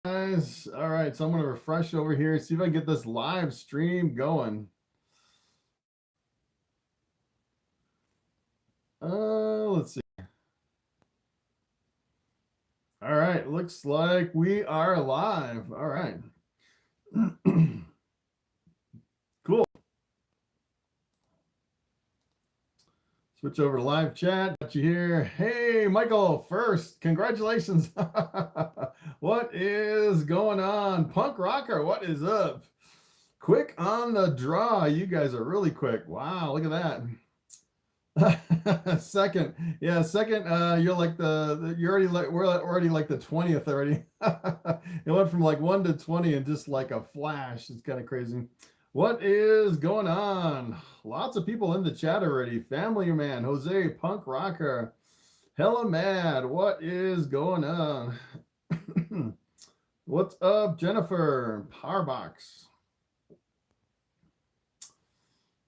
Guys, all right, so I'm going to refresh over here, see if I can get this live stream going. Let's see. All right, looks like we are live. All right. Cool. Switch over to live chat. Got you here. Hey, Michael, first, congratulations. What is going on? Punk Rocker, what is up? Quick on the draw. You guys are really quick. Wow, look at that. Second, yeah, second. You're like you're already like we're already like the 20th already. It went from like 1 to 20 in just like a flash. It's kind of crazy. What is going on? Lots of people in the chat already. Family Man, Jose, Punk Rocker, Hella Mad. What is going on? What's up, Jennifer? Powerbox.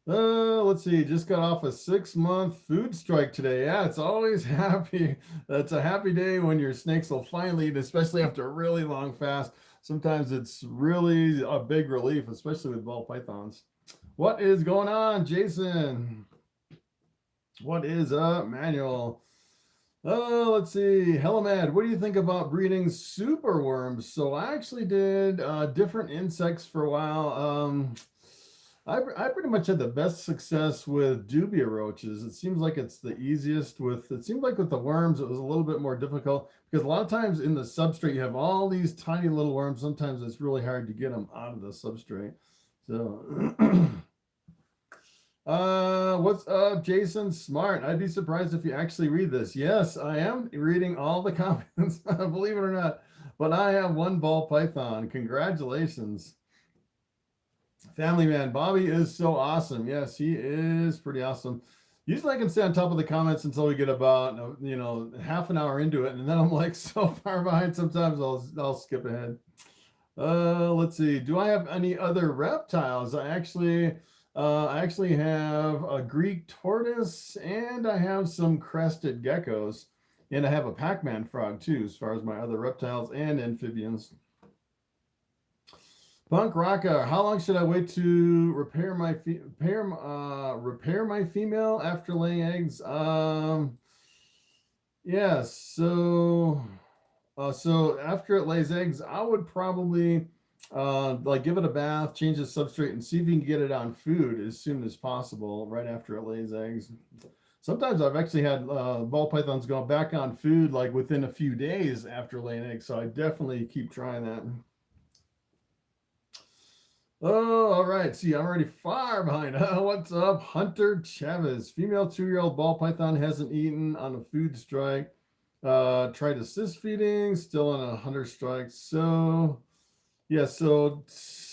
Let's see. Just got off a 6-month food strike today. Yeah, it's always happy. That's a happy day when your snakes will finally eat, especially after a really long fast. Sometimes it's really a big relief, especially with ball pythons. What is going on, Jason? What is up, Manuel? Let's see. Hello, Mad. What do you think about breeding super worms? So I actually did different insects for a while. I pretty much had the best success with dubia roaches. It seems like it's the easiest with, it seemed like with the worms, it was a little bit more difficult because a lot of times in the substrate, you have all these tiny little worms. Sometimes it's really hard to get them out of the substrate. So, what's up, Jason Smart? I'd be surprised if you actually read this. Yes, I am reading all the comments, believe it or not, but I have one ball python. Congratulations. Family Man, Bobby is so awesome. Yes, he is pretty awesome. Usually I can stay on top of the comments until we get about, half an hour into it. And then I'm like so far behind. Sometimes I'll skip ahead. Let's see. Do I have any other reptiles? I actually have a Greek tortoise and I have some crested geckos. And I have a Pac-Man frog too, as far as my other reptiles and amphibians. Punk Rocker, how long should I wait to repair my female after laying eggs? Yes, so after it lays eggs, I would probably like give it a bath, change the substrate, and see if you can get it on food as soon as possible, right after it lays eggs. Sometimes I've actually had ball pythons go back on food like within a few days after laying eggs, so I definitely keep trying that. Oh, all right. See, I'm already far behind. What's up, Hunter Chavez? Female 2-year-old ball python hasn't eaten on a food strike. Tried assist feeding, still on a hunter strike. So, yeah, so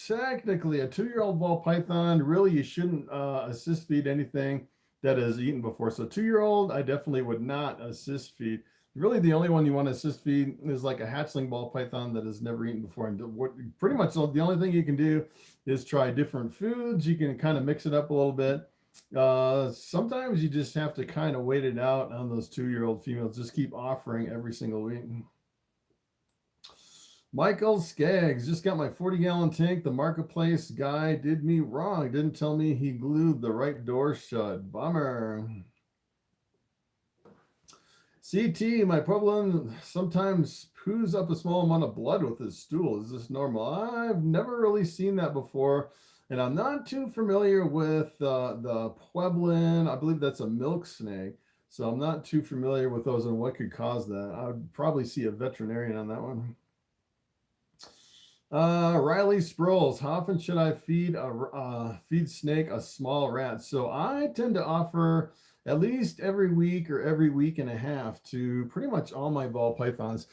technically a 2-year-old ball python, really you shouldn't assist feed anything that has eaten before. So 2-year-old, I definitely would not assist feed. Really, the only one you want to assist feed is like a hatchling ball python that has never eaten before. And pretty much the only thing you can do is try different foods. You can kind of mix it up a little bit. Sometimes you just have to kind of wait it out on those 2-year-old females. Just keep offering every single week. Michael Skaggs, just got my 40-gallon tank. The marketplace guy did me wrong. Didn't tell me he glued the right door shut. Bummer. CT, my problem sometimes poos up a small amount of blood with his stool. Is this normal? I've never really seen that before. And I'm not too familiar with the Pueblan. I believe that's a milk snake. So I'm not too familiar with those and what could cause that. I would probably see a veterinarian on that one. Riley Sproles, how often should I feed snake a small rat? So I tend to offer at least every week or every week and a half to pretty much all my ball pythons.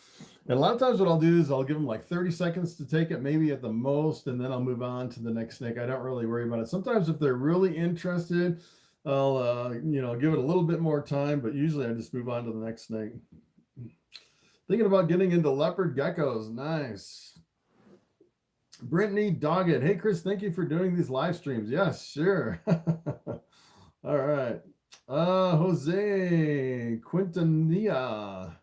And a lot of times what I'll do is I'll give them like 30 seconds to take it, maybe at the most, and then I'll move on to the next snake. I don't really worry about it. Sometimes if they're really interested, I'll give it a little bit more time, but usually I just move on to the next snake. Thinking about getting into leopard geckos. Nice. Brittany Doggett. Hey, Chris, thank you for doing these live streams. Yes, sure. All right. Jose Quintanilla.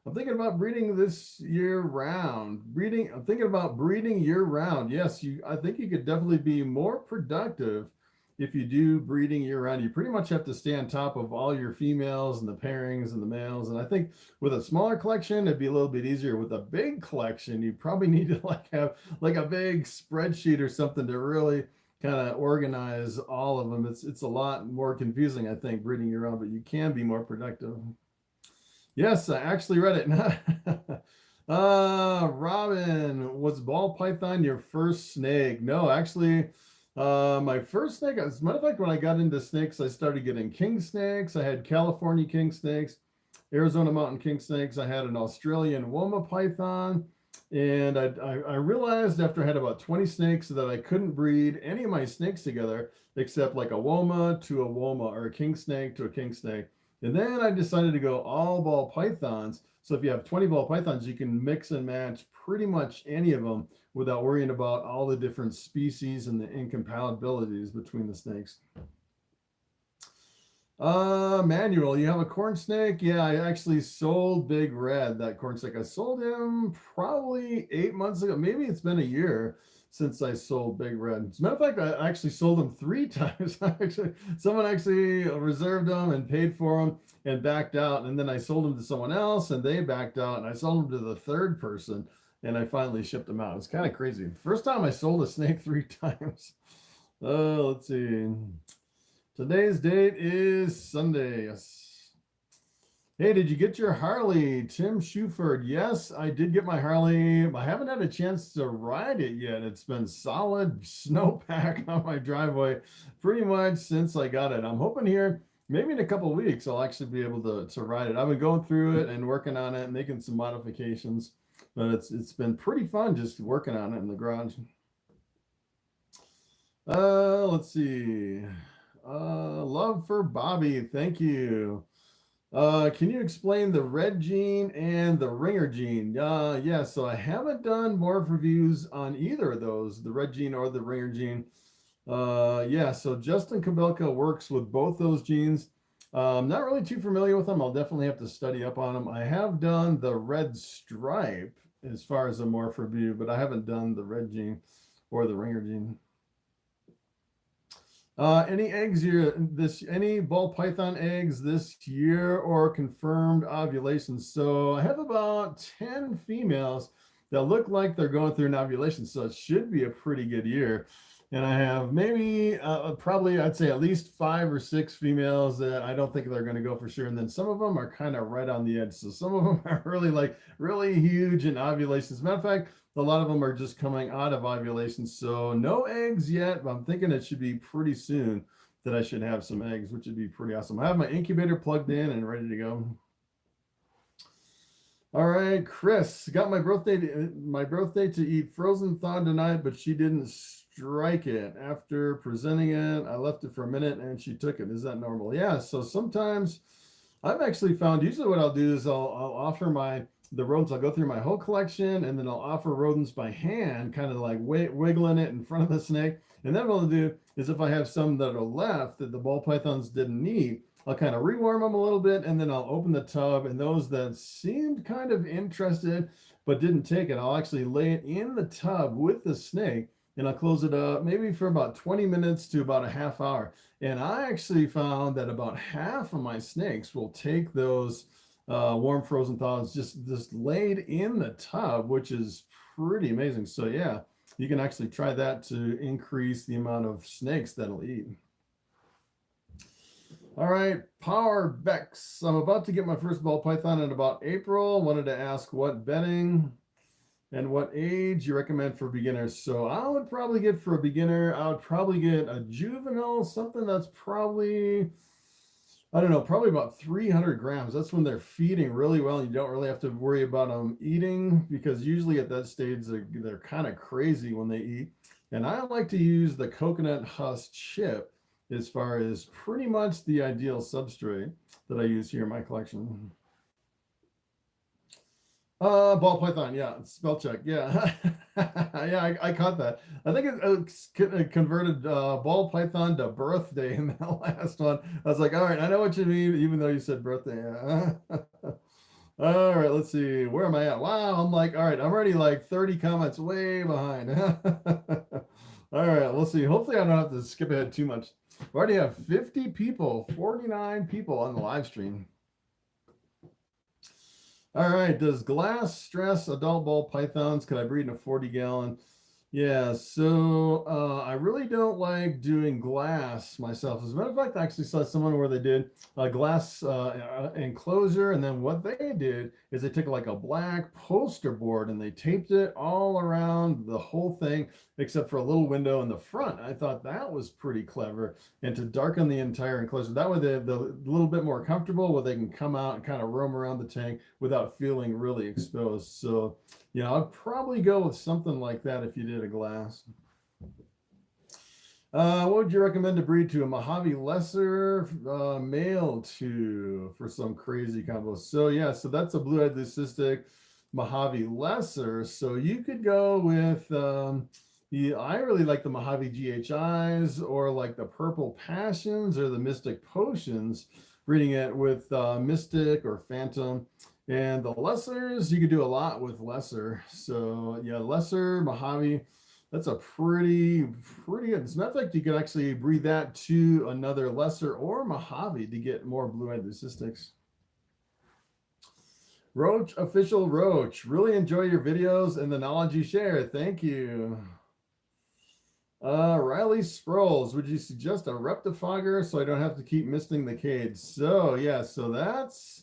I'm thinking about breeding this year round. I'm thinking about breeding year round. Yes, I think you could definitely be more productive if you do breeding year round. You pretty much have to stay on top of all your females and the pairings and the males. And I think with a smaller collection, it'd be a little bit easier. With a big collection, you probably need to like have like a big spreadsheet or something to really kind of organize all of them. It's a lot more confusing, I think, breeding year round, but you can be more productive. Yes, I actually read it. Robin, was ball python your first snake? No, actually, my first snake, as a matter of fact, when I got into snakes, I started getting king snakes. I had California king snakes, Arizona mountain king snakes. I had an Australian Woma python. And I realized after I had about 20 snakes that I couldn't breed any of my snakes together except like a Woma to a Woma or a king snake to a king snake. And then I decided to go all ball pythons. So if you have 20 ball pythons, you can mix and match pretty much any of them without worrying about all the different species and the incompatibilities between the snakes. Manuel, you have a corn snake? Yeah, I actually sold Big Red, that corn snake. I sold him probably 8 months ago. Maybe it's been a year since I sold Big Red. As a matter of fact, I actually sold him 3 times. Someone actually reserved him and paid for him and backed out. And then I sold him to someone else and they backed out. And I sold him to the third person and I finally shipped him out. It's kind of crazy. First time I sold a snake 3 times. Let's see. Today's date is Sunday. Yes. Hey, did you get your Harley? Tim Shuford. Yes, I did get my Harley. I haven't had a chance to ride it yet. It's been solid snowpack on my driveway pretty much since I got it. I'm hoping here, maybe in a couple of weeks, I'll actually be able to ride it. I've been going through it and working on it, making some modifications, but it's been pretty fun just working on it in the garage. Let's see. Love for Bobby. Thank you. Can you explain the red gene and the ringer gene? Yeah, so I haven't done morph reviews on either of those, the red gene or the ringer gene. Yeah, so Justin Kabelka works with both those genes. I'm not really too familiar with them. I'll definitely have to study up on them. I have done the red stripe as far as a morph review, but I haven't done the red gene or the ringer gene. Any eggs any ball python eggs this year or confirmed ovulations? So I have about 10 females that look like they're going through an ovulation. So it should be a pretty good year. And I have maybe probably I'd say at least 5 or 6 females that I don't think they're going to go for sure. And then some of them are kind of right on the edge. So some of them are really huge in ovulations. As a matter of fact, a lot of them are just coming out of ovulation. So no eggs yet, but I'm thinking it should be pretty soon that I should have some eggs, which would be pretty awesome. I have my incubator plugged in and ready to go. All right, Chris, got my birthday to eat frozen thawed tonight, but she didn't strike it. After presenting it, I left it for a minute and she took it. Is that normal? Yeah, so sometimes I've actually found, usually what I'll do is I'll offer the rodents. I'll go through my whole collection and then I'll offer rodents by hand, kind of like wiggling it in front of the snake. And then what I'll do is if I have some that are left that the ball pythons didn't eat, I'll kind of rewarm them a little bit and then I'll open the tub, and those that seemed kind of interested but didn't take it, I'll actually lay it in the tub with the snake and I'll close it up maybe for about 20 minutes to about a half hour. And I actually found that about half of my snakes will take those warm frozen thaws just laid in the tub, which is pretty amazing. So yeah, you can actually try that to increase the amount of snakes that'll eat. All right, Power Bex. I'm about to get my first ball python in about April. Wanted to ask what bedding and what age you recommend for beginners. So I would probably get, for a beginner, I would probably get a juvenile, something that's probably, I don't know, probably about 300 grams. That's when they're feeding really well and you don't really have to worry about them eating, because usually at that stage they're kind of crazy when they eat. And I like to use the coconut husk chip as far as pretty much the ideal substrate that I use here in my collection. Ball python, yeah, spell check, yeah. Yeah, I caught that. I think it converted ball python to birthday in that last one. I was like, all right, I know what you mean, even though you said birthday. Yeah. All right, let's see. Where am I at? Wow, I'm like, all right, I'm already like 30 comments way behind. All right, let's see. Hopefully, I don't have to skip ahead too much. We already have 50 people, 49 people on the live stream. All right, does glass stress adult ball pythons? Could I breed in a 40-gallon? Yeah, so I really don't like doing glass myself. As a matter of fact, I actually saw someone where they did a glass enclosure, and then what they did is they took like a black poster board and they taped it all around the whole thing, except for a little window in the front. I thought that was pretty clever, and to darken the entire enclosure. That way they're a little bit more comfortable where they can come out and kind of roam around the tank without feeling really exposed. So yeah, I'd probably go with something like that if you did a glass. What would you recommend to breed to? A Mojave Lesser male to for some crazy combo? So yeah, so that's a blue-eyed leucistic Mojave Lesser. So you could go with I really like the Mojave GHIs or like the Purple Passions or the Mystic Potions, breeding it with Mystic or Phantom. And the lessers, you could do a lot with lesser. So yeah, lesser Mojave, that's a pretty good. As a matter of fact, you could actually breed that to another lesser or Mojave to get more blue-eyed leucistics. Roach, official Roach, really enjoy your videos and the knowledge you share. Thank you. Riley Sproles, would you suggest a Reptifogger so I don't have to keep misting the cage? So yeah, so that's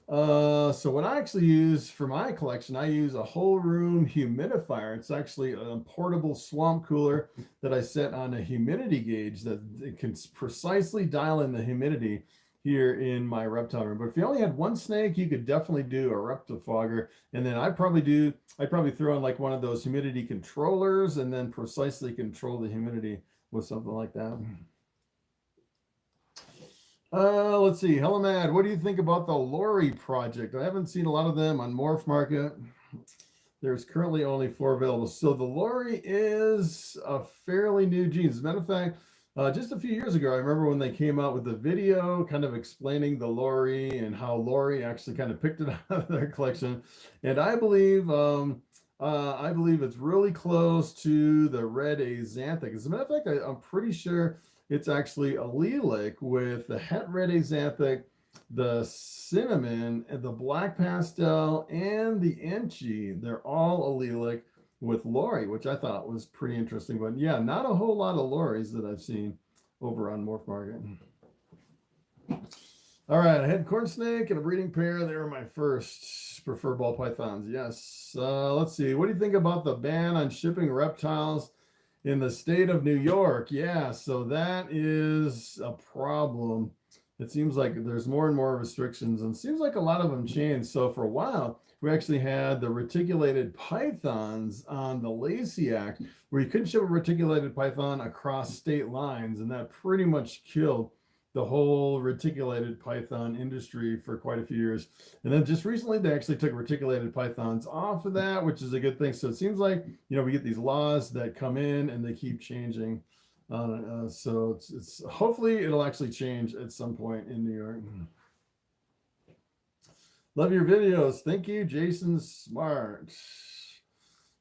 so what I actually use for my collection, I use a whole room humidifier. It's actually a portable swamp cooler that I set on a humidity gauge that it can precisely dial in the humidity here in my reptile room. But if you only had one snake, you could definitely do a Reptifogger. And then I'd probably throw in like one of those humidity controllers and then precisely control the humidity with something like that. Let's see. Hello, Mad. What do you think about the Lori project? I haven't seen a lot of them on Morphmarket. There's currently only 4 available. So the Lori is a fairly new gene. As a matter of fact, just a few years ago, I remember when they came out with the video kind of explaining the Lori and how Lori actually kind of picked it out of their collection. And I believe it's really close to the red axanthic. As a matter of fact, I'm pretty sure it's actually allelic with the het red axanthic, the cinnamon, and the black pastel, and the enchi. They're all allelic with Lori, which I thought was pretty interesting. But yeah, not a whole lot of Loris that I've seen over on Morphmarket. All right, I had corn snake and a breeding pair. They were my first preferred ball pythons. Yes. Let's see. What do you think about the ban on shipping reptiles in the state of New York? Yeah, so that is a problem. It seems like there's more and more restrictions, and it seems like a lot of them changed. So for a while, we actually had the reticulated pythons on the Lacey Act, where you couldn't ship a reticulated python across state lines, and that pretty much killed the whole reticulated python industry for quite a few years. And then just recently, they actually took reticulated pythons off of that, which is a good thing. So it seems like, we get these laws that come in and they keep changing. So it's hopefully it'll actually change at some point in New York. Love your videos. Thank you, Jason Smart.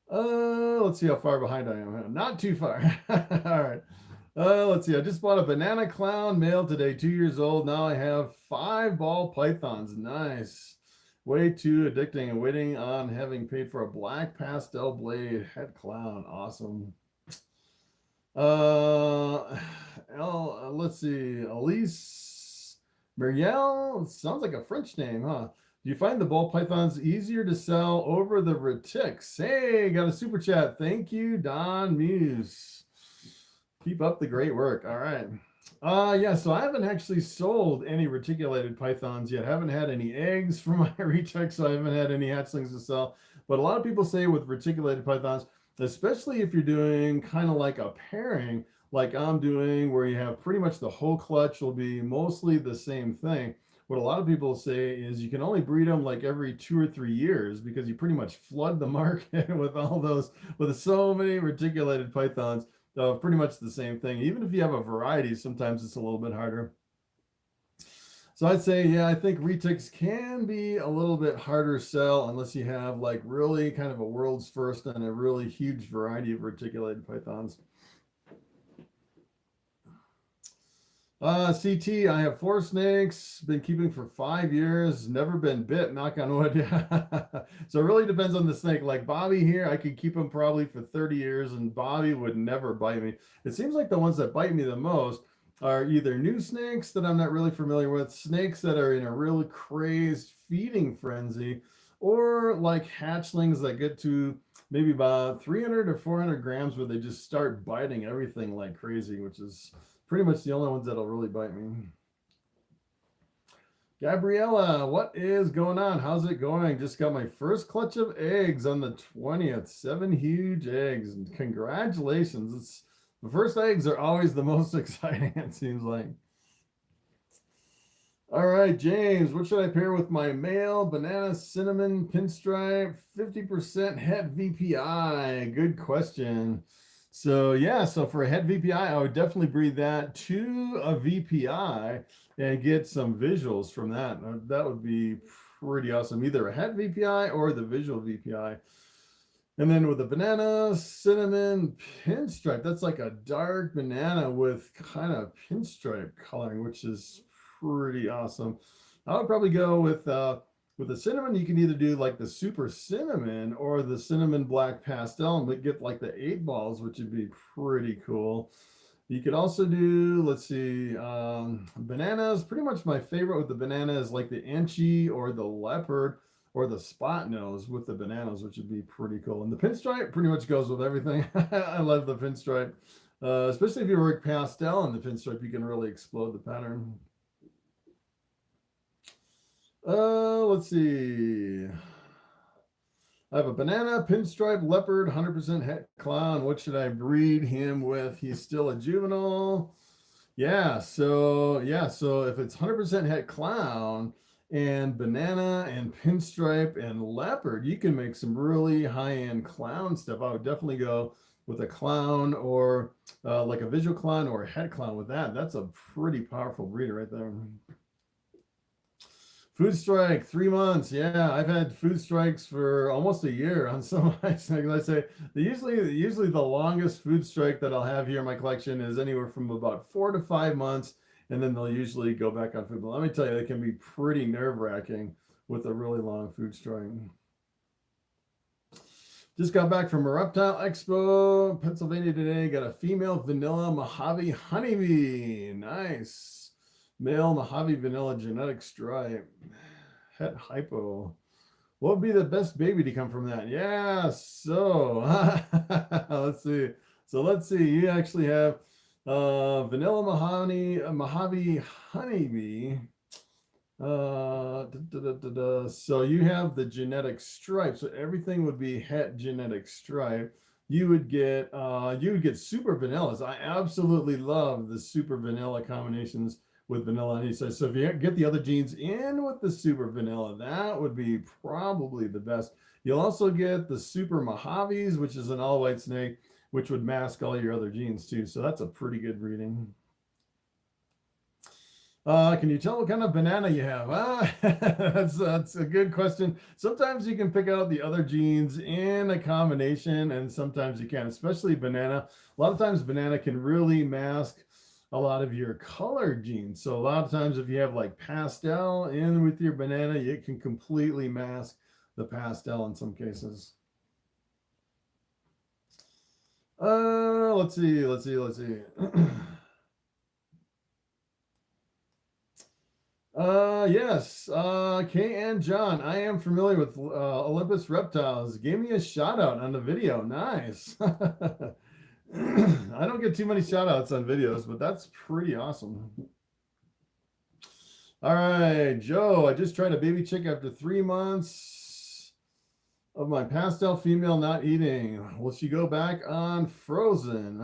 Let's see how far behind I am. Not too far. All right. Let's see. I just bought a banana clown male today, 2 years old. Now I have 5 ball pythons. Nice. Way too addicting and waiting on having paid for a black pastel blade het clown. Awesome. Let's see. Elise Muriel. Sounds like a French name, huh? Do you find the ball pythons easier to sell over the retics? Hey, got a super chat. Thank you, Don Muse. Keep up the great work. All right. Yeah, so I haven't actually sold any reticulated pythons yet. I haven't had any eggs from my retic, so I haven't had any hatchlings to sell. But a lot of people say with reticulated pythons, especially if you're doing kind of like a pairing, like I'm doing, where you have pretty much the whole clutch will be mostly the same thing. What a lot of people say is you can only breed them like every 2 or 3 years because you pretty much flood the market with all those, with so many reticulated pythons. Pretty much the same thing. Even if you have a variety, sometimes it's a little bit harder. So I'd say, yeah, I think retics can be a little bit harder sell unless you have like really kind of a world's first and a really huge variety of reticulated pythons. CT, I have 4 snakes, been keeping for 5 years, never been bit, knock on wood. So it really depends on the snake. Like Bobby here, I could keep him probably for 30 years and Bobby would never bite me. It seems like the ones that bite me the most are either new snakes that I'm not really familiar with, snakes that are in a really crazed feeding frenzy, or like hatchlings that get to maybe about 300 or 400 grams where they just start biting everything like crazy, which is pretty much the only ones that'll really bite me. Gabriella, what is going on? How's it going? Just got my first clutch of eggs on the 20th. 7 huge eggs. And congratulations. The first eggs are always the most exciting, it seems like. All right, James, what should I pair with my male banana cinnamon pinstripe 50% het VPI? Good question. So yeah, so for a het VPI, I would definitely breed that to a VPI and get some visuals from that. That would be pretty awesome. Either a het VPI or the visual VPI. And then with the banana cinnamon pinstripe, that's like a dark banana with kind of pinstripe coloring, which is pretty awesome. I would probably go with the cinnamon. You can either do like the super cinnamon or the cinnamon black pastel and get like the 8 balls, which would be pretty cool. You could also do, let's see, bananas. Pretty much my favorite with the banana is like the Anchi or the leopard or the spot nose with the bananas, which would be pretty cool. And the pinstripe pretty much goes with everything. I love the pinstripe, especially if you work pastel on the pinstripe, you can really explode the pattern. Let's see. I have a banana, pinstripe, leopard, 100% het clown. What should I breed him with? He's still a juvenile. Yeah, so if it's 100% het clown and banana and pinstripe and leopard, you can make some really high-end clown stuff. I would definitely go with a clown or like a visual clown or a het clown with that. That's a pretty powerful breeder right there. Food strike, 3 months. Yeah, I've had food strikes for almost a year on some of my snakes. I say usually the longest food strike that I'll have here in my collection is anywhere from about 4 to 5 months, and then they'll usually go back on food. But let me tell you, they can be pretty nerve-wracking with a really long food strike. Just got back from a reptile expo, Pennsylvania today. Got a female vanilla Mojave honeybee. Nice. Male Mojave vanilla genetic stripe. Het hypo. What would be the best baby to come from that? Yeah, so let's see. So let's see. You actually have vanilla Mojave honeybee. So you have the genetic stripe. So everything would be het genetic stripe. You would get super vanillas. I absolutely love the super vanilla combinations with vanilla honey. So if you get the other genes in with the super vanilla, that would be probably the best. You'll also get the super Mojaves, which is an all-white snake, which would mask all your other genes too. So that's a pretty good breeding. Can you tell what kind of banana you have? That's a good question. Sometimes you can pick out the other genes in a combination, and sometimes you can't, especially banana. A lot of times banana can really mask a lot of your color genes. So a lot of times if you have like pastel in with your banana, it can completely mask the pastel in some cases. Let's see. Yes, Kay and John, I am familiar with Olympus Reptiles. Gave me a shout out on the video. Nice. I don't get too many shout outs on videos, but that's pretty awesome. All right, Joe, I just tried a baby chick after 3 months of my pastel female not eating. Will she go back on frozen?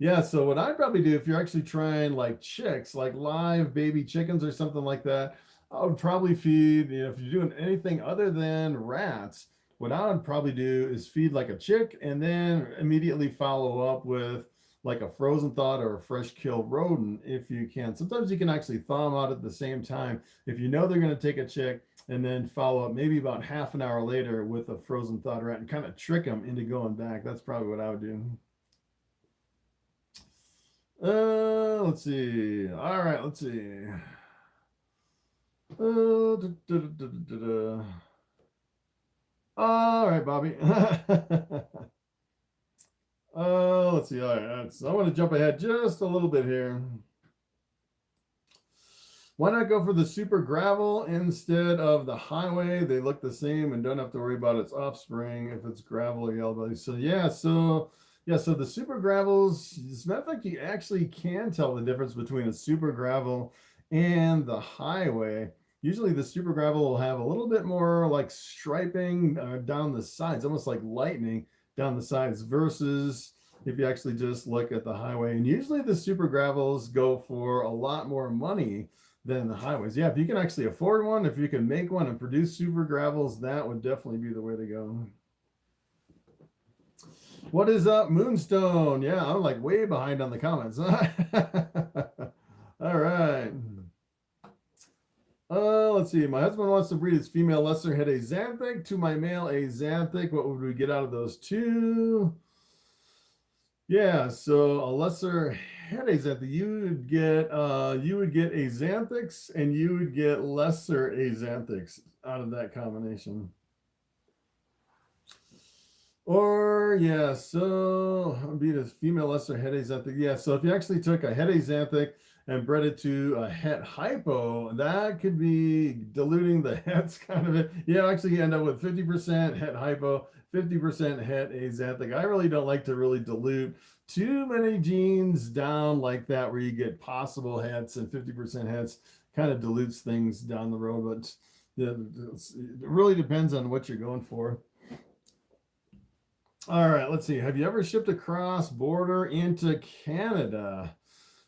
Yeah, so what I'd probably do if you're actually trying like chicks, like live baby chickens or something like that, I would probably feed, if you're doing anything other than rats, what I would probably do is feed like a chick and then immediately follow up with like a frozen thawed or a fresh killed rodent if you can. Sometimes you can actually thaw them out at the same time if you know they're going to take a chick, and then follow up maybe about half an hour later with a frozen thawed rat and kind of trick them into going back. That's probably what I would do. Let's see. All right, let's see. All right, Bobby. Let's see. All right, so I want to jump ahead just a little bit here. Why not go for the super gravel instead of the highway? They look the same and don't have to worry about its offspring if it's gravel or yellow belly. So so the super gravels, as a matter of fact, you actually can tell the difference between a super gravel and the highway. Usually the super gravel will have a little bit more like striping down the sides, almost like lightning down the sides, versus if you actually just look at the highway. And usually the super gravels go for a lot more money than the highways. Yeah, if you can actually afford one, if you can make one and produce super gravels, that would definitely be the way to go. What is up, Moonstone? Yeah, I'm like way behind on the comments. All right. Let's see. My husband wants to breed his female lesser head axanthic to my male axanthic. What would we get out of those two? Yeah, so a lesser head axanthic, you would get axanthics and you would get lesser axanthics out of that combination. Or yeah, so be this female lesser het axanthic. Yeah, so if you actually took a het axanthic and bred it to a het hypo, that could be diluting the hets kind of it. Yeah, actually you end up with 50% het hypo, 50% het axanthic. I really don't like to really dilute too many genes down like that where you get possible hets and 50% hets. Kind of dilutes things down the road, but it really depends on what you're going for. All right, let's see. Have you ever shipped across border into Canada?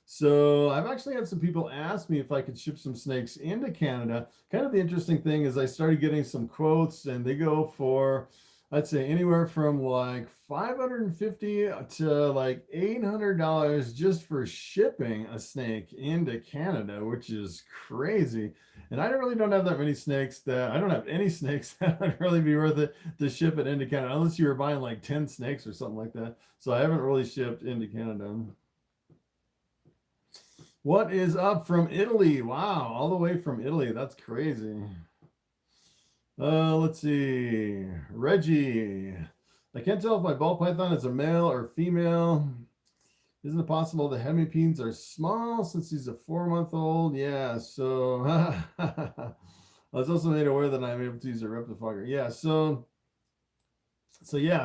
So I've actually had some people ask me if I could ship some snakes into Canada. Kind of the interesting thing is I started getting some quotes and they go for, I'd say anywhere from like $550 to like $800 just for shipping a snake into Canada, which is crazy. And I really don't have that many snakes I don't have any snakes that would really be worth it to ship it into Canada, unless you were buying like 10 snakes or something like that. So I haven't really shipped into Canada. What is up from Italy? Wow, all the way from Italy. That's crazy. Let's see. Reggie. I can't tell if my ball python is a male or female. Isn't it possible the hemipenes are small since he's a 4-month-old? Yeah, so I was also made aware that I'm able to use a reptifogger. Yeah,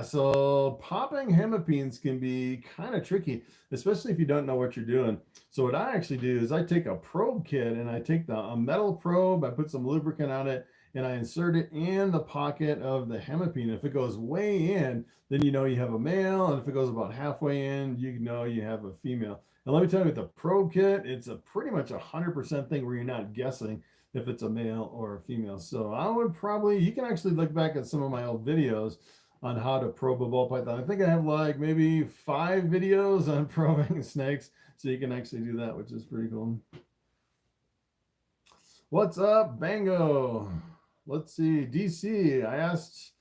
so popping hemipenes can be kind of tricky, especially if you don't know what you're doing. So what I actually do is I take a probe kit and I take a metal probe, I put some lubricant on it, and I insert it in the pocket of the hemipene. If it goes way in, then you know you have a male, and if it goes about halfway in, you know you have a female. And let me tell you, with the probe kit, it's a pretty much 100% thing where you're not guessing if it's a male or a female. So I would probably, you can actually look back at some of my old videos on how to probe a ball python. I think I have like maybe 5 videos on probing snakes, so you can actually do that, which is pretty cool. What's up, Bango? Let's see, DC. I asked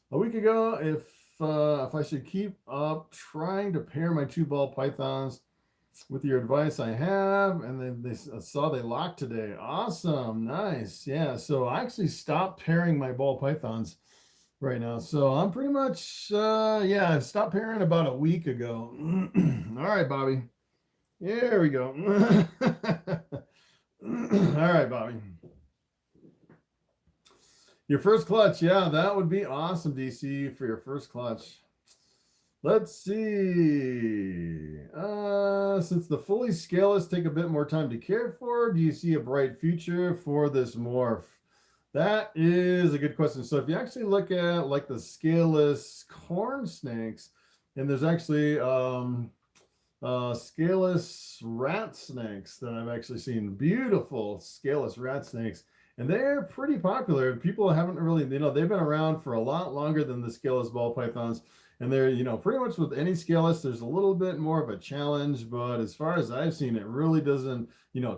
a week ago if I should keep up trying to pair my 2 ball pythons with your advice. I have, and then they saw they locked today. Awesome, nice. Yeah, so I actually stopped pairing my ball pythons right now. So I'm pretty much, I stopped pairing about a week ago. All right, Bobby. There we go. All right, Bobby. Your first clutch, yeah, that would be awesome, DC, for your first clutch. Let's see. Since the fully scaleless take a bit more time to care for, do you see a bright future for this morph? That is a good question. So if you actually look at like the scaleless corn snakes, and there's actually scaleless rat snakes that I've actually seen, beautiful scaleless rat snakes. and they're pretty popular. People haven't really, they've been around for a lot longer than the scaleless ball pythons. And they're, pretty much with any scaleless, there's a little bit more of a challenge, but as far as I've seen, it really doesn't,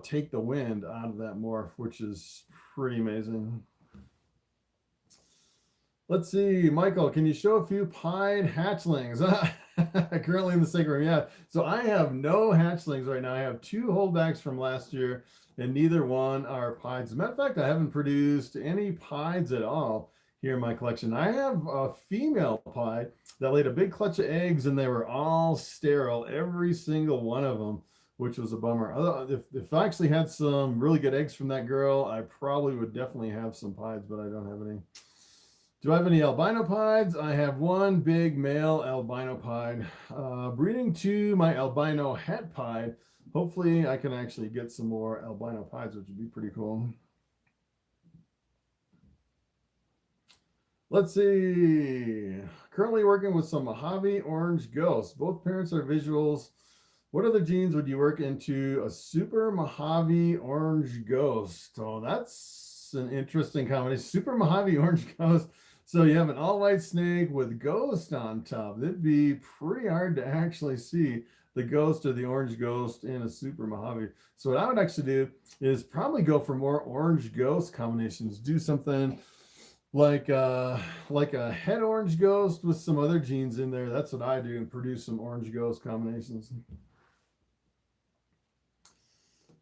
take the wind out of that morph, which is pretty amazing. Let's see, Michael, can you show a few pied hatchlings? Currently in the sacred room, yeah. So I have no hatchlings right now. I have 2 holdbacks from last year, and neither one are pieds. As a matter of fact, I haven't produced any pieds at all here in my collection. I have a female pied that laid a big clutch of eggs, and they were all sterile, every single one of them, which was a bummer. If I actually had some really good eggs from that girl, I probably would definitely have some pieds, but I don't have any. Do I have any albino pieds? I have one big male albino pied. Breeding to my albino het pied. Hopefully I can actually get some more albino pieds, which would be pretty cool. Let's see. Currently working with some Mojave Orange Ghosts. Both parents are visuals. What other genes would you work into a super Mojave Orange Ghost? Oh, that's an interesting combination. Super Mojave Orange Ghost. So you have an all-white snake with ghost on top. It'd be pretty hard to actually see the ghost or the orange ghost in a super Mojave. So what I would actually do is probably go for more orange ghost combinations. Do something like a head orange ghost with some other genes in there. That's what I do, and produce some orange ghost combinations.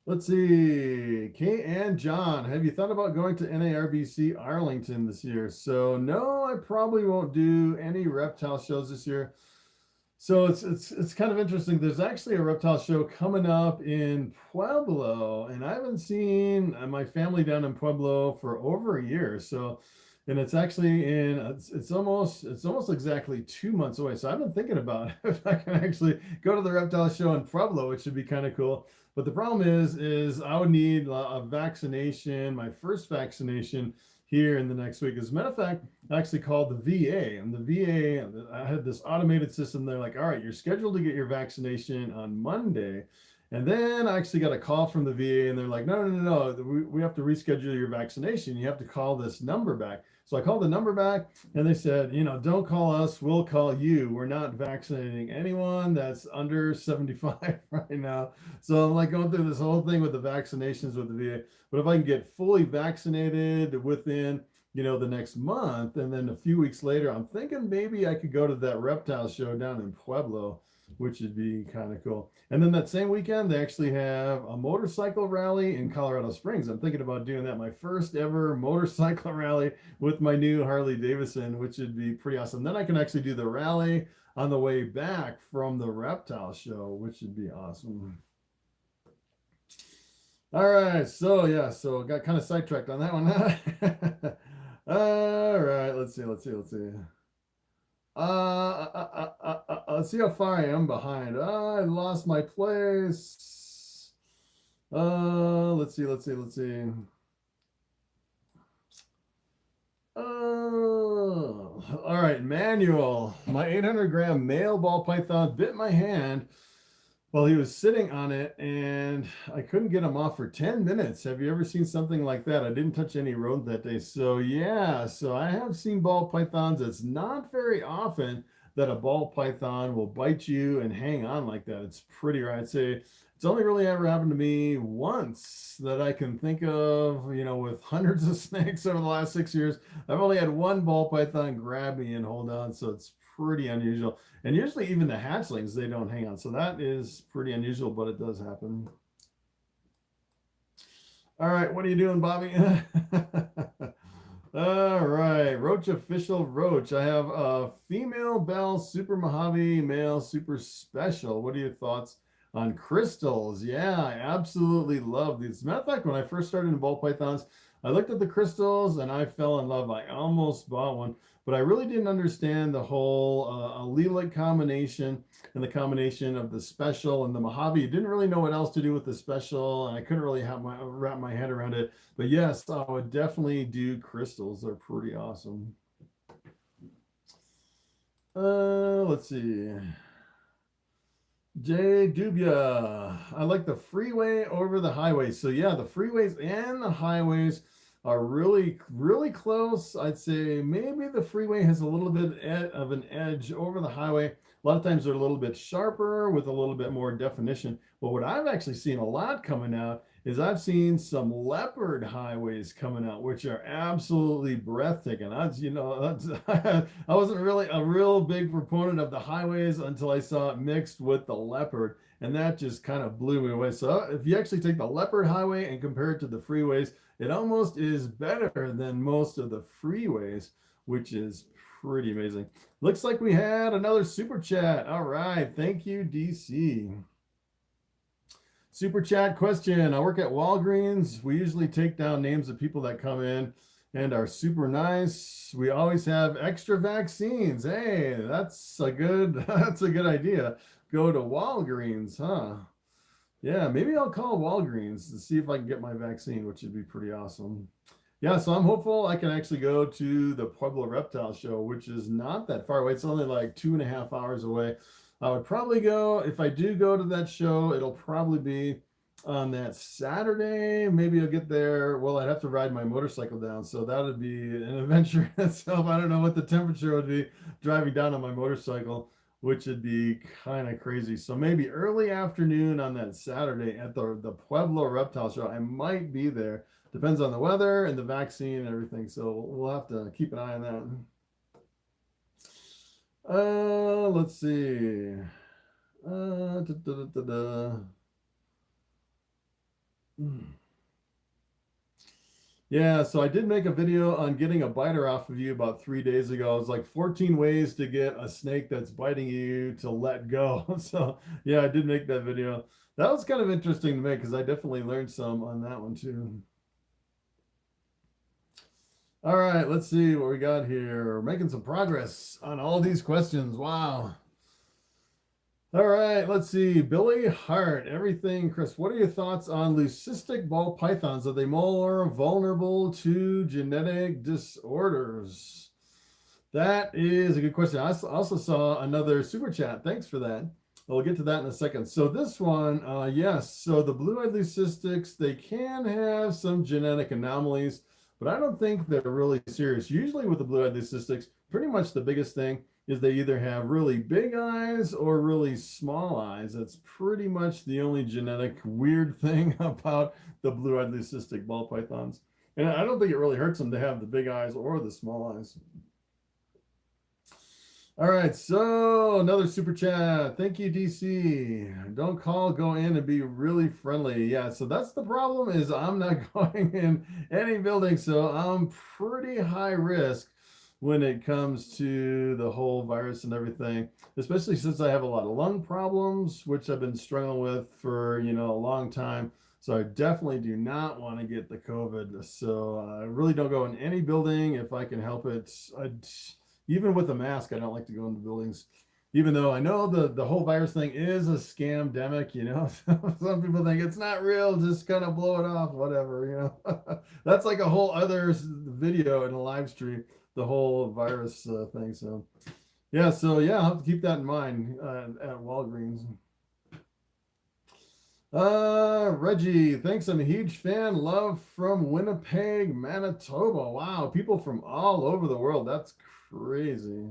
Let's see, Kate and John, have you thought about going to NARBC Arlington this year? So no, I probably won't do any reptile shows this year. So it's kind of interesting. There's actually a reptile show coming up in Pueblo, and I haven't seen my family down in Pueblo for over a year. So, and it's actually it's almost exactly 2 months away. So I've been thinking about if I can actually go to the reptile show in Pueblo, which should be kind of cool. But the problem is I would need a vaccination, my first vaccination here in the next week. As a matter of fact, I actually called the VA, and the VA, I had this automated system. They're like, all right, you're scheduled to get your vaccination on Monday. And then I actually got a call from the VA, and they're like, no, we have to reschedule your vaccination. You have to call this number back. So I called the number back, and they said, don't call us, we'll call you. We're not vaccinating anyone that's under 75 right now. So I'm like going through this whole thing with the vaccinations with the VA. But if I can get fully vaccinated within, the next month, and then a few weeks later, I'm thinking maybe I could go to that reptile show down in Pueblo, which would be kind of cool. And then that same weekend, they actually have a motorcycle rally in Colorado Springs. I'm thinking about doing that, my first ever motorcycle rally with my new Harley Davidson, which would be pretty awesome. Then I can actually do the rally on the way back from the reptile show, which would be awesome. All right, so yeah, so got kind of sidetracked on that one. All right, let's see. Let's see how far I am behind. I lost my place. Let's see. All right, manual. My 800-gram male ball python bit my hand while he was sitting on it, and I couldn't get him off for 10 minutes. Have you ever seen something like that? I didn't touch any rodent that day. So yeah, so I have seen ball pythons. It's not very often that a ball python will bite you and hang on like that. It's pretty rare. I'd say it's only really ever happened to me once that I can think of, with hundreds of snakes over the last 6 years. I've only had one ball python grab me and hold on, so it's pretty unusual. And usually even the hatchlings, they don't hang on. So that is pretty unusual, but it does happen. All right, what are you doing, Bobby? All right, Roach Official Roach. I have a female Bell Super Mojave, male Super Special. What are your thoughts on crystals? Yeah, I absolutely love these. As a matter of fact, when I first started in ball pythons, I looked at the crystals and I fell in love. I almost bought one, but I really didn't understand the whole allelic combination and the combination of the special and the Mojave. I didn't really know what else to do with the special, and I couldn't really wrap my head around it. But yes, I would definitely do crystals. They're pretty awesome. Let's see. Jay Dubia, I like the freeway over the highway. So yeah, the freeways and the highways are really, really close. I'd say maybe the freeway has a little bit of an edge over the highway. A lot of times they're a little bit sharper with a little bit more definition. But what I've actually seen a lot coming out is I've seen some leopard highways coming out, which are absolutely breathtaking. I wasn't really a real big proponent of the highways until I saw it mixed with the leopard, and that just kind of blew me away. So if you actually take the leopard highway and compare it to the freeways, it almost is better than most of the freeways, which is pretty amazing. Looks like we had another super chat. All right, thank you, DC. Super chat question. I work at Walgreens. We usually take down names of people that come in and are super nice. We always have extra vaccines. Hey, that's a good idea. Go to Walgreens, huh? Yeah, maybe I'll call Walgreens to see if I can get my vaccine, which would be pretty awesome. Yeah, so I'm hopeful I can actually go to the Pueblo Reptile Show, which is not that far away. It's only like 2.5 hours away. I would probably go, if I do go to that show, it'll probably be on that Saturday. Maybe I'll get there. Well, I'd have to ride my motorcycle down, so that would be an adventure itself. I don't know what the temperature would be driving down on my motorcycle, which would be kind of crazy. So maybe early afternoon on that Saturday at the Pueblo Reptile Show. I might be there. Depends on the weather and the vaccine and everything. So we'll have to keep an eye on that. Let's see. Yeah, so I did make a video on getting a biter off of you about 3 days ago. It was like 14 ways to get a snake that's biting you to let go. So yeah, I did make that video. That was kind of interesting to me because I definitely learned some on that one too. All right, let's see what we got here. We're making some progress on all these questions. Wow. All right, let's see. Billy Hart, everything. Chris, what are your thoughts on leucistic ball pythons? Are they more vulnerable to genetic disorders? That is a good question. I also saw another super chat. Thanks for that. We'll get to that in a second. So this one, yes. So the blue-eyed leucistics, they can have some genetic anomalies, but I don't think they're really serious. Usually with the blue-eyed leucistics, pretty much the biggest thing is they either have really big eyes or really small eyes. That's pretty much the only genetic weird thing about the blue-eyed leucistic ball pythons. And I don't think it really hurts them to have the big eyes or the small eyes. All right, so another super chat. Thank you, DC. Don't call, go in and be really friendly. Yeah, so that's the problem is I'm not going in any building, so I'm pretty high risk when it comes to the whole virus and everything, especially since I have a lot of lung problems, which I've been struggling with for, a long time. So I definitely do not want to get the COVID. So I really don't go in any building if I can help it. Even with a mask, I don't like to go into buildings, even though I know the whole virus thing is a scamdemic, Some people think it's not real, just kind of blow it off, whatever, That's like a whole other video in a live stream, the whole virus thing. So yeah, I'll have to keep that in mind at Walgreens. Reggie, thanks. I'm a huge fan. Love from Winnipeg, Manitoba. Wow, people from all over the world. That's crazy.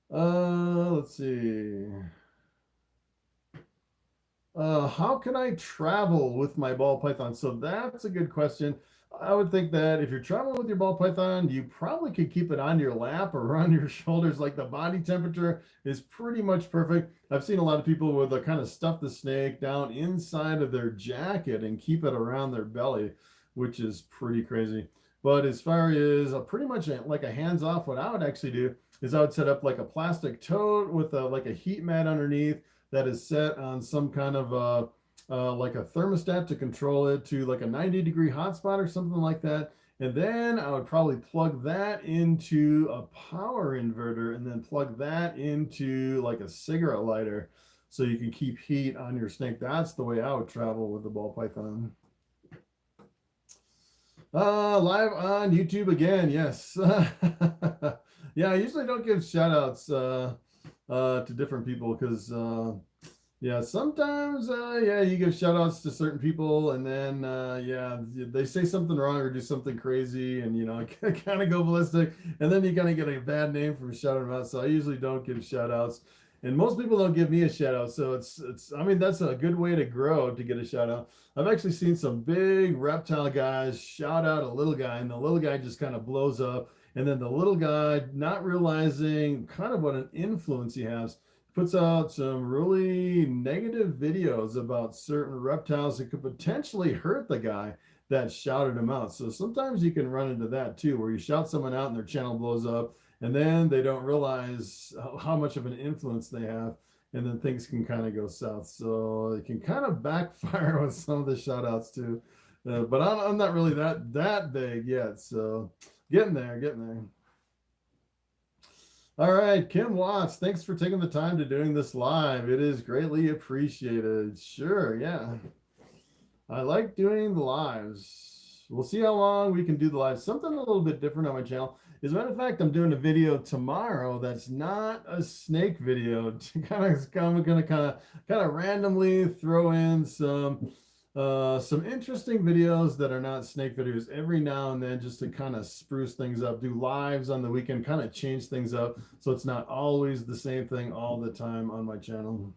Let's see. How can I travel with my ball python? So that's a good question. I would think that if you're traveling with your ball python, you probably could keep it on your lap or on your shoulders. Like the body temperature is pretty much perfect. I've seen a lot of people where they'll kind of stuff the snake down inside of their jacket and keep it around their belly, which is pretty crazy. But as far as pretty much like a hands-off, what I would actually do is I would set up like a plastic tote with like a heat mat underneath that is set on some kind of like a thermostat to control it to like a 90-degree hotspot or something like that. And then I would probably plug that into a power inverter and then plug that into like a cigarette lighter so you can keep heat on your snake. That's the way I would travel with the ball python. Live on YouTube again, yes. Yeah, I usually don't give shout outs to different people because Yeah, sometimes, yeah, you give shout outs to certain people, and then, yeah, they say something wrong or do something crazy, and, kind of go ballistic, and then you kind of get a bad name from shouting them out. So I usually don't give shout outs, and most people don't give me a shout out. So I mean, that's a good way to grow to get a shout out. I've actually seen some big reptile guys shout out a little guy, and the little guy just kind of blows up. And then the little guy, not realizing kind of what an influence he has, puts out some really negative videos about certain reptiles that could potentially hurt the guy that shouted him out. So sometimes you can run into that too, where you shout someone out and their channel blows up, and then they don't realize how much of an influence they have, and then things can kind of go south. So it can kind of backfire with some of the shout outs too. But I'm not really that big yet, so getting there. All right, Kim Watts, thanks for taking the time to doing this live. It is greatly appreciated. Sure, yeah. I like doing the lives. We'll see how long we can do the lives. Something a little bit different on my channel. As a matter of fact, I'm doing a video tomorrow that's not a snake video. I'm gonna kind of randomly throw in some interesting videos that are not snake videos every now and then, just to kind of spruce things up, do lives on the weekend, kind of change things up so it's not always the same thing all the time on my channel.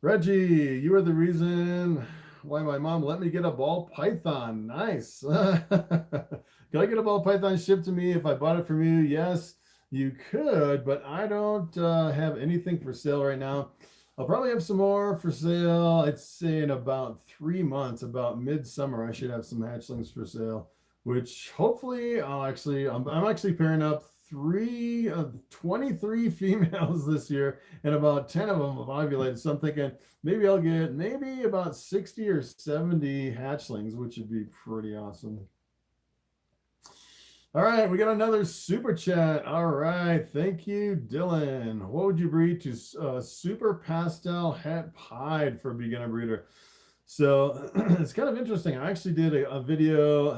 Reggie, you are the reason why my mom let me get a ball python. Nice. Can I get a ball python shipped to me if I bought it from you? Yes, you could, but I don't have anything for sale right now. I'll probably have some more for sale. I'd say in about 3 months, about midsummer, I should have some hatchlings for sale, which hopefully I'm actually pairing up 23 females this year, and about 10 of them have ovulated. So I'm thinking maybe I'll get maybe about 60 or 70 hatchlings, which would be pretty awesome. All right, we got another super chat. All right, thank you, Dylan. What would you breed to super pastel het pied for a beginner breeder? So it's kind of interesting. I actually did a video.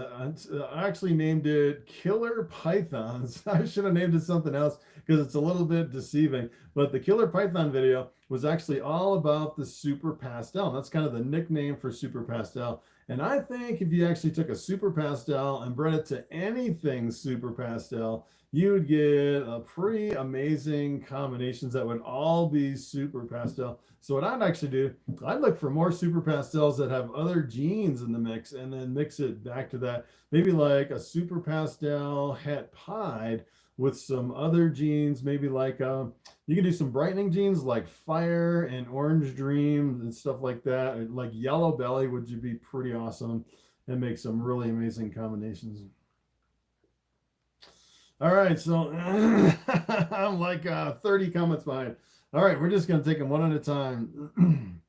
I actually named it Killer Pythons. I should have named it something else because it's a little bit deceiving. But the Killer Python video was actually all about the super pastel. That's kind of the nickname for super pastel. And I think if you actually took a super pastel and bred it to anything super pastel, you would get a pretty amazing combinations that would all be super pastel. So what I'd actually do, I'd look for more super pastels that have other genes in the mix, and then mix it back to that. Maybe like a super pastel het pied with some other genes, maybe like you can do some brightening genes like fire and orange dream and stuff like that. Like yellow belly would be pretty awesome and make some really amazing combinations. All right, so I'm like 30 comments behind. All right, we're just going to take them one at a time.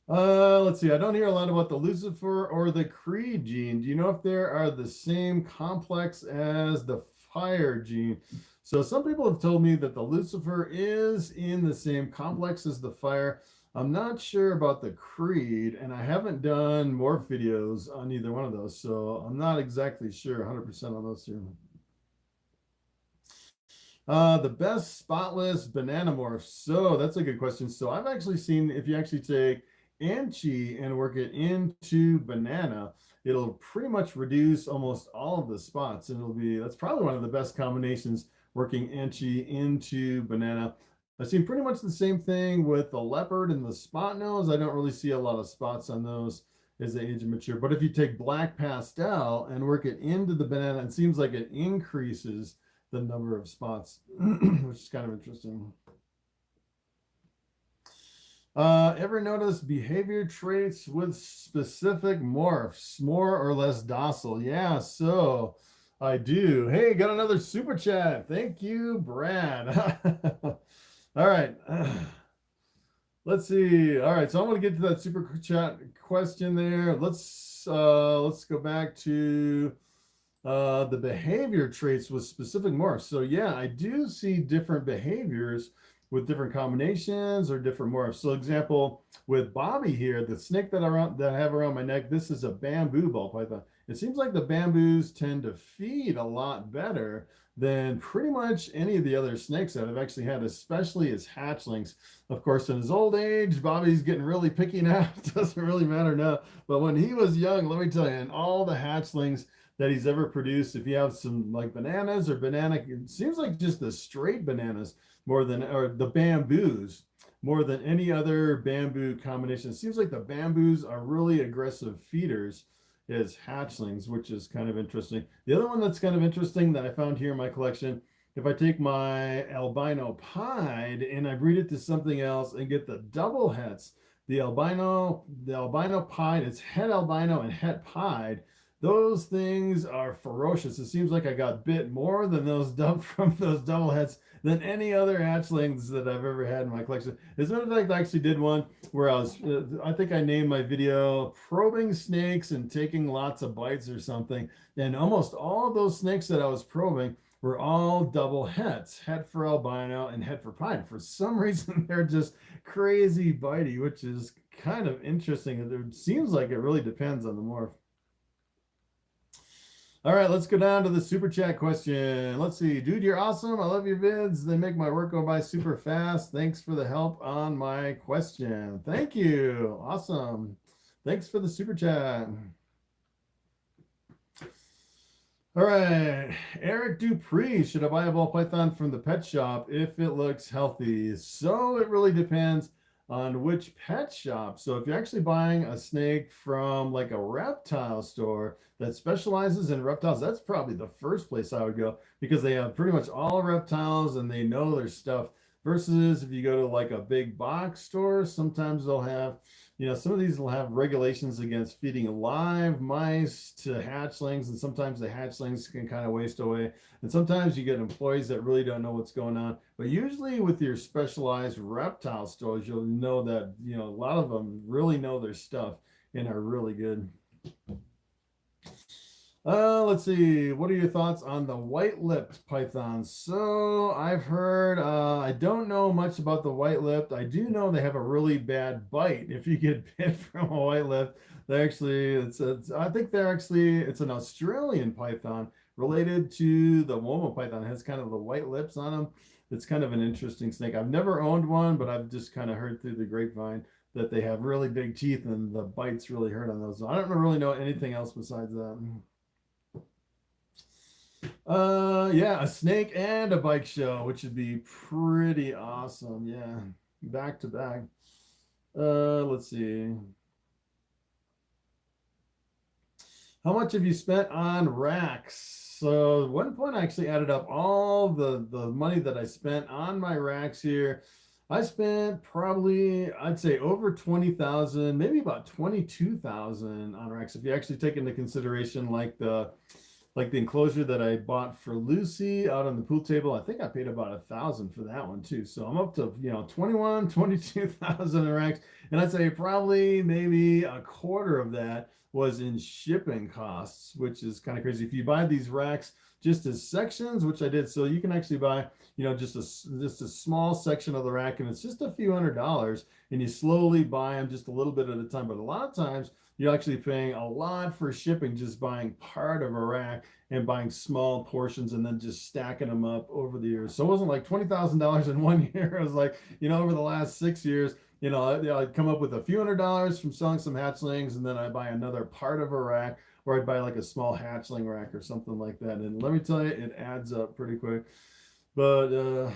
Let's see. I don't hear a lot about the Lucifer or the Creed gene. Do you know if they are the same complex as the fire gene? So some people have told me that the Lucifer is in the same complex as the fire. I'm not sure about the Creed, and I haven't done morph videos on either one of those, so I'm not exactly sure 100% on those two. The best spotless banana morph. So that's a good question. So I've actually seen if you actually take Anchi and work it into banana, it'll pretty much reduce almost all of the spots, and that's probably one of the best combinations, working Anchi into banana. I've seen pretty much the same thing with the leopard and the spot nose. I don't really see a lot of spots on those as they age and mature. But if you take black pastel and work it into the banana, it seems like it increases the number of spots, which is kind of interesting. Ever notice behavior traits with specific morphs, more or less docile? Yeah, so I do. Hey, got another super chat. Thank you, Brad. All right. Let's see. All right, so I'm going to get to that super chat question there. Let's go back to the behavior traits with specific morphs. So yeah, I do see different behaviors with different combinations or different morphs. So example, with Bobby here, the snake that I have around my neck, this is a bamboo ball python. It seems like the bamboos tend to feed a lot better than pretty much any of the other snakes that I've actually had, especially as hatchlings. Of course, in his old age, Bobby's getting really picky now. It doesn't really matter now. But when he was young, let me tell you, and all the hatchlings that he's ever produced, if you have some like bananas or banana, it seems like just the straight bananas more than, or the bamboos more than any other bamboo combination. It seems like the bamboos are really aggressive feeders as hatchlings, which is kind of interesting. The other one that's kind of interesting that I found here in my collection, if I take my albino pied and I breed it to something else and get the double hets, the albino pied, it's het albino and het pied. Those things are ferocious. It seems like I got bit more than from those double heads than any other hatchlings that I've ever had in my collection. As a matter of fact, I actually did one where I think I named my video probing snakes and taking lots of bites or something. And almost all of those snakes that I was probing were all double hets, het for albino and het for pied. For some reason, they're just crazy bitey, which is kind of interesting. It seems like it really depends on the morph. All right, let's go down to the super chat question. Let's see. Dude, you're awesome. I love your vids. They make my work go by super fast. Thanks for the help on my question. Thank you. Awesome. Thanks for the super chat. All right. Eric Dupree. Should I buy a ball python from the pet shop if it looks healthy? So it really depends on which pet shop. So if you're actually buying a snake from like a reptile store that specializes in reptiles, that's probably the first place I would go, because they have pretty much all reptiles and they know their stuff. Versus if you go to like a big box store, sometimes they'll have, some of these will have regulations against feeding live mice to hatchlings, and sometimes the hatchlings can kind of waste away. And sometimes you get employees that really don't know what's going on. But usually with your specialized reptile stores, you'll know that, a lot of them really know their stuff and are really good. Let's see. What are your thoughts on the white-lipped pythons? So I've heard, I don't know much about the white-lipped. I do know they have a really bad bite. If you get bit from a white-lipped, it's an Australian python related to the Bumba Python. It has kind of the white lips on them. It's kind of an interesting snake. I've never owned one, but I've just kind of heard through the grapevine that they have really big teeth and the bites really hurt on those. So I don't really know anything else besides that. Yeah, a snake and a bike show, which would be pretty awesome. Yeah, back to back. Let's see. How much have you spent on racks? So at one point I actually added up all the money that I spent on my racks here. I spent probably, I'd say over 20,000, maybe about 22,000 on racks. If you actually take into consideration like the enclosure that I bought for Lucy out on the pool table, I think I paid about 1,000 for that one too. So I'm up to, 22,000 in racks. And I'd say probably maybe a quarter of that was in shipping costs, which is kind of crazy. If you buy these racks just as sections, which I did, so you can actually buy, just a small section of the rack, and it's just a few $100s, and you slowly buy them just a little bit at a time. But a lot of times you're actually paying a lot for shipping, just buying part of a rack and buying small portions and then just stacking them up over the years. So it wasn't like $20,000 in 1 year. It was like, over the last 6 years, I'd come up with a few $100s from selling some hatchlings, and then I'd buy another part of a rack, or I'd buy like a small hatchling rack or something like that. And let me tell you, it adds up pretty quick. But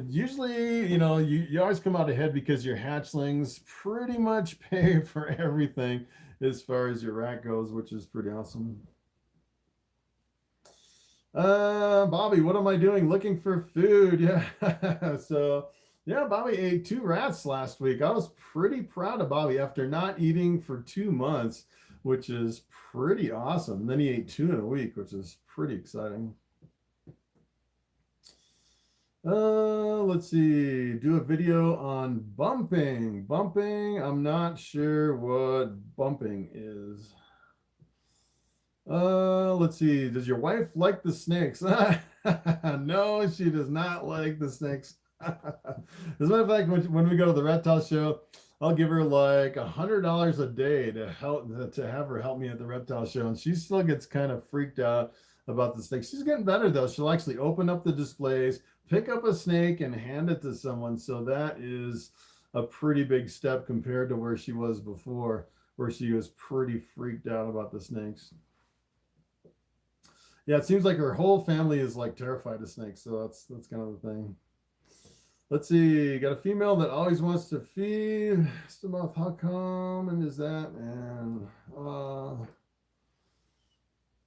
usually, you always come out ahead because your hatchlings pretty much pay for everything as far as your rack goes, which is pretty awesome. Bobby, what am I doing? Looking for food. Yeah. So yeah, Bobby ate 2 rats last week. I was pretty proud of Bobby after not eating for 2 months, which is pretty awesome. And then he ate 2 in a week, which is pretty exciting. Let's see. Do a video on bumping. Bumping, I'm not sure what bumping is. Let's see. Does your wife like the snakes? No, she does not like the snakes. As a matter of fact, when we go to the reptile show, I'll give her like $100 a day to have her help me at the reptile show, and she still gets kind of freaked out about the snake. She's getting better though. She'll actually open up the displays, pick up a snake, and hand it to someone. So that is a pretty big step compared to where she was before, where she was pretty freaked out about the snakes. Yeah, it seems like her whole family is like terrified of snakes. So that's kind of the thing. Let's see. Got a female that always wants to feed. Mouth, how common is that? And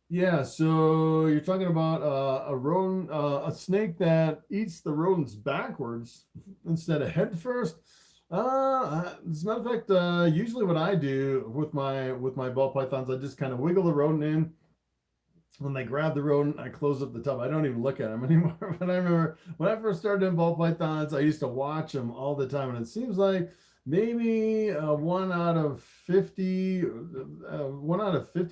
yeah, so you're talking about a rodent, a snake that eats the rodents backwards instead of head first. As a matter of fact, usually what I do with my ball pythons, I just kind of wiggle the rodent in. When they grab the rodent, I close up the tub. I don't even look at them anymore. But I remember when I first started in ball pythons, I used to watch them all the time, and it seems like maybe 1 out of 50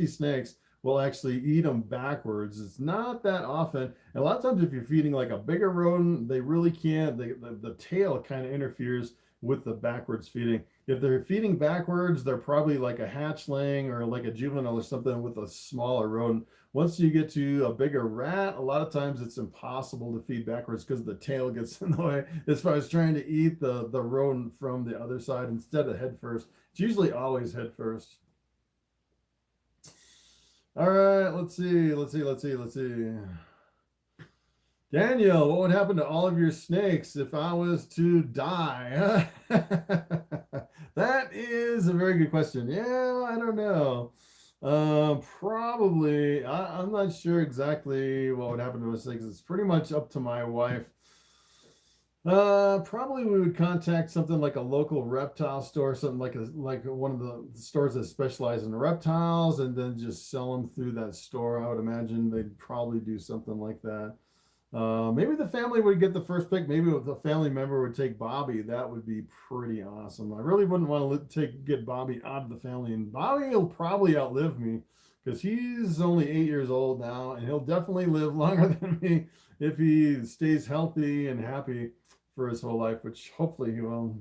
snakes will actually eat them backwards. It's not that often. And a lot of times, if you're feeding like a bigger rodent, they really can't. The tail kind of interferes with the backwards feeding. If they're feeding backwards, they're probably like a hatchling or like a juvenile or something with a smaller rodent. Once you get to a bigger rat, a lot of times it's impossible to feed backwards because the tail gets in the way as far as trying to eat the rodent from the other side instead of head first. It's usually always head first. All right, let's see. Daniel, what would happen to all of your snakes if I was to die? That is a very good question. Yeah, I don't know. Probably, I'm not sure exactly what would happen to us because it's pretty much up to my wife. Probably we would contact something like a local reptile store, something like one of the stores that specialize in reptiles, and then just sell them through that store. I would imagine they'd probably do something like that. Maybe the family would get the first pick. Maybe the family member would take Bobby. That would be pretty awesome. I really wouldn't want to get Bobby out of the family, and Bobby will probably outlive me because he's only 8 years old now, and he'll definitely live longer than me if he stays healthy and happy for his whole life, which hopefully he will.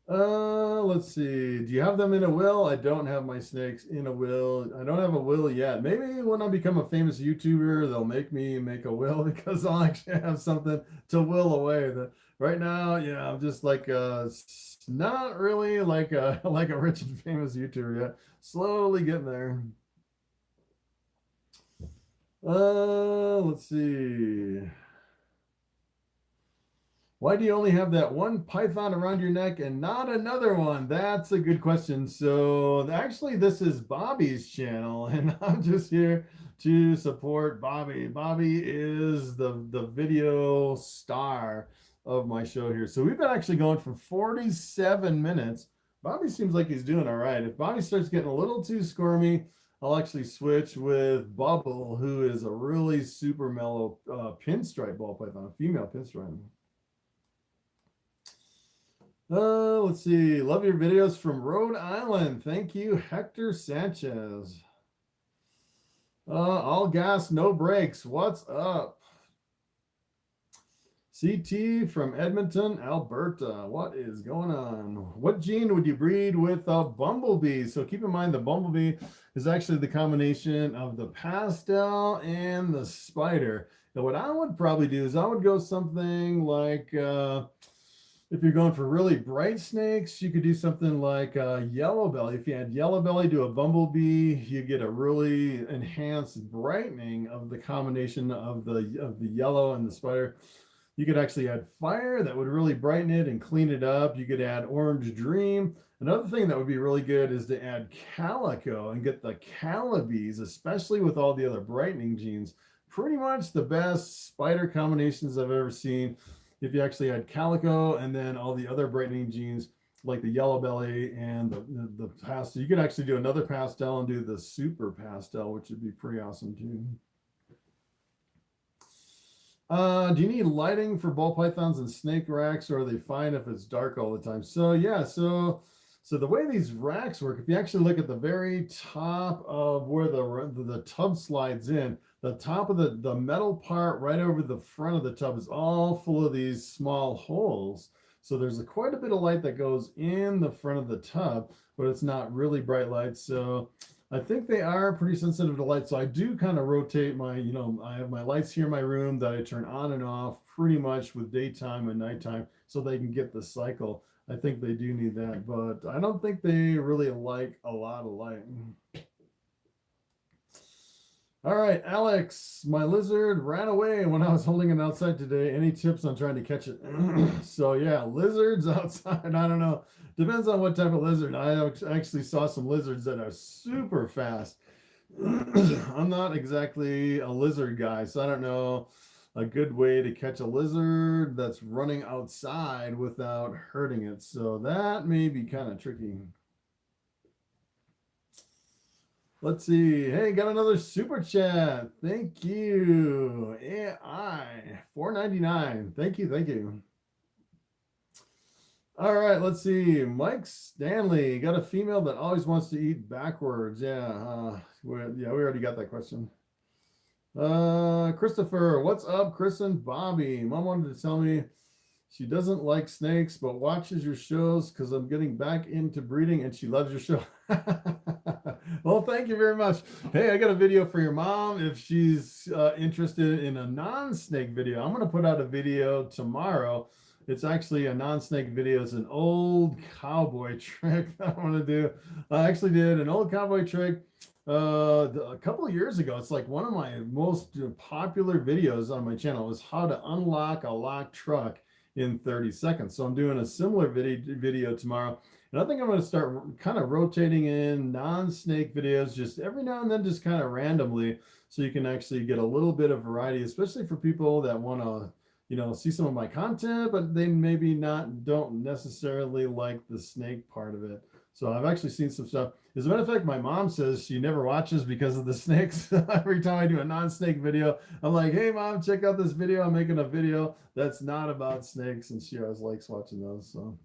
Let's see. Do you have them in a will? I don't have my snakes in a will. I don't have a will yet. Maybe when I become a famous YouTuber, they'll make me make a will because I'll actually have something to will away. Right now, yeah, I'm just like not really like a rich and famous YouTuber yet. Slowly getting there. Let's see. Why do you only have that one python around your neck and not another one? That's a good question. So actually, this is Bobby's channel, and I'm just here to support Bobby. Bobby is the video star of my show here. So we've been actually going for 47 minutes. Bobby seems like he's doing all right. If Bobby starts getting a little too squirmy, I'll actually switch with Bubble, who is a really super mellow pinstripe ball python, female pinstripe. Let's see. Love your videos from Rhode Island. Thank you, Hector Sanchez. All gas, no brakes. What's up? CT from Edmonton, Alberta. What is going on? What gene would you breed with a bumblebee? So keep in mind the bumblebee is actually the combination of the pastel and the spider. Now what I would probably do is I would go something like if you're going for really bright snakes, you could do something like yellow belly. If you add yellow belly to a bumblebee, you get a really enhanced brightening of the combination of the yellow and the spider. You could actually add fire that would really brighten it and clean it up. You could add orange dream. Another thing that would be really good is to add calico and get the calibes, especially with all the other brightening genes. Pretty much the best spider combinations I've ever seen. If you actually add calico and then all the other brightening genes like the yellow belly and the pastel, you could actually do another pastel and do the super pastel, which would be pretty awesome too. Do you need lighting for ball pythons and snake racks, or are they fine if it's dark all the time? So yeah, so the way these racks work, if you actually look at the very top of where the tub slides in, the top of the metal part right over the front of the tub is all full of these small holes. So there's quite a bit of light that goes in the front of the tub, but it's not really bright light. So I think they are pretty sensitive to light. So I do kind of rotate my, I have my lights here in my room that I turn on and off pretty much with daytime and nighttime so they can get the cycle. I think they do need that, but I don't think they really like a lot of light. All right, Alex, my lizard ran away when I was holding it outside today. Any tips on trying to catch it? So yeah, lizards outside, I don't know. Depends on what type of lizard. I actually saw some lizards that are super fast. I'm not exactly a lizard guy, so I don't know a good way to catch a lizard that's running outside without hurting it. So that may be kind of tricky. Let's see. Hey, got another super chat. Thank you. AI $4.99. Thank you. Thank you. All right, let's see. Mike Stanley, got a female that always wants to eat backwards. Yeah, we already got that question. Christopher, what's up, Chris and Bobby? Mom wanted to tell me she doesn't like snakes, but watches your shows because I'm getting back into breeding and she loves your show. Well, thank you very much. Hey, I got a video for your mom if she's interested in a non-snake video. I'm going to put out a video tomorrow. It's actually a non-snake video. It's an old cowboy trick that I want to do. I actually did an old cowboy trick a couple of years ago. It's like one of my most popular videos on my channel was how to unlock a locked truck in 30 seconds. So I'm doing a similar video tomorrow. And I think I'm going to start kind of rotating in non-snake videos just every now and then, just kind of randomly, so you can actually get a little bit of variety, especially for people that want to, see some of my content, but they maybe don't necessarily like the snake part of it. So I've actually seen some stuff. As a matter of fact, my mom says she never watches because of the snakes. Every time I do a non-snake video, I'm like, hey mom, check out this video. I'm making a video that's not about snakes, and she always likes watching those. So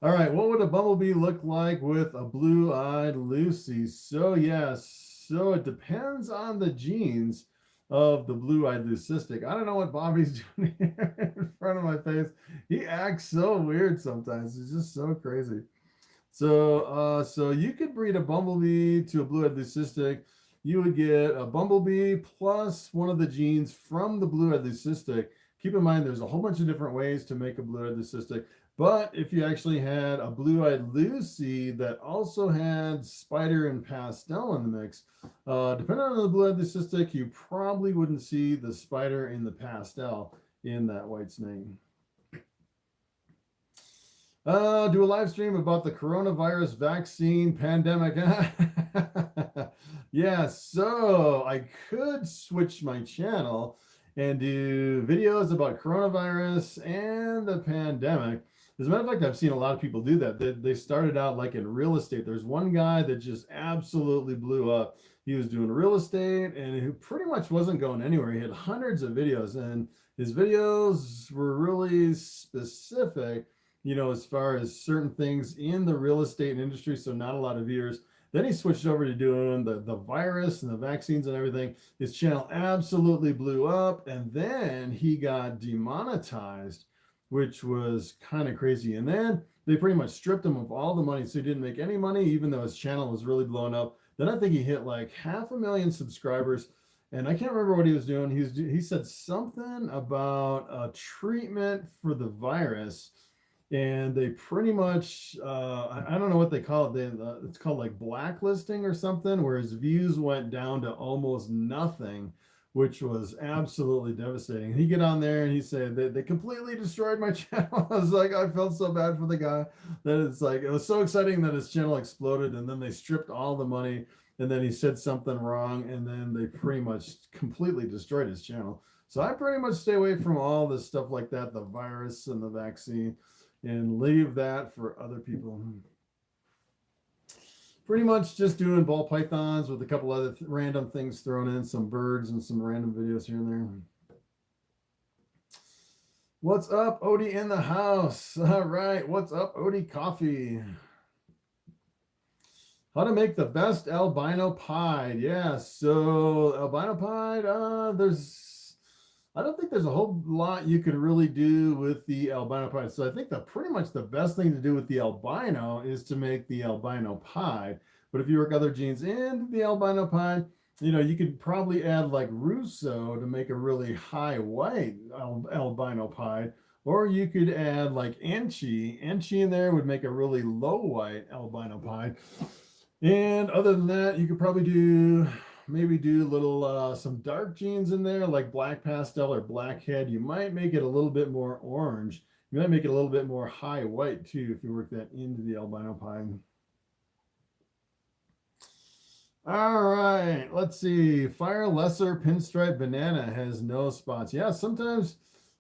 all right, what would a bumblebee look like with a blue-eyed Lucy? So yes, so it depends on the genes of the blue-eyed leucistic. I don't know what Bobby's doing here in front of my face. He acts so weird sometimes. It's just so crazy. So so you could breed a bumblebee to a blue-eyed leucistic. You would get a bumblebee plus one of the genes from the blue-eyed leucistic. Keep in mind, there's a whole bunch of different ways to make a blue-eyed leucistic. But if you actually had a blue-eyed Lucy that also had spider and pastel in the mix, depending on the blue-eyed leucistic, you probably wouldn't see the spider and the pastel in that white snake. Do a live stream about the coronavirus vaccine pandemic. Yeah, so I could switch my channel and do videos about coronavirus and the pandemic. As a matter of fact, I've seen a lot of people do that. They started out like in real estate. There's one guy that just absolutely blew up. He was doing real estate and he pretty much wasn't going anywhere. He had hundreds of videos, and his videos were really specific, as far as certain things in the real estate industry. So not a lot of viewers. Then he switched over to doing the virus and the vaccines and everything. His channel absolutely blew up, and then he got demonetized, which was kind of crazy. And then they pretty much stripped him of all the money, so he didn't make any money, even though his channel was really blowing up. Then I think he hit like 500,000 subscribers, and I can't remember what he was doing. He said something about a treatment for the virus, and they pretty much I don't know what they call it. It's called like blacklisting or something, where his views went down to almost nothing, which was absolutely devastating. He get on there and he said that they completely destroyed my channel. I was like, I felt so bad for the guy that it's like, it was so exciting that his channel exploded, and then they stripped all the money, and then he said something wrong, and then they pretty much completely destroyed his channel. So I pretty much stay away from all this stuff like that, the virus and the vaccine, and leave that for other people. Pretty much just doing ball pythons with a couple other random things thrown in, some birds and some random videos here and there. What's up, Odie in the house? All right, what's up, Odie Coffee? How to make the best albino pied. Yeah, so albino pied, there's I don't think there's a whole lot you could really do with the albino pie. So I think that pretty much the best thing to do with the albino is to make the albino pie. But if you work other genes into the albino pie, you know, you could probably add like Russo to make a really high white albino pie, or you could add like Enchi. Enchi in there would make a really low white albino pie. And other than that, you could probably do maybe do little some dark genes in there like black pastel or blackhead. You might make it a little bit more orange. You might make it a little bit more high white too if you work that into the albino pie. All right, let's see. Fire Lesser Pinstripe Banana has no spots. Yeah, sometimes,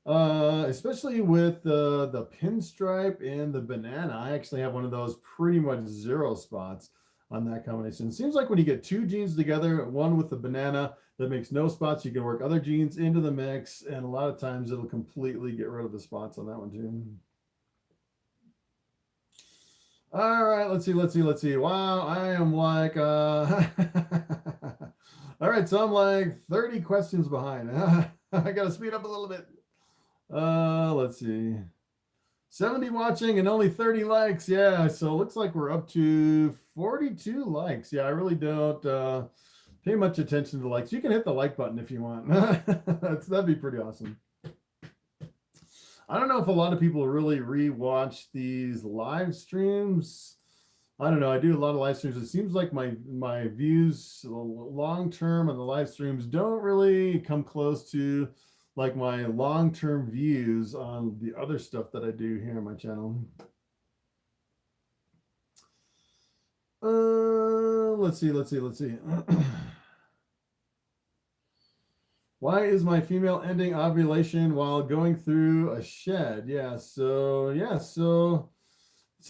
especially with the pinstripe and the banana, I actually have one of those pretty much 0 spots on that combination. It seems like when you get 2 genes together, one with the banana that makes no spots, you can work other genes into the mix, and a lot of times it'll completely get rid of the spots on that one too. All right, let's see. Wow, I am like, all right, so I'm like 30 questions behind. I got to speed up a little bit. Let's see. 70 watching and only 30 likes. Yeah, so it looks like we're up to 42 likes. Yeah, I really don't pay much attention to likes. You can hit the like button if you want. That'd be pretty awesome. I don't know if a lot of people really rewatch these live streams. I don't know. I do a lot of live streams. It seems like my views long term on the live streams don't really come close to like my long-term views on the other stuff that I do here on my channel. Let's see. Why is my female ending ovulation while going through a shed? So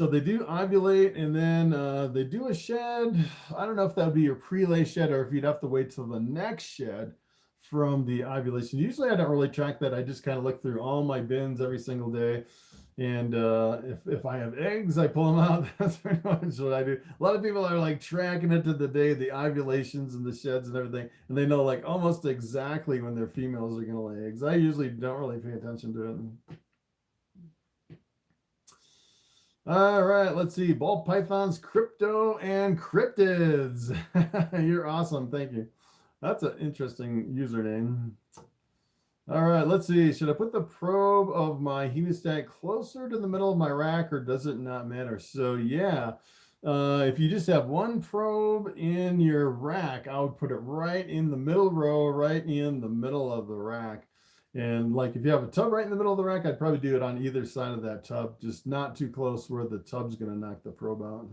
they do ovulate and then they do a shed. I don't know if that would be your pre-lay shed or if you'd have to wait till the next shed from the ovulation. Usually I don't really track that. I just kind of look through all my bins every single day. And if I have eggs, I pull them out. That's pretty much what I do. A lot of people are like tracking it to the day, the ovulations and the sheds and everything. And they know like almost exactly when their females are going to lay eggs. I usually don't really pay attention to it. All right, let's see. Ball Pythons, Crypto and Cryptids. You're awesome. Thank you. That's an interesting username. All right, let's see. Should I put the probe of my hemostat closer to the middle of my rack, or does it not matter? So yeah, if you just have one probe in your rack, I would put it right in the middle row, right in the middle of the rack. And like if you have a tub right in the middle of the rack, I'd probably do it on either side of that tub, just not too close where the tub's going to knock the probe out.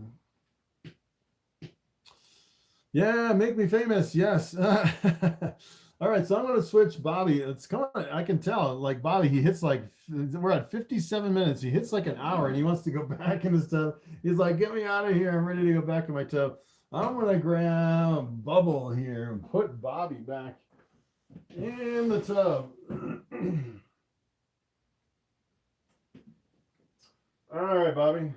Yeah, make me famous. Yes. All right, so I'm going to switch Bobby. It's coming. I can tell, like Bobby, he hits like, we're at 57 minutes. He hits like an hour and he wants to go back in his tub. He's like, get me out of here. I'm ready to go back in my tub. I'm going to grab Bubble here and put Bobby back in the tub. All right, Bobby.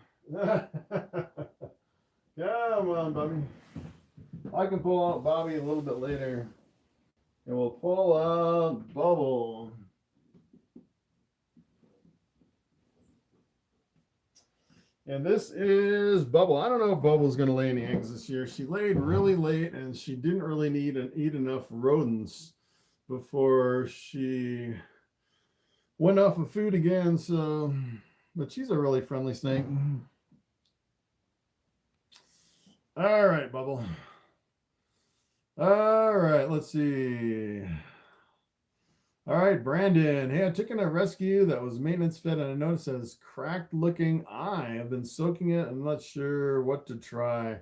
Come on, Bobby. I can pull out Bobby a little bit later. And we'll pull out Bubble. And this is Bubble. I don't know if Bubble's going to lay any eggs this year. She laid really late, and she didn't really need to eat enough rodents before she went off of food again. So, but she's a really friendly snake. All right, Bubble. All right, let's see. All right, Brandon. Hey, I took in a rescue that was maintenance fed, and I noticed it has cracked looking eye. I've been soaking it. I'm not sure what to try.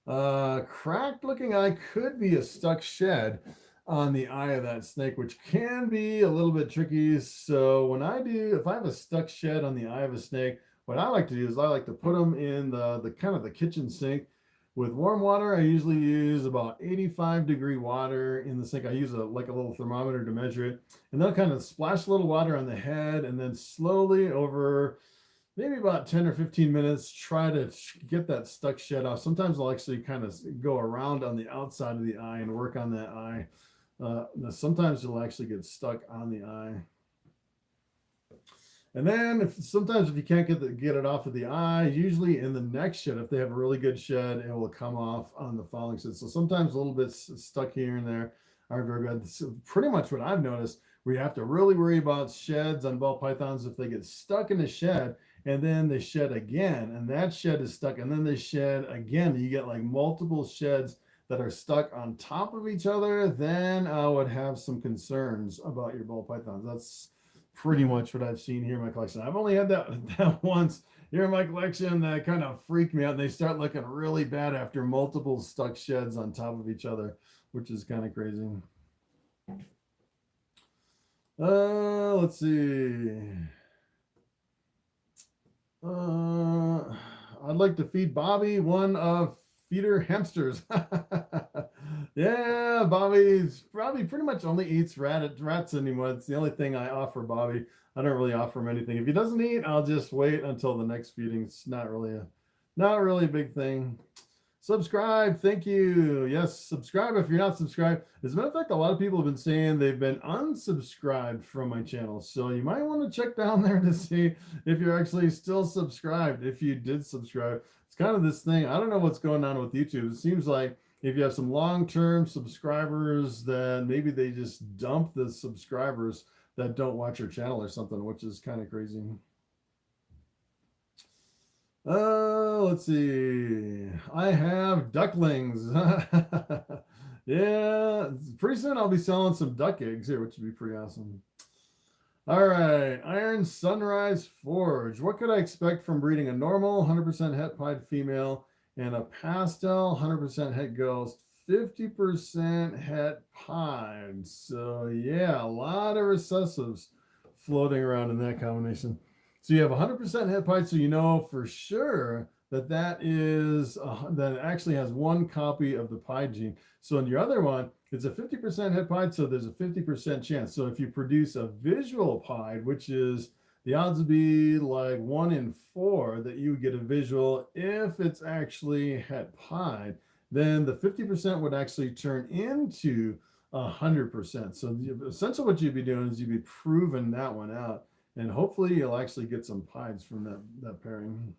Cracked looking eye could be a stuck shed on the eye of that snake, which can be a little bit tricky. So if I have a stuck shed on the eye of a snake, what I like to do is I like to put them in the kind of the kitchen sink. With warm water, I usually use about 85-degree water in the sink. I use like a little thermometer to measure it. And then kind of splash a little water on the head and then slowly over maybe about 10 or 15 minutes, try to get that stuck shed off. Sometimes I'll actually kind of go around on the outside of the eye and work on that eye. Sometimes it'll actually get stuck on the eye. And then sometimes if you can't get it off of the eye, usually in the next shed, if they have a really good shed, it will come off on the following shed. So sometimes a little bit stuck here and there aren't very bad. So pretty much what I've noticed, we have to really worry about sheds on ball pythons if they get stuck in a shed and then they shed again, and that shed is stuck, and then they shed again. You get like multiple sheds that are stuck on top of each other, then I would have some concerns about your ball pythons. That's pretty much what I've seen here in my collection. I've only had that once here in my collection that kind of freaked me out. They start looking really bad after multiple stuck sheds on top of each other, which is kind of crazy. Let's see. I'd like to feed Bobby one of feeder hamsters. Yeah, Bobby pretty much only eats rats anymore. It's the only thing I offer Bobby. I don't really offer him anything. If he doesn't eat, I'll just wait until the next feeding. It's not really a big thing. Subscribe, thank you. Yes, subscribe if you're not subscribed. As a matter of fact, a lot of people have been saying they've been unsubscribed from my channel. So you might want to check down there to see if you're actually still subscribed, if you did subscribe. It's kind of this thing. I don't know what's going on with YouTube. It seems like if you have some long-term subscribers, then maybe they just dump the subscribers that don't watch your channel or something, which is kind of crazy. Let's see. I have ducklings. Yeah, pretty soon I'll be selling some duck eggs here, which would be pretty awesome. All right, Iron Sunrise Forge. What could I expect from breeding a normal 100% het pied female and a pastel 100% het ghost, 50% het pied? So yeah, a lot of recessives floating around in that combination. So you have 100% het pied, so you know for sure that that it actually has one copy of the pied gene. So in your other one, it's a 50% het pied, so there's a 50% chance. So if you produce a visual pied, which is the odds would be like 1 in 4 that you would get a visual if it's actually het pied, then the 50% would actually turn into 100%. So essentially what you'd be doing is you'd be proving that one out. And hopefully you'll actually get some pieds from that pairing.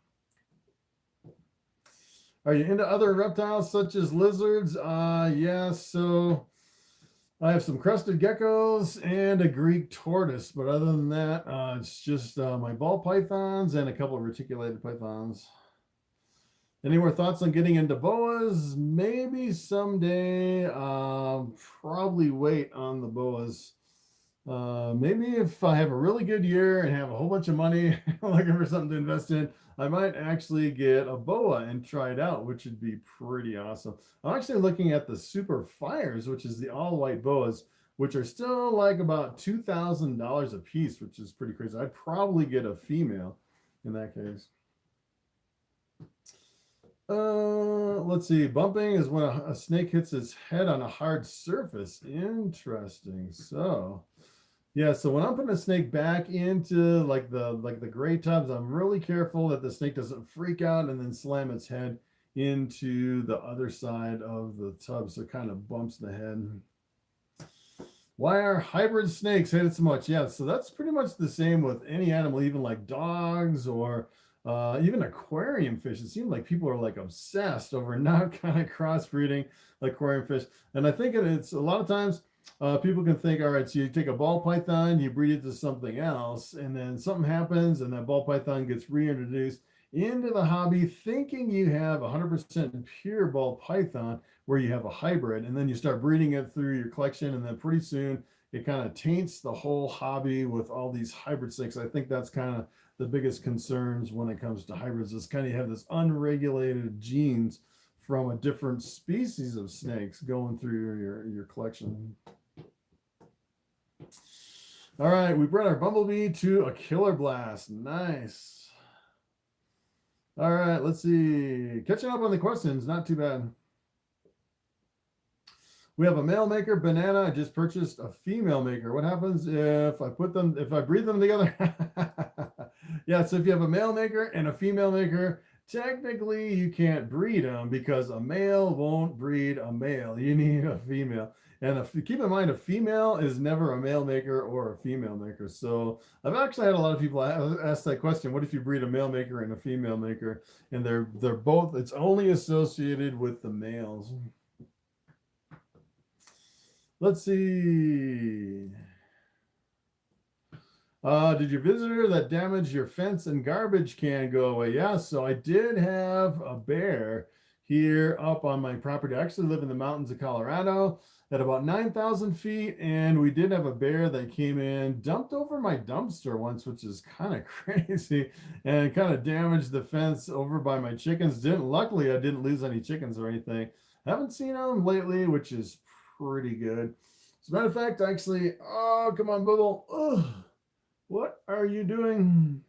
Are you into other reptiles such as lizards? Yes. So I have some crested geckos and a Greek tortoise. But other than that, it's just my ball pythons and a couple of reticulated pythons. Any more thoughts on getting into boas? Maybe someday. Probably wait on the boas. Maybe if I have a really good year and have a whole bunch of money looking for something to invest in, I might actually get a boa and try it out, which would be pretty awesome. I'm actually looking at the Super Fires, which is the all-white boas, which are still like about $2,000 a piece, which is pretty crazy. I'd probably get a female in that case. Let's see. Bumping is when a snake hits its head on a hard surface. Interesting. So yeah, so when I'm putting a snake back into like the gray tubs, I'm really careful that the snake doesn't freak out and then slam its head into the other side of the tub, so it kind of bumps the head. Why are hybrid snakes hated so much? Yeah, so that's pretty much the same with any animal, even like dogs or even aquarium fish. It seems like people are like obsessed over not kind of crossbreeding aquarium fish. And I think it's a lot of times people can think, all right, so you take a ball python, you breed it to something else, and then something happens and that ball python gets reintroduced into the hobby thinking you have 100% pure ball python where you have a hybrid, and then you start breeding it through your collection, and then pretty soon it kind of taints the whole hobby with all these hybrid snakes. I think that's kind of the biggest concerns when it comes to hybrids, is kind of you have this unregulated genes from a different species of snakes going through your collection. All right, we brought our bumblebee to a killer blast. Nice. All right, let's see. Catching up on the questions, not too bad. We have a male maker, banana. I just purchased a female maker. What happens if I breed them together? Yeah, so if you have a male maker and a female maker, technically you can't breed them because a male won't breed a male. You need a female. And keep in mind, a female is never a male maker or a female maker. So I've actually had a lot of people ask that question: what if you breed a male maker and a female maker? And they're both. It's only associated with the males. Let's see. Did your visitor that damaged your fence and garbage can go away? Yeah, so I did have a bear here up on my property. I actually live in the mountains of Colorado at about 9,000 feet, and we did have a bear that came in, dumped over my dumpster once, which is kind of crazy, and kind of damaged the fence over by my chickens. Luckily, I didn't lose any chickens or anything. Haven't seen them lately, which is pretty good. As a matter of fact, actually, oh, come on, Bubble. Ugh. What are you doing?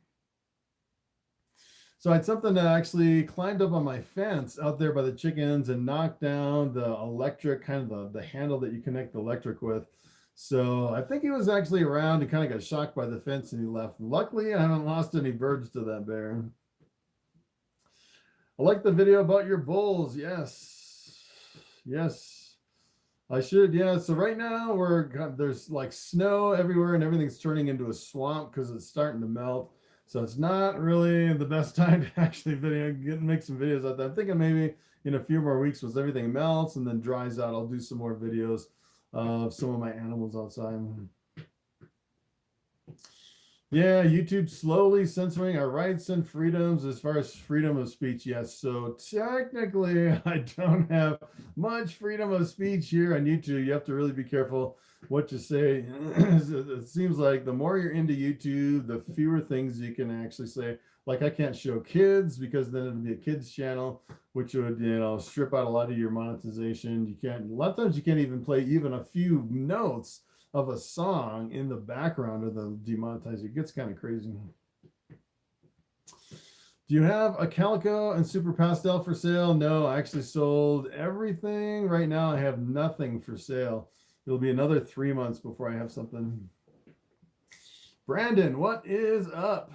So I had something that actually climbed up on my fence out there by the chickens and knocked down the electric, kind of the handle that you connect the electric with. So I think he was actually around and kind of got shocked by the fence and he left. Luckily, I haven't lost any birds to that bear. I like the video about your bulls. Yes. Yes. I should, yeah. So right now there's like snow everywhere and everything's turning into a swamp because it's starting to melt. So it's not really the best time to actually make some videos out there. I'm thinking maybe in a few more weeks, once everything melts and then dries out, I'll do some more videos of some of my animals outside. Yeah, YouTube slowly censoring our rights and freedoms as far as freedom of speech. Yes, so technically I don't have much freedom of speech here on YouTube. You have to really be careful what you say. It seems like the more you're into YouTube, the fewer things you can actually say. Like I can't show kids because then it'd be a kids channel, which would, strip out a lot of your monetization. A lot of times you can't even play even a few notes of a song in the background of the demonetizer. It gets kind of crazy. Do you have a calico and super pastel for sale? No, I actually sold everything. Right now I have nothing for sale. It'll be another 3 months before I have something. Brandon, what is up?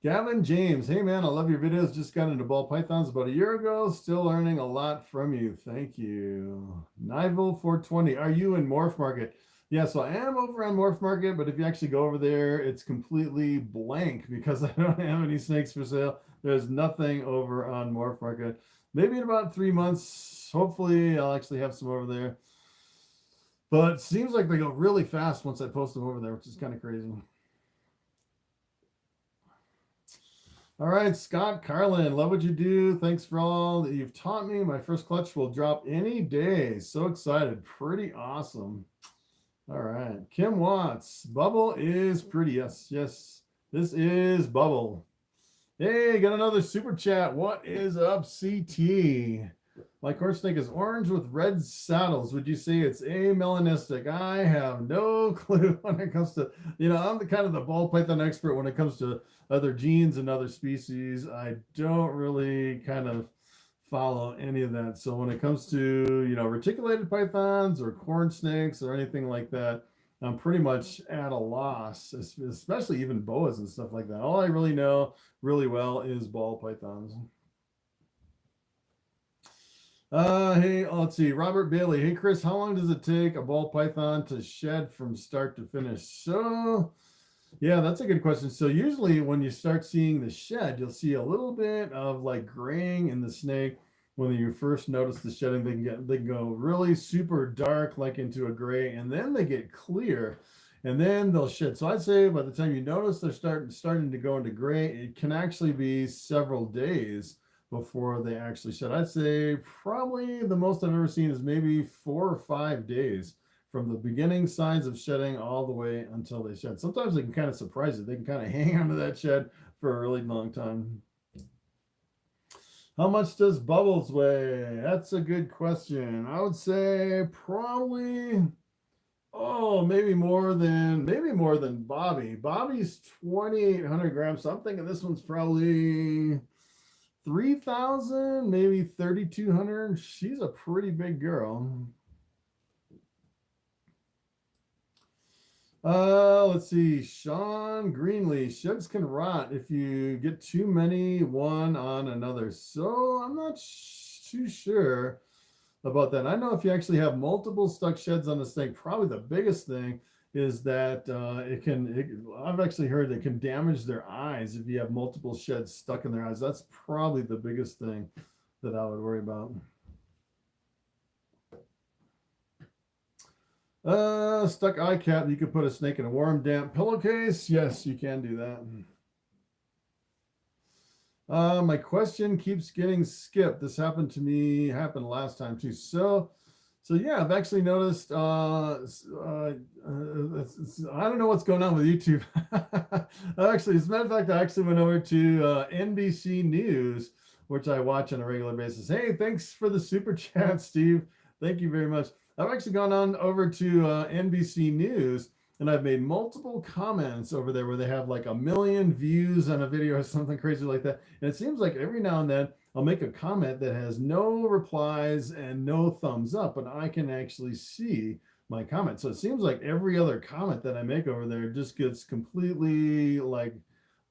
Gavin James, hey man, I love your videos. Just got into ball pythons about a year ago. Still learning a lot from you. Thank you. Nivel 420, are you in Morphmarket? Yeah, so I am over on Morphmarket, but if you actually go over there, it's completely blank because I don't have any snakes for sale. There's nothing over on Morphmarket. Maybe in about 3 months, hopefully I'll actually have some over there. But it seems like they go really fast once I post them over there, which is kind of crazy. All right, Scott Carlin, love what you do. Thanks for all that you've taught me. My first clutch will drop any day. So excited. Pretty awesome. All right. Kim Watts, Bubble is pretty. Yes, yes. This is Bubble. Hey, got another super chat. What is up, CT? My corn snake is orange with red saddles. Would you say it's amelanistic? I have no clue when it comes to, I'm the kind of the ball python expert when it comes to other genes and other species. I don't really kind of follow any of that. So when it comes to, reticulated pythons or corn snakes or anything like that, I'm pretty much at a loss, especially even boas and stuff like that. All I really know really well is ball pythons. Hey, let's see. Robert Bailey. Hey, Chris, how long does it take a ball python to shed from start to finish? So, yeah, that's a good question. So usually when you start seeing the shed, you'll see a little bit of like graying in the snake. When you first notice the shedding, they can go really super dark, like into a gray, and then they get clear, and then they'll shed. So I'd say by the time you notice they're starting to go into gray, it can actually be several days before they actually shed. I'd say probably the most I've ever seen is maybe 4 or 5 days from the beginning signs of shedding all the way until they shed. Sometimes they can kind of surprise you. They can kind of hang onto that shed for a really long time. How much does Bubbles weigh? That's a good question. I would say probably, maybe more than Bobby. Bobby's 2,800 grams. So I'm thinking this one's probably 3,000, maybe 3,200. She's a pretty big girl. Let's see. Sean Greenlee, sheds can rot if you get too many one on another. So I'm not too sure about that. I know if you actually have multiple stuck sheds on the snake, probably the biggest thing is that I've actually heard it can damage their eyes if you have multiple sheds stuck in their eyes. That's probably the biggest thing that I would worry about. Stuck eye cap. You could put a snake in a warm, damp pillowcase. Yes, you can do that. My question keeps getting skipped. This happened to me, happened last time too. So yeah, I've actually noticed, I don't know what's going on with YouTube. Actually, as a matter of fact, I actually went over to NBC News, which I watch on a regular basis. Hey, thanks for the super chat, Steve. Thank you very much. I've actually gone on over to NBC News, and I've made multiple comments over there where they have like 1 million views on a video or something crazy like that. And it seems like every now and then I'll make a comment that has no replies and no thumbs up, but I can actually see my comment. So it seems like every other comment that I make over there just gets completely like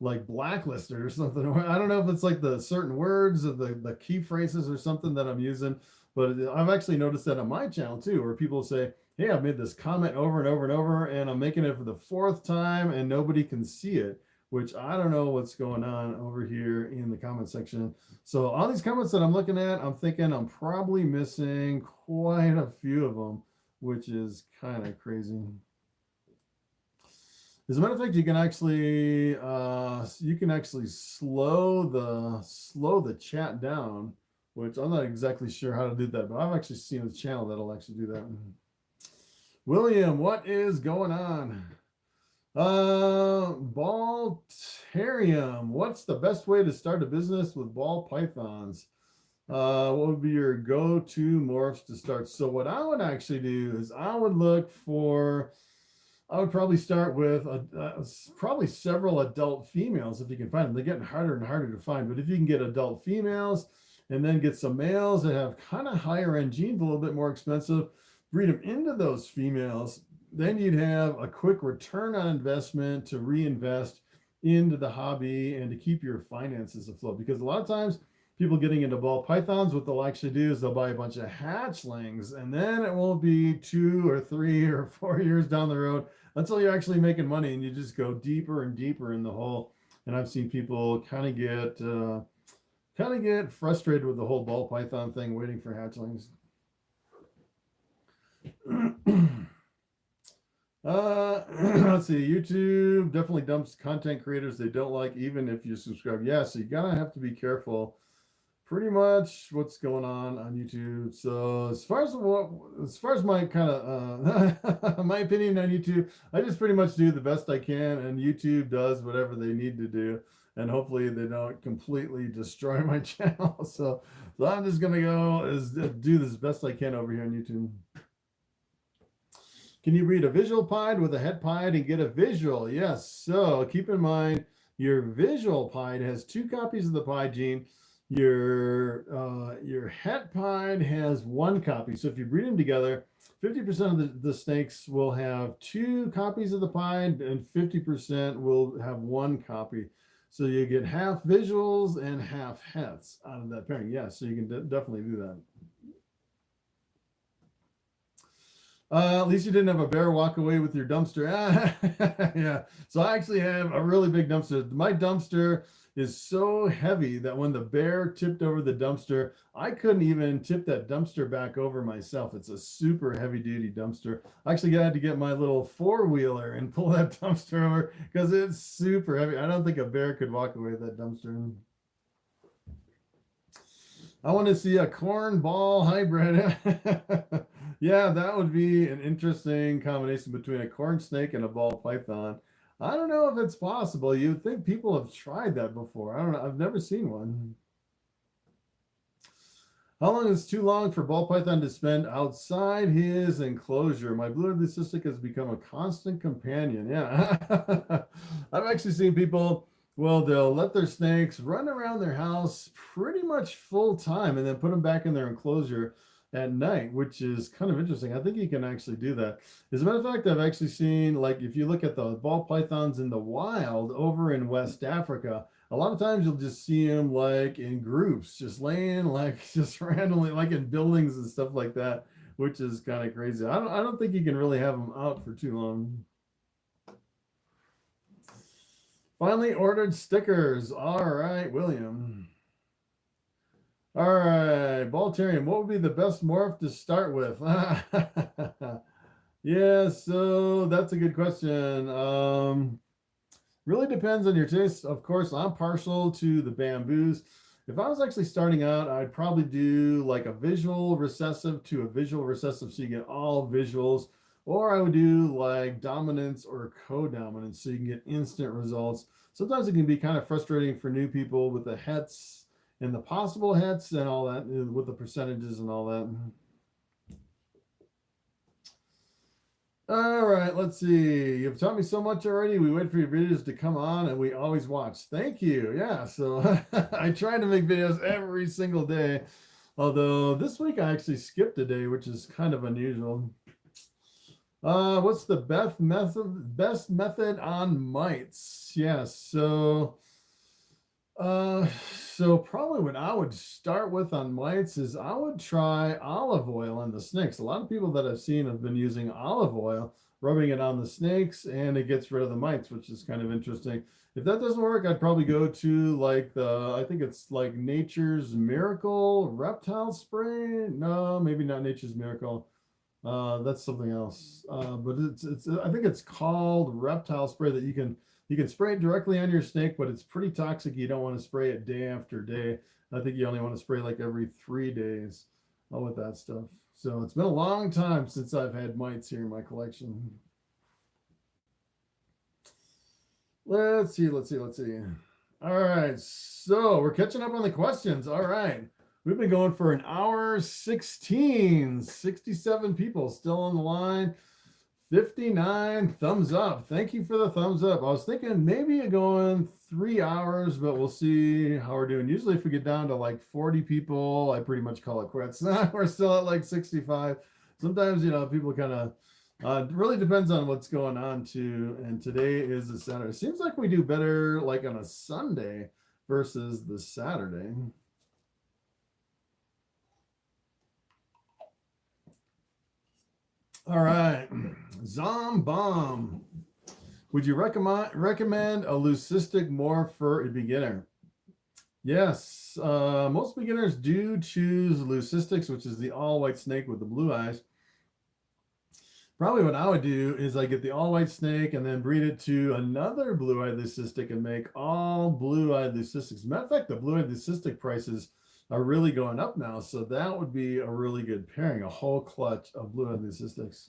blacklisted or something. I don't know if it's like the certain words or the key phrases or something that I'm using, but I've actually noticed that on my channel too, where people say, hey, I've made this comment over and over and over, and I'm making it for the 4th time and nobody can see it, which I don't know what's going on over here in the comment section. So all these comments that I'm looking at, I'm thinking I'm probably missing quite a few of them, which is kind of crazy. As a matter of fact, you can actually slow the chat down, which I'm not exactly sure how to do that, but I've actually seen a channel that'll actually do that. William, what is going on? Baltarium, what's the best way to start a business with ball pythons? What would be your go-to morphs to start? So what I would actually do is I would probably start with probably several adult females if you can find them. They're getting harder and harder to find, but if you can get adult females and then get some males that have kind of higher end genes, a little bit more expensive, breed them into those females, then you'd have a quick return on investment to reinvest into the hobby and to keep your finances afloat. Because a lot of times people getting into ball pythons, what they'll actually do is they'll buy a bunch of hatchlings, and then it won't be 2 or 3 or 4 years down the road until you're actually making money, and you just go deeper and deeper in the hole. And I've seen people kind of get frustrated with the whole ball python thing, waiting for hatchlings. Let's see. YouTube definitely dumps content creators they don't like, even if you subscribe. Yeah, so you gotta have to be careful. Pretty much what's going on YouTube. So as far as my kind of my opinion on YouTube, I just pretty much do the best I can, and YouTube does whatever they need to do, and hopefully they don't completely destroy my channel. So I'm just gonna do this best I can over here on YouTube. Can you breed a visual pied with a het pied and get a visual? Yes. So keep in mind your visual pied has 2 copies of the pied gene. Your het pied has 1 copy. So if you breed them together, 50% of the snakes will have 2 copies of the pied, and 50% will have 1 copy. So you get half visuals and half hets out of that pairing. Yeah, so you can definitely do that. At least you didn't have a bear walk away with your dumpster. Yeah. So I actually have a really big dumpster. My dumpster is so heavy that when the bear tipped over the dumpster, I couldn't even tip that dumpster back over myself. It's a super heavy duty dumpster. I actually had to get my little 4-wheeler and pull that dumpster over because it's super heavy. I don't think a bear could walk away with that dumpster. I want to see a corn ball hybrid. Yeah, that would be an interesting combination between a corn snake and a ball python. I don't know if it's possible. You'd think people have tried that before. I don't know. I've never seen one. How long is too long for ball python to spend outside his enclosure? My blue leucistic has become a constant companion. Yeah. I've actually seen people, well, they'll let their snakes run around their house pretty much full time and then put them back in their enclosure. at night, which is kind of interesting. I think you can actually do that. As a matter of fact, I've actually seen, like, if you look at the ball pythons in the wild over in West Africa, a lot of times you'll just see them like in groups, just laying like just randomly, like in buildings and stuff like that, which is kind of crazy. I don't think you can really have them out for too long. Finally ordered stickers. All right, William. All right, Baltarian, what would be the best morph to start with? Yeah, so that's a good question. Really depends on your taste. Of course, I'm partial to the bamboos. If I was actually starting out, I'd probably do like a visual recessive to a visual recessive so you get all visuals, or I would do like dominance or co-dominance so you can get instant results. Sometimes it can be kind of frustrating for new people with the hets and the possible hets and all that, with the percentages and all that. All right, let's see. You've taught me so much already. We wait for your videos to come on and we always watch. Thank you. Yeah, so I try to make videos every single day. Although this week I actually skipped a day, which is kind of unusual. What's the best method on mites? Yes, so probably what I would start with on mites is I would try olive oil on the snakes. A lot of people that I've seen have been using olive oil, rubbing it on the snakes, and it gets rid of the mites, which is kind of interesting. If that doesn't work, I'd probably go to like I think it's like Nature's Miracle reptile spray. No, maybe not Nature's Miracle. That's something else. But I think it's called reptile spray that you can spray it directly on your snake, but it's pretty toxic. You don't want to spray it day after day. I think you only want to spray like every 3 days with that stuff. So it's been a long time since I've had mites here in my collection. Let's see. All right, so we're catching up on the questions. All right. We've been going for an hour 16, 67 people still on the line. 59 thumbs up. Thank you for the thumbs up. I was thinking maybe going 3 hours, but we'll see how we're doing. Usually if we get down to like 40 people, I pretty much call it quits. We're still at like 65. Sometimes, people kind of, really depends on what's going on too. And today is the Saturday. Seems like we do better like on a Sunday versus the Saturday. All right, Zombomb. Would you recommend a leucistic morph for a beginner? Yes, most beginners do choose leucistics, which is the all-white snake with the blue eyes. Probably what I would do is I get the all-white snake and then breed it to another blue-eyed leucistic and make all blue-eyed leucistics. Matter of fact, the blue-eyed leucistic prices are really going up now, so that would be a really good pairing, a whole clutch of blue-eyed leucistics.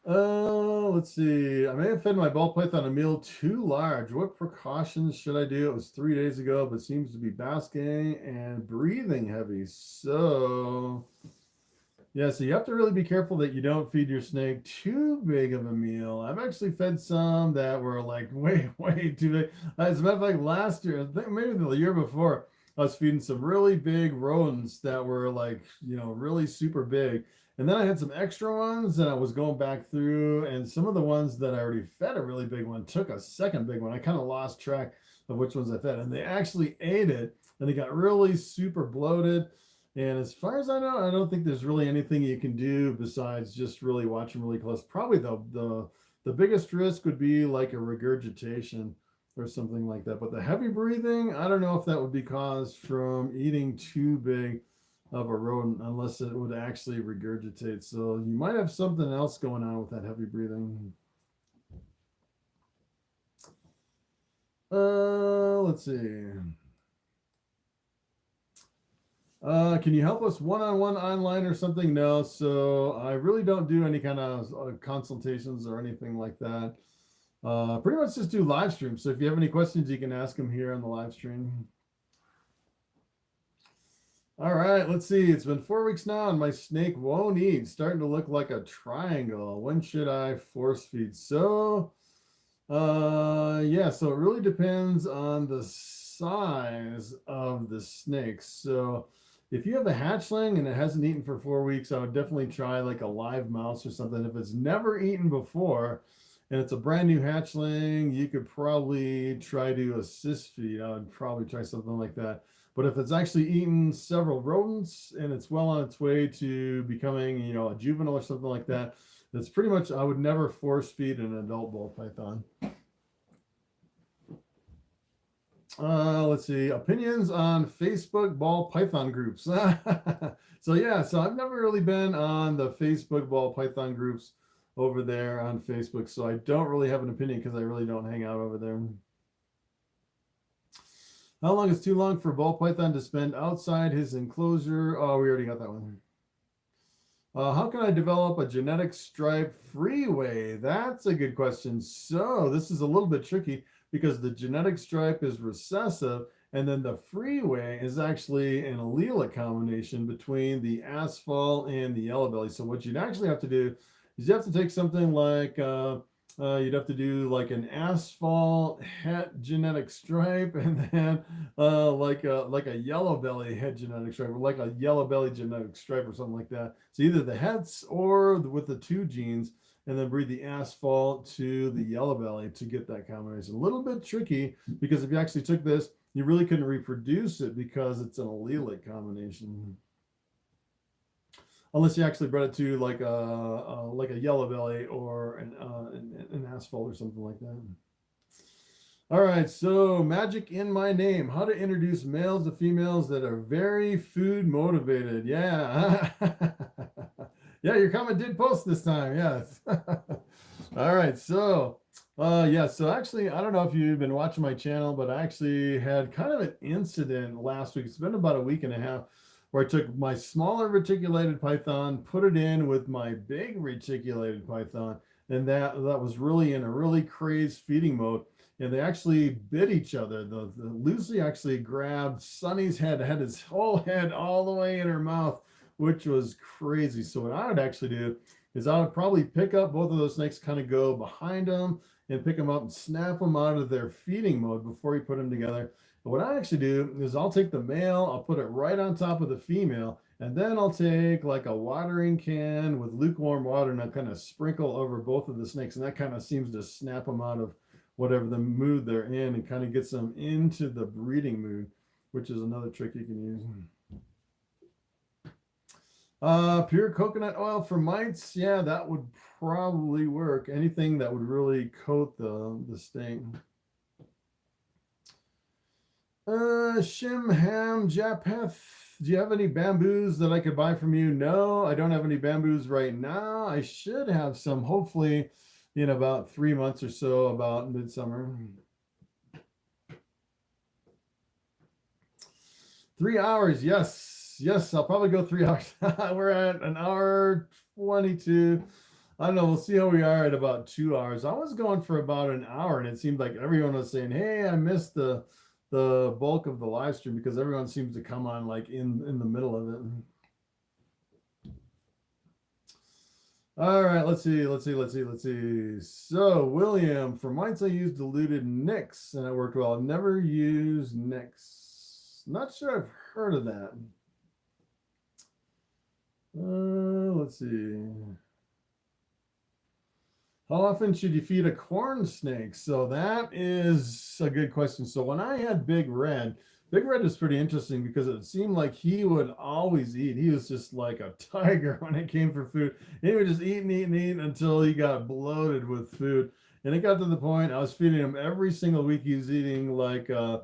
Let's see. I may have fed my Ball Python a meal too large. What precautions should I do? It was 3 days ago, but seems to be basking and breathing heavy. So yeah, so you have to really be careful that you don't feed your snake too big of a meal. I've actually fed some that were like way too big. As a matter of fact, last year, I think maybe the year before, I was feeding some really big rodents that were like, really super big. And then I had some extra ones and I was going back through, and some of the ones that I already fed a really big one took a second big one. I kind of lost track of which ones I fed, and they actually ate it and they got really super bloated. And as far as I know, I don't think there's really anything you can do besides just really watch them really close. Probably the biggest risk would be like a regurgitation or something like that. But the heavy breathing, I don't know if that would be caused from eating too big of a rodent, unless it would actually regurgitate. So you might have something else going on with that heavy breathing. Let's see. Can you help us one-on-one online or something? No, so I really don't do any kind of consultations or anything like that. Pretty much just do live streams. So if you have any questions, you can ask them here on the live stream. All right, let's see. It's been 4 weeks now and my snake won't eat. Starting to look like a triangle. When should I force feed? So, yeah, so it really depends on the size of the snake. So If you have a hatchling and it hasn't eaten for 4 weeks, I would definitely try like a live mouse or something. If it's never eaten before and it's a brand new hatchling, you could probably try to assist feed. I would probably try something like that. But if it's actually eaten several rodents and it's well on its way to becoming, you know, a juvenile or something like that, that's pretty much, I would never force feed an adult ball python. Let's see, opinions on Facebook ball python groups. So yeah, so I've never really been on the Facebook ball python groups over there on Facebook, so I don't really have an opinion because I really don't hang out over there. How long is too long for Ball Python to spend outside his enclosure? Oh, we already got that one. How can I develop a genetic stripe freeway? That's a good question. So this is a little bit tricky because the genetic stripe is recessive, and then the freeway is actually an allelic combination between the asphalt and the yellow belly. So what you'd actually have to do is you have to take something like you'd have to do like an asphalt het genetic stripe, and then like a yellow belly het genetic stripe, or like a yellow belly genetic stripe or something like that. So either the hets or with the two genes, and then breed the asphalt to the yellow belly to get that combination. A little bit tricky because if you actually took this, you really couldn't reproduce it because it's an allelic combination. Unless you actually bred it to like a yellow belly or an asphalt or something like that. All right, so magic in my name. How to introduce males to females that are very food motivated. Yeah. Yeah, your comment did post this time. Yes. All right, so yeah, so actually, I don't know if you've been watching my channel, but I actually had kind of an incident last week. It's been about a week and a half where I took my smaller reticulated python, put it in with my big reticulated python, and that was really in a really crazed feeding mode. And they actually bit each other. The Lucy actually grabbed Sonny's head, had his whole head all the way in her mouth, which was crazy. So what I would actually do is I would probably pick up both of those snakes, kind of go behind them and pick them up and snap them out of their feeding mode before you put them together. But what I actually do is I'll take the male, I'll put it right on top of the female, and then I'll take like a watering can with lukewarm water and I'll kind of sprinkle over both of the snakes. And that kind of seems to snap them out of whatever the mood they're in and kind of gets them into the breeding mood, which is another trick you can use. Pure coconut oil for mites. Yeah, that would probably work. Anything that would really coat the sting. Shimham Japheth, do you have any bamboos that I could buy from you? No, I don't have any bamboos right now. I should have some, hopefully, in about 3 months or so, about midsummer. 3 hours, yes. Yes, I'll probably go 3 hours. We're at an hour 22. I don't know. We'll see how we are at about 2 hours. I was going for about an hour, and it seemed like everyone was saying, hey, I missed the bulk of the live stream because everyone seems to come on like in the middle of it. All right, let's see. So William, for mites I used diluted Nix and it worked well. I've never used Nix. Not sure I've heard of that. Let's see. How often should you feed a corn snake? So that is a good question. So when I had Big Red was pretty interesting because it seemed like he would always eat. He was just like a tiger when it came for food. He would just eat and eat and eat until he got bloated with food. And it got to the point I was feeding him every single week. He was eating like a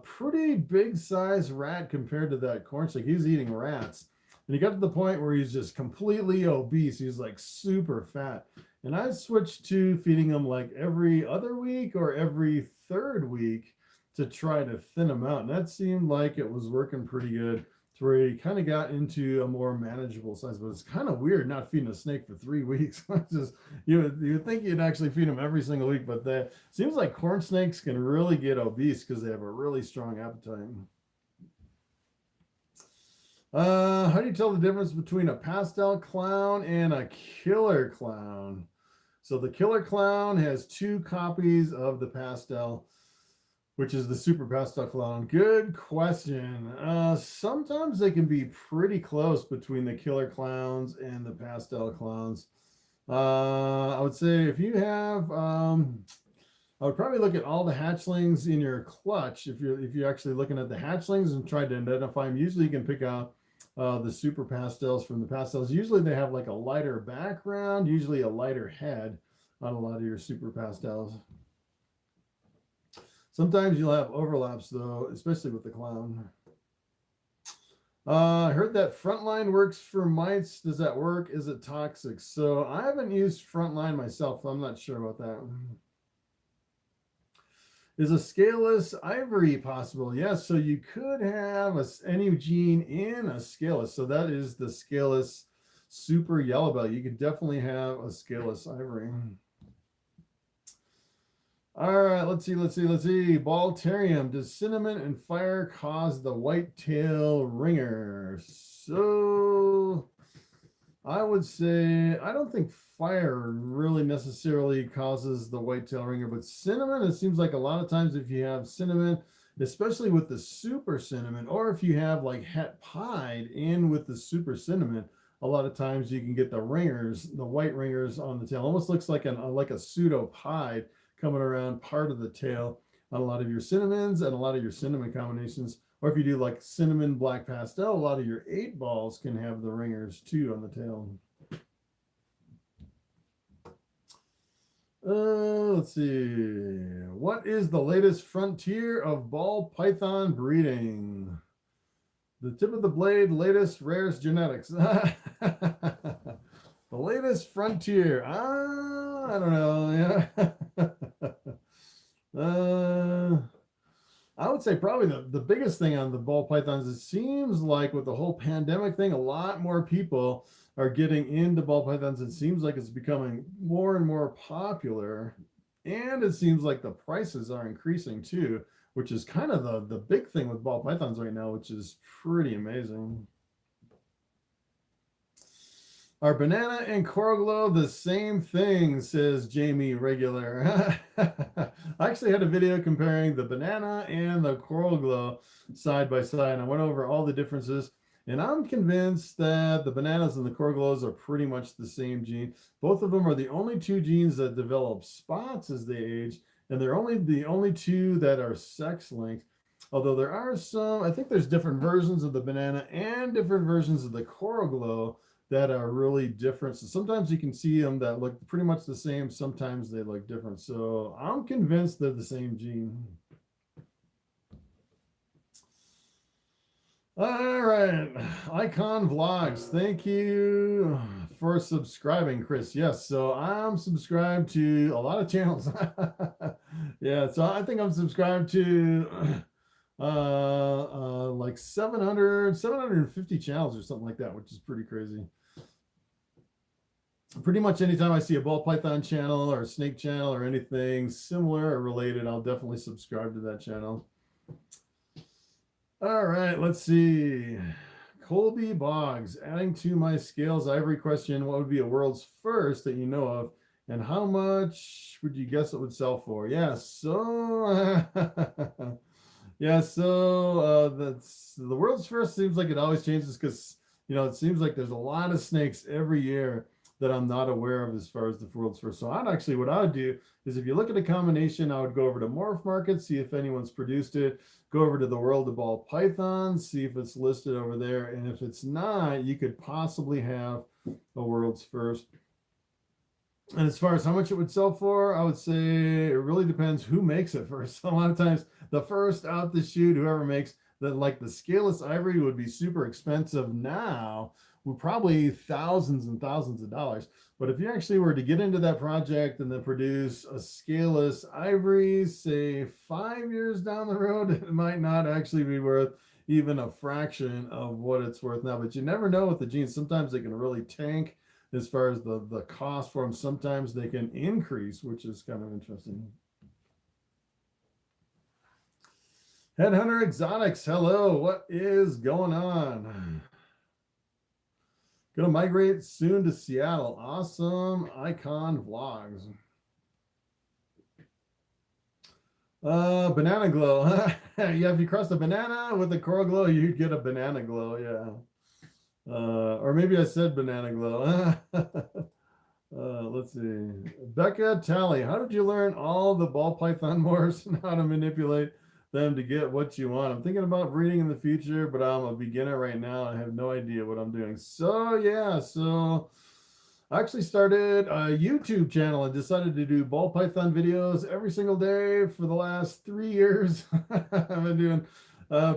pretty big size rat compared to that corn snake. He was eating rats. And he got to the point where he's just completely obese. He was like super fat. And I switched to feeding him like every other week or every third week to try to thin him out. And that seemed like it was working pretty good to where he kind of got into a more manageable size. But it's kind of weird not feeding a snake for 3 weeks. Just you would think you'd actually feed him every single week, but that seems like corn snakes can really get obese because they have a really strong appetite. How do you tell the difference between a pastel clown and a killer clown? So the killer clown has 2 copies of the pastel. which is the super pastel clown? Good question. Sometimes they can be pretty close between the killer clowns and the pastel clowns. I would say if you have, I would probably look at all the hatchlings in your clutch. If you're actually looking at the hatchlings and try to identify them, usually you can pick out the super pastels from the pastels. Usually they have like a lighter background, usually a lighter head on a lot of your super pastels. Sometimes you'll have overlaps though, especially with the clown. I heard that Frontline works for mites. Does that work? Is it toxic? So I haven't used Frontline myself, so I'm not sure about that. Is a scaleless ivory possible? Yes, so you could have any gene in a scaleless. So that is the scaleless super yellow belt. You could definitely have a scaleless ivory. All right, let's see. Balterium, does cinnamon and fire cause the whitetail ringer? So I would say, I don't think fire really necessarily causes the whitetail ringer, but cinnamon, it seems like a lot of times if you have cinnamon, especially with the super cinnamon, or if you have like het pied in with the super cinnamon, a lot of times you can get the ringers, the white ringers on the tail. Almost looks like a pseudo pied coming around part of the tail on a lot of your cinnamons and a lot of your cinnamon combinations. Or if you do like cinnamon black pastel, a lot of your 8 balls can have the ringers too on the tail. Let's see. What is the latest frontier of ball python breeding? The tip of the blade, latest, rarest genetics. The latest frontier. I don't know. Yeah. I would say probably the biggest thing on the ball pythons, it seems like with the whole pandemic thing, a lot more people are getting into ball pythons. It seems like it's becoming more and more popular. And it seems like the prices are increasing too, which is kind of the big thing with ball pythons right now, which is pretty amazing. Are banana and coral glow the same thing, says Jamie Regular. I actually had a video comparing the banana and the coral glow side by side, and I went over all the differences, and I'm convinced that the bananas and the coral glows are pretty much the same gene. Both of them are the only 2 genes that develop spots as they age, and they're the only 2 that are sex-linked. Although there are some, I think there's different versions of the banana and different versions of the coral glow that are really different. So sometimes you can see them that look pretty much the same. Sometimes they look different. So I'm convinced they're the same gene. All right. Icon Vlogs. Thank you for subscribing, Chris. Yes. So I'm subscribed to a lot of channels. Yeah. So I think I'm subscribed to like 750 channels or something like that, which is pretty crazy. Pretty much anytime I see a ball python channel or a snake channel or anything similar or related, I'll definitely subscribe to that channel. All right, let's see. Colby Boggs, adding to my scales ivory question, what would be a world's first that you know of, and how much would you guess it would sell for? Yeah, so yeah, so that's the world's first. Seems like it always changes because, you know, it seems like there's a lot of snakes every year that I'm not aware of as far as the world's first. So what I would do is, if you look at a combination, I would go over to Morphmarket, see if anyone's produced it, go over to the World of Ball Python, see if it's listed over there. And if it's not, you could possibly have a world's first. And as far as how much it would sell for, I would say it really depends who makes it first. A lot of times the first out the chute, whoever makes that, like the scaleless ivory would be super expensive now, would probably thousands and thousands of dollars. But if you actually were to get into that project and then produce a scaleless ivory, say 5 years down the road, it might not actually be worth even a fraction of what it's worth now. But you never know with the genes. Sometimes they can really tank as far as the cost for them. Sometimes they can increase, which is kind of interesting. Headhunter Exotics, hello, what is going on? Gonna migrate soon to Seattle. Awesome. Icon Vlogs. Banana glow. Yeah, if you cross a banana with a coral glow, you get a banana glow. Yeah. Or maybe I said banana glow. Let's see. Becca Tally, how did you learn all the ball python morphs and how to manipulate them to get what you want? I'm thinking about breeding in the future, but I'm a beginner right now. I have no idea what I'm doing. So yeah, so I actually started a YouTube channel and decided to do ball python videos every single day for the last 3 years. I've been doing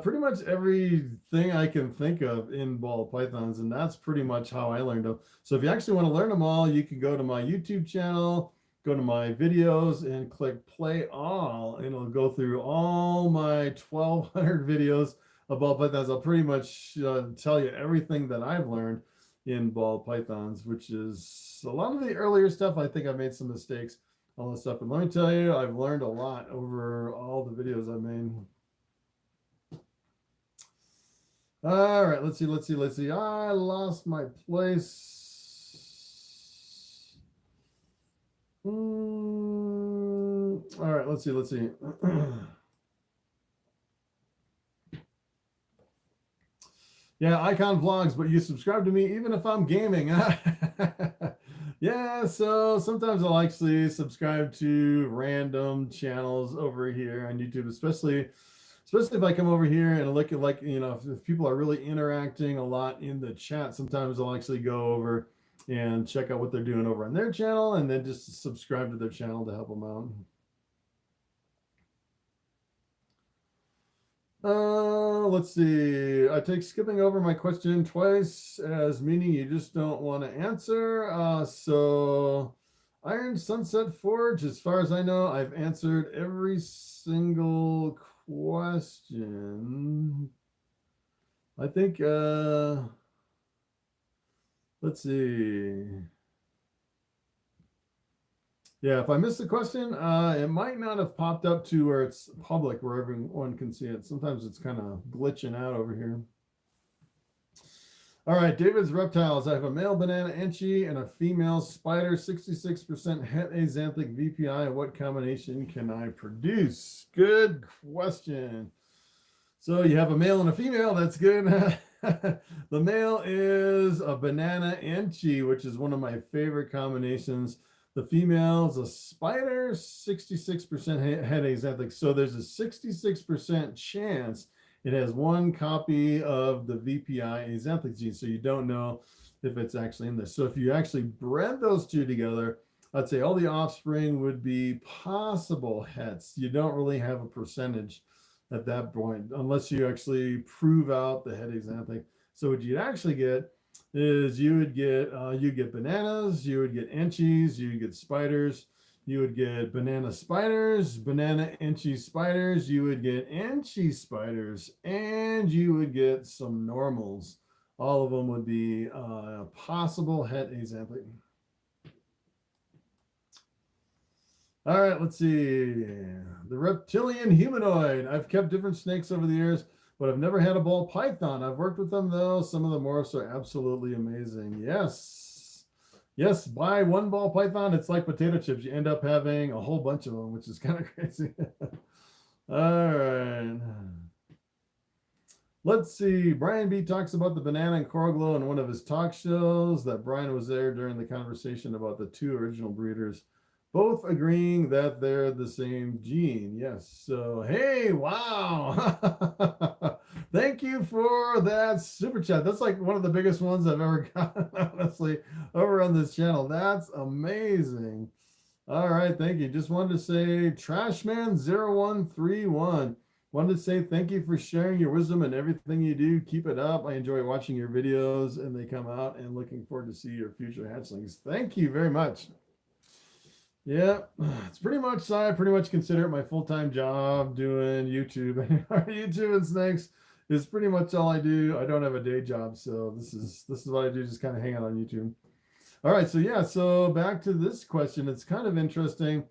pretty much everything I can think of in ball pythons, and that's pretty much how I learned them. So if you actually want to learn them all, you can go to my YouTube channel, go to my videos, and click play all, and it'll go through all my 1,200 videos of ball pythons. I'll pretty much tell you everything that I've learned in ball pythons, which is a lot of the earlier stuff. I think I made some mistakes, all this stuff, and let me tell you, I've learned a lot over all the videos I made. All right, let's see. I lost my place. All right, let's see. Yeah, Icon Vlogs, but you subscribe to me even if I'm gaming. Yeah, so sometimes I'll actually subscribe to random channels over here on YouTube, especially if I come over here and look at, like, you know, if people are really interacting a lot in the chat, sometimes I'll actually go over and check out what they're doing over on their channel and then just subscribe to their channel to help them out. Let's see. I take skipping over my question twice as meaning you just don't want to answer. So Iron Sunset Forge, as far as I know, I've answered every single question. I think, let's see. Yeah, if I missed the question, it might not have popped up to where it's public, where everyone can see it. Sometimes it's kind of glitching out over here. All right, David's Reptiles. I have a male banana enchi and a female spider, 66% het axanthic VPI. What combination can I produce? Good question. So you have a male and a female. That's good. The male is a banana enchi, which is one of my favorite combinations. The female is a spider, 66% het axanthic. So there's a 66% chance it has one copy of the VPI axanthic gene. So you don't know if it's actually in there. So if you actually bred those two together, I'd say all the offspring would be possible hets. You don't really have a percentage at that point, unless you actually prove out the het axanthic. So what you'd actually get is you would get bananas, you would get enchis, you would get spiders, you would get banana spiders, banana enchi spiders, you would get enchi spiders, and you would get some normals. All of them would be possible het axanthic. All right, let's see. The reptilian humanoid. I've kept different snakes over the years, but I've never had a ball python. I've worked with them, though. Some of the morphs are absolutely amazing. Yes. Yes, buy one ball python. It's like potato chips. You end up having a whole bunch of them, which is kind of crazy. All right. Let's see. Brian B talks about the banana and coral glow in one of his talk shows. That Brian was there during the conversation about the two original breeders, both agreeing that they're the same gene. Yes. So, hey, wow. Thank you for that super chat. That's like one of the biggest ones I've ever gotten, honestly, over on this channel. That's amazing. All right. Thank you. Just wanted to say Trashman0131. Wanted to say thank you for sharing your wisdom and everything you do. Keep it up. I enjoy watching your videos and they come out, and looking forward to see your future hatchlings. Thank you very much. Yeah, it's pretty much, I pretty much consider it my full-time job doing YouTube. YouTube and snakes is pretty much all I do. I don't have a day job, so this is what I do, just kind of hang out on YouTube. All right, so yeah, so back to this question. It's kind of interesting.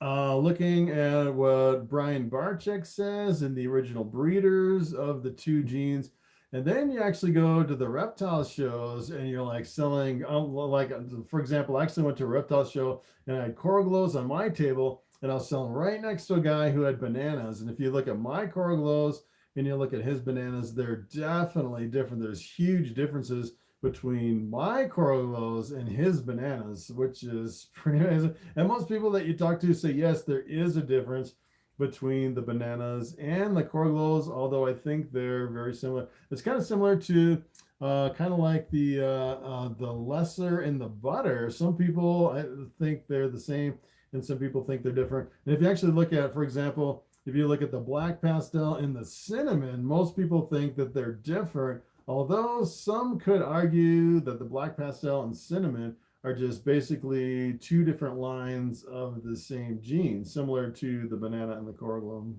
Looking at what Brian Barczyk says in the original breeders of the two genes, and then you actually go to the reptile shows and you're like selling, like, for example, I actually went to a reptile show and I had coral glows on my table and I was selling right next to a guy who had bananas. And if you look at my coral glows and you look at his bananas, they're definitely different. There's huge differences between my coral glows and his bananas, which is pretty amazing. And most people that you talk to say, yes, there is a difference between the bananas and the coral glows, although I think they're very similar. It's kind of similar to kind of like the lesser and the butter. Some people think they're the same, and some people think they're different. And if you actually look at, for example, if you look at the black pastel and the cinnamon, most people think that they're different, although some could argue that the black pastel and cinnamon are just basically two different lines of the same gene, similar to the banana and the coral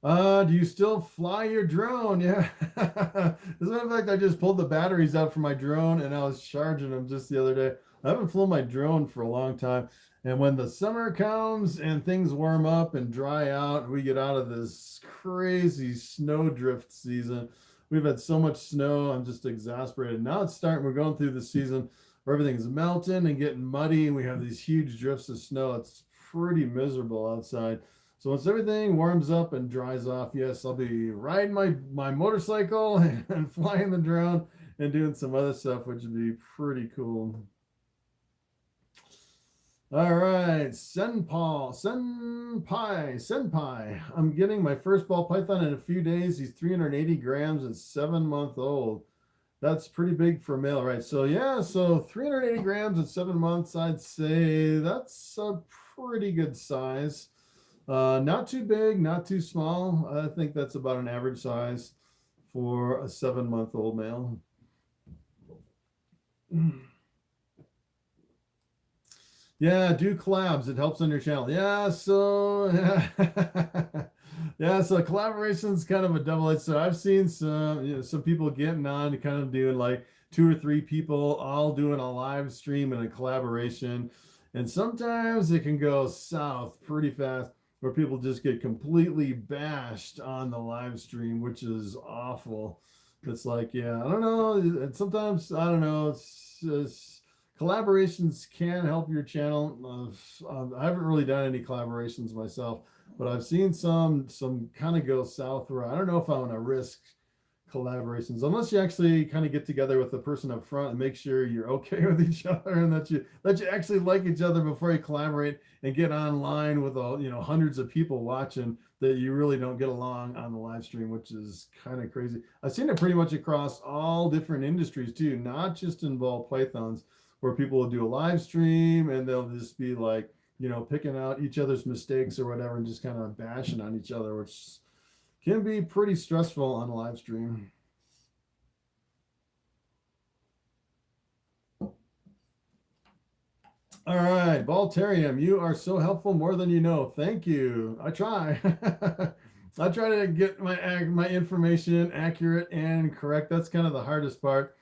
glow. Do you still fly your drone? Yeah. As a matter of fact, I just pulled the batteries out for my drone and I was charging them just the other day. I haven't flown my drone for a long time. And when the summer comes and things warm up and dry out, we get out of this crazy snowdrift season. We've had so much snow, I'm just exasperated. Now it's starting, we're going through the season where everything's melting and getting muddy, and we have these huge drifts of snow. It's pretty miserable outside. So once everything warms up and dries off, yes, I'll be riding my motorcycle and flying the drone and doing some other stuff, which would be pretty cool. All right, Senpai. I'm getting my first ball python in a few days. He's 380 grams and 7-month-old. That's pretty big for a male, right? So yeah, so 380 grams at 7 months, I'd say that's a pretty good size. Not too big, not too small. I think that's about an average size for a 7-month-old male. Yeah, do collabs. It helps on your channel. Yeah, so yeah, so collaboration's kind of a double-edged sword. I've seen some people getting on to kind of doing like 2 or 3 people all doing a live stream and a collaboration. And sometimes it can go south pretty fast where people just get completely bashed on the live stream, which is awful. It's like, yeah, I don't know. And sometimes, I don't know, it's collaborations can help your channel. I haven't really done any collaborations myself, but I've seen some kind of go south where I don't know if I want to risk collaborations unless you actually kind of get together with the person up front and make sure you're okay with each other and that you actually like each other before you collaborate and get online with all, hundreds of people watching that you really don't get along on the live stream, which is kind of crazy. I've seen it pretty much across all different industries too, not just in ball pythons, where people will do a live stream and they'll just be like, picking out each other's mistakes or whatever and just kind of bashing on each other, which can be pretty stressful on a live stream. All right, Balterium, you are so helpful, more than you know. Thank you. I try. I try to get my information accurate and correct. That's kind of the hardest part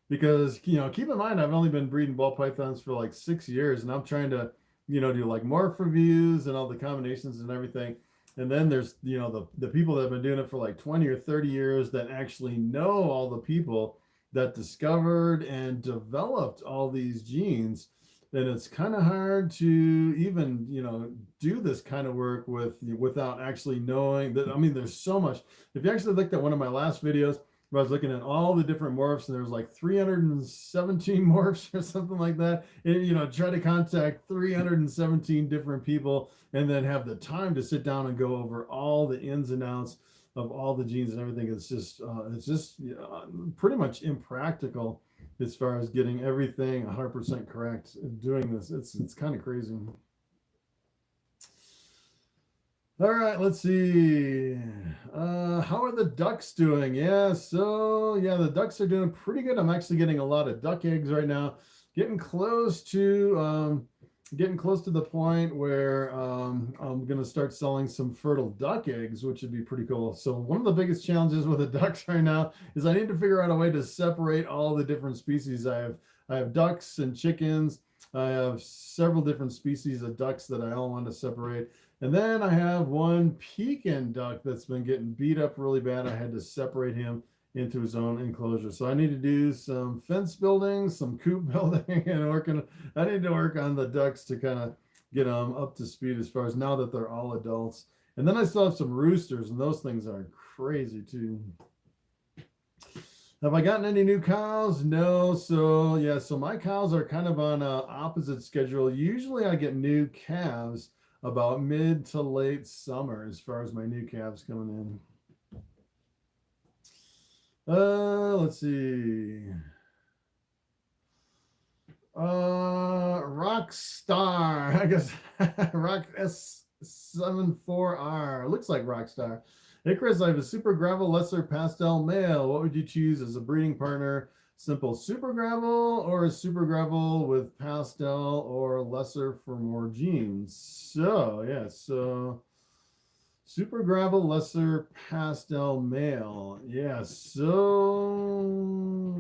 because, keep in mind, I've only been breeding ball pythons for like 6 years, and I'm trying to, do like morph reviews and all the combinations and everything. And then there's, the people that have been doing it for like 20 or 30 years that actually know all the people that discovered and developed all these genes. And it's kind of hard to even, do this kind of work without actually knowing that. I mean, there's so much. If you actually looked at one of my last videos where I was looking at all the different morphs, and there was like 317 morphs or something like that, and, try to contact 317 different people and then have the time to sit down and go over all the ins and outs of all the genes and everything. It's just pretty much impractical as far as getting everything 100% correct. Doing this, it's kind of crazy. All right, let's see. How are the ducks doing? Yeah, so the ducks are doing pretty good. I'm actually getting a lot of duck eggs right now. Getting close to the point where I'm gonna start selling some fertile duck eggs, which would be pretty cool. So one of the biggest challenges with the ducks right now is I need to figure out a way to separate all the different species. I have ducks and chickens. I have several different species of ducks that I all want to separate. And then I have one Pekin duck that's been getting beat up really bad. I had to separate him into his own enclosure. So I need to do some fence building, some coop building, and I need to work on the ducks to kind of get them up to speed as far as now that they're all adults. And then I still have some roosters, and those things are crazy too. Have I gotten any new cows? No. So yeah, so my cows are kind of on a opposite schedule. Usually I get new calves about mid to late summer as far as my new calves coming in. Let's see. Rockstar, I guess. Rock S74R. Looks like Rockstar. Hey Chris, I have a super gravel lesser pastel male. What would you choose as a breeding partner? Simple super gravel or a super gravel with pastel or lesser for more genes? So yeah, so super gravel lesser pastel male. Yeah, so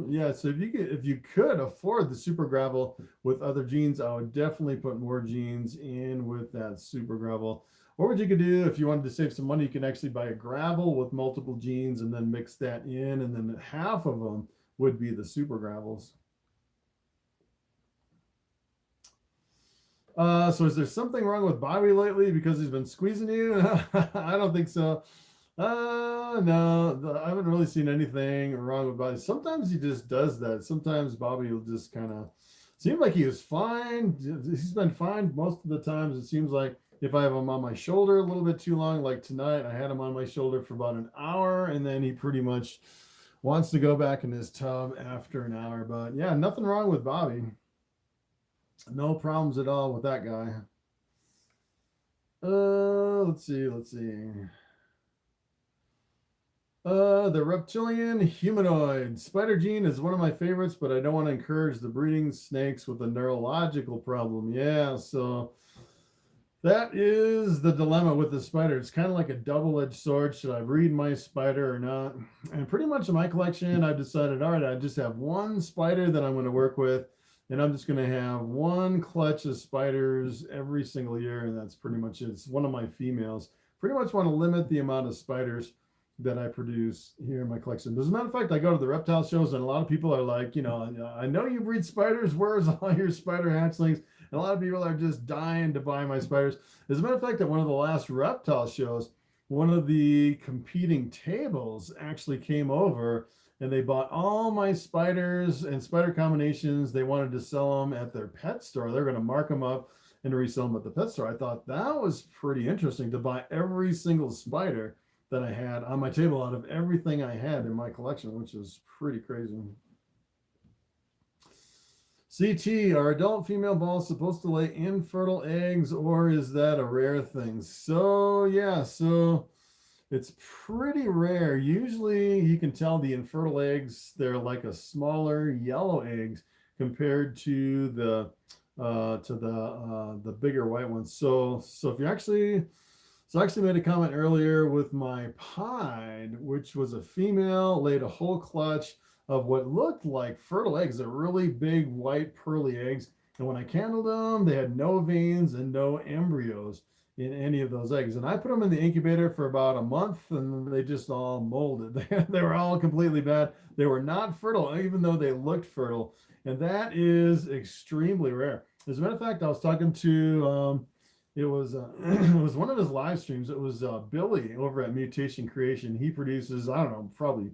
yeah, so if you could afford the super gravel with other genes, I would definitely put more genes in with that super gravel. Or what you could do, if you wanted to save some money, you can actually buy a gravel with multiple genes and then mix that in, and then half of them would be the super gravels. So is there something wrong with Bobby lately because he's been squeezing you? I don't think so. No, I haven't really seen anything wrong with Bobby. Sometimes he just does that. Sometimes Bobby will just kind of seem like he was fine. He's been fine most of the times. It seems like if I have him on my shoulder a little bit too long, like tonight, I had him on my shoulder for about an hour, and then he pretty much wants to go back in his tub after an hour. But yeah, nothing wrong with Bobby. No problems at all with that guy. Let's see. The reptilian humanoid spider gene is one of my favorites, but I don't want to encourage the breeding snakes with a neurological problem. Yeah, so that is the dilemma with the spider. It's kind of like a double-edged sword. Should I breed my spider or not? And pretty much in my collection, I've decided, all right, I just have one spider that I'm going to work with, and I'm just going to have one clutch of spiders every single year, and that's pretty much it. It's one of my females. Pretty much want to limit the amount of spiders that I produce here in my collection. As a matter of fact, I go to the reptile shows, and a lot of people are like, I know you breed spiders. Where's all your spider hatchlings? And a lot of people are just dying to buy my spiders. As a matter of fact, at one of the last reptile shows, one of the competing tables actually came over and they bought all my spiders and spider combinations. They wanted to sell them at their pet store. They're going to mark them up and resell them at the pet store. I thought that was pretty interesting to buy every single spider that I had on my table out of everything I had in my collection, which was pretty crazy. CT, are adult female balls supposed to lay infertile eggs, or is that a rare thing? So yeah, so it's pretty rare. Usually you can tell the infertile eggs, they're like a smaller yellow eggs compared to the bigger white ones. So if you actually, so I actually made a comment earlier with my pied, which was a female, laid a whole clutch of what looked like fertile eggs. They're really big, white, pearly eggs. And when I candled them, they had no veins and no embryos in any of those eggs. And I put them in the incubator for about a month, and they just all molded. They were all completely bad. They were not fertile, even though they looked fertile. And that is extremely rare. As a matter of fact, I was talking to, it was one of his live streams. It was Billy over at Mutation Creation. He produces, I don't know, probably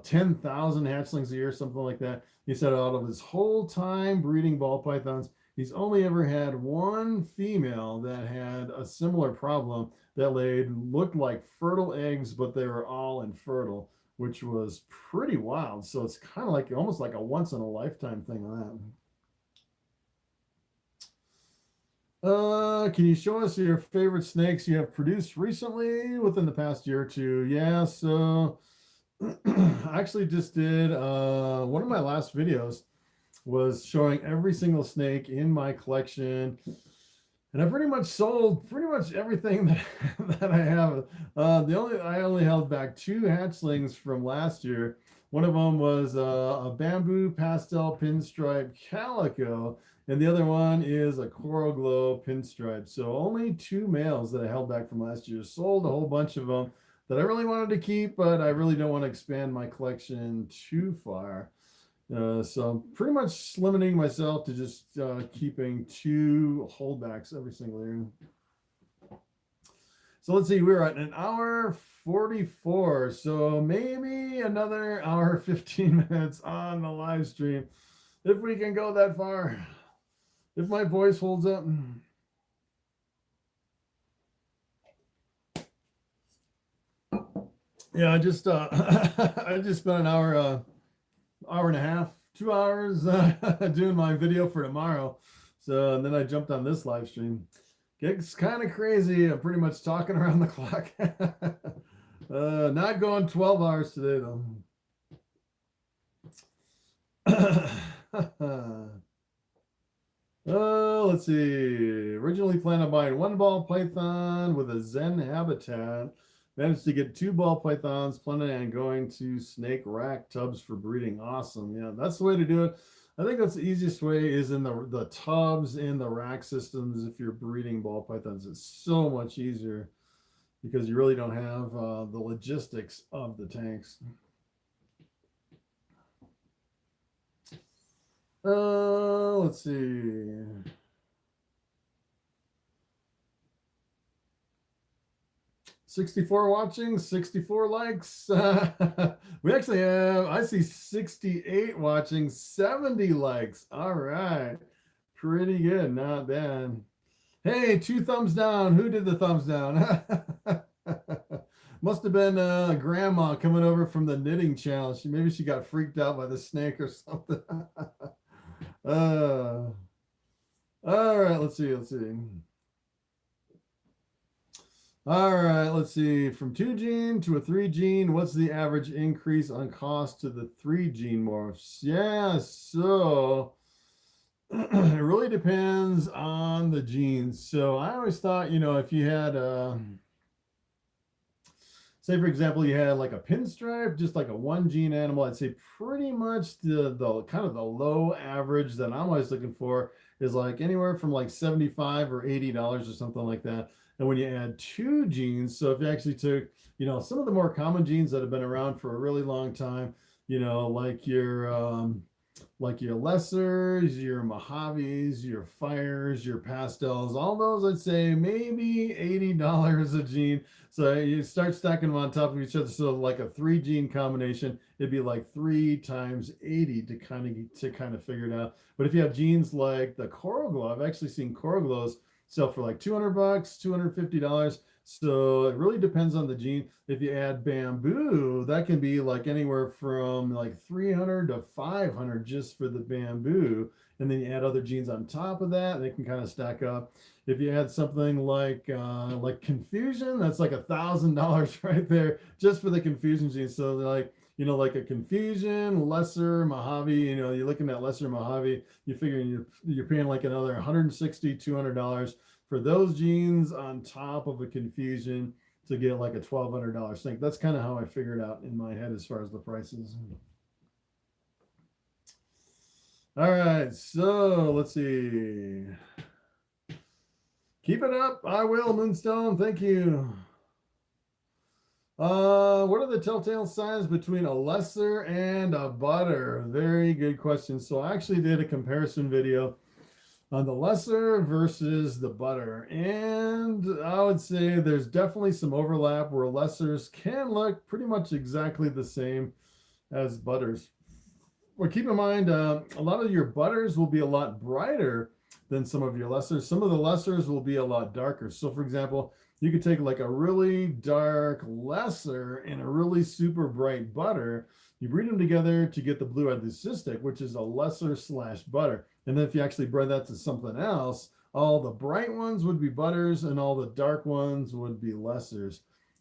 10,000 hatchlings a year, something like that. He said out of his whole time breeding ball pythons, he's only ever had one female that had a similar problem that looked like fertile eggs, but they were all infertile, which was pretty wild. So it's kind of like almost like a once in a lifetime thing on that. Can you show us your favorite snakes you have produced recently within the past year or two? Yeah, so I actually just did one of my last videos was showing every single snake in my collection, and I pretty much sold pretty much everything that I have. I only held back 2 hatchlings from last year. One of them was a bamboo pastel pinstripe calico, and the other one is a coral glow pinstripe. So only 2 males that I held back from last year. Sold a whole bunch of them that I really wanted to keep, but I really don't want to expand my collection too far. So I'm pretty much limiting myself to just keeping 2 holdbacks every single year. So let's see, we're at 1:44. So maybe another hour, 15 minutes on the live stream, if we can go that far, if my voice holds up. Yeah, I just spent an hour and a half, 2 hours doing my video for tomorrow. So, and then I jumped on this live stream. It's kind of crazy. I'm pretty much talking around the clock. Not going 12 hours today, though. Let's see. Originally planned on buying 1 ball python with a Zen habitat. Managed to get 2 ball pythons, planning on going to snake rack tubs for breeding. Awesome. Yeah, that's the way to do it. I think that's the easiest way is in the tubs in the rack systems. If you're breeding ball pythons, it's so much easier because you really don't have the logistics of the tanks. Let's see. $64 watching, 64 likes. We actually have, I see 68 watching, 70 likes. All right. Pretty good. Not bad. Hey, 2 thumbs down. Who did the thumbs down? Must have been grandma coming over from the knitting channel. Maybe she got freaked out by the snake or something. All right. Let's see. All right, let's see. From 2 gene to a 3 gene, what's the average increase on cost to the 3 gene morphs? Yeah, so it really depends on the genes. So I always thought, if you had, say for example, you had like a pinstripe, just like a 1 gene animal, I'd say pretty much the kind of the low average that I'm always looking for is like anywhere from like $75 or $80 or something like that. And when you add 2 genes, so if you actually took, some of the more common genes that have been around for a really long time, like your lessers, your Mojaves, your fires, your pastels, all those, I'd say maybe $80 a gene. So you start stacking them on top of each other. So like a 3 gene combination, it'd be like 3 times 80 to kind of figure it out. But if you have genes like the coral glow, I've actually seen coral glows sell for like $200, $250. So it really depends on the gene. If you add bamboo, that can be like anywhere from like 300 to 500 just for the bamboo. And then you add other genes on top of that, they can kind of stack up. If you add something like confusion, that's like $1,000 right there just for the confusion gene. So like a confusion, lesser Mojave, you're looking at lesser Mojave, you figure you're paying like another $160, $200 for those genes on top of a confusion to get like a $1,200 snake. That's kind of how I figured out in my head as far as the prices. All right, so let's see. Keep it up. I will, Moonstone. Thank you. What are the telltale signs between a lesser and a butter? Very good question. So I actually did a comparison video on the lesser versus the butter, and I would say there's definitely some overlap where lessers can look pretty much exactly the same as butters. Well, keep in mind, a lot of your butters will be a lot brighter than some of your lessers. Some of the lessers will be a lot darker. So for example, you could take like a really dark lesser and a really super bright butter. You breed them together to get the blue-eyed leucistic, which is a lesser / butter. And then if you actually bred that to something else, all the bright ones would be butters and all the dark ones would be lessers.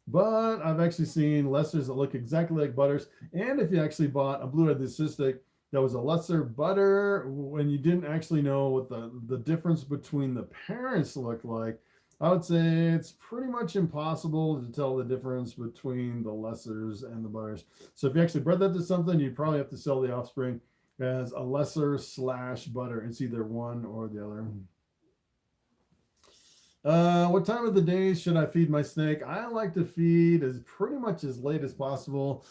But I've actually seen lessers that look exactly like butters. And if you actually bought a blue-eyed leucistic that was a lesser butter, when you didn't actually know what the difference between the parents looked like, I would say it's pretty much impossible to tell the difference between the lessers and the butters. So if you actually bred that to something, you'd probably have to sell the offspring as a lesser / butter. It's either one or the other. What time of the day should I feed my snake? I like to feed as pretty much as late as possible.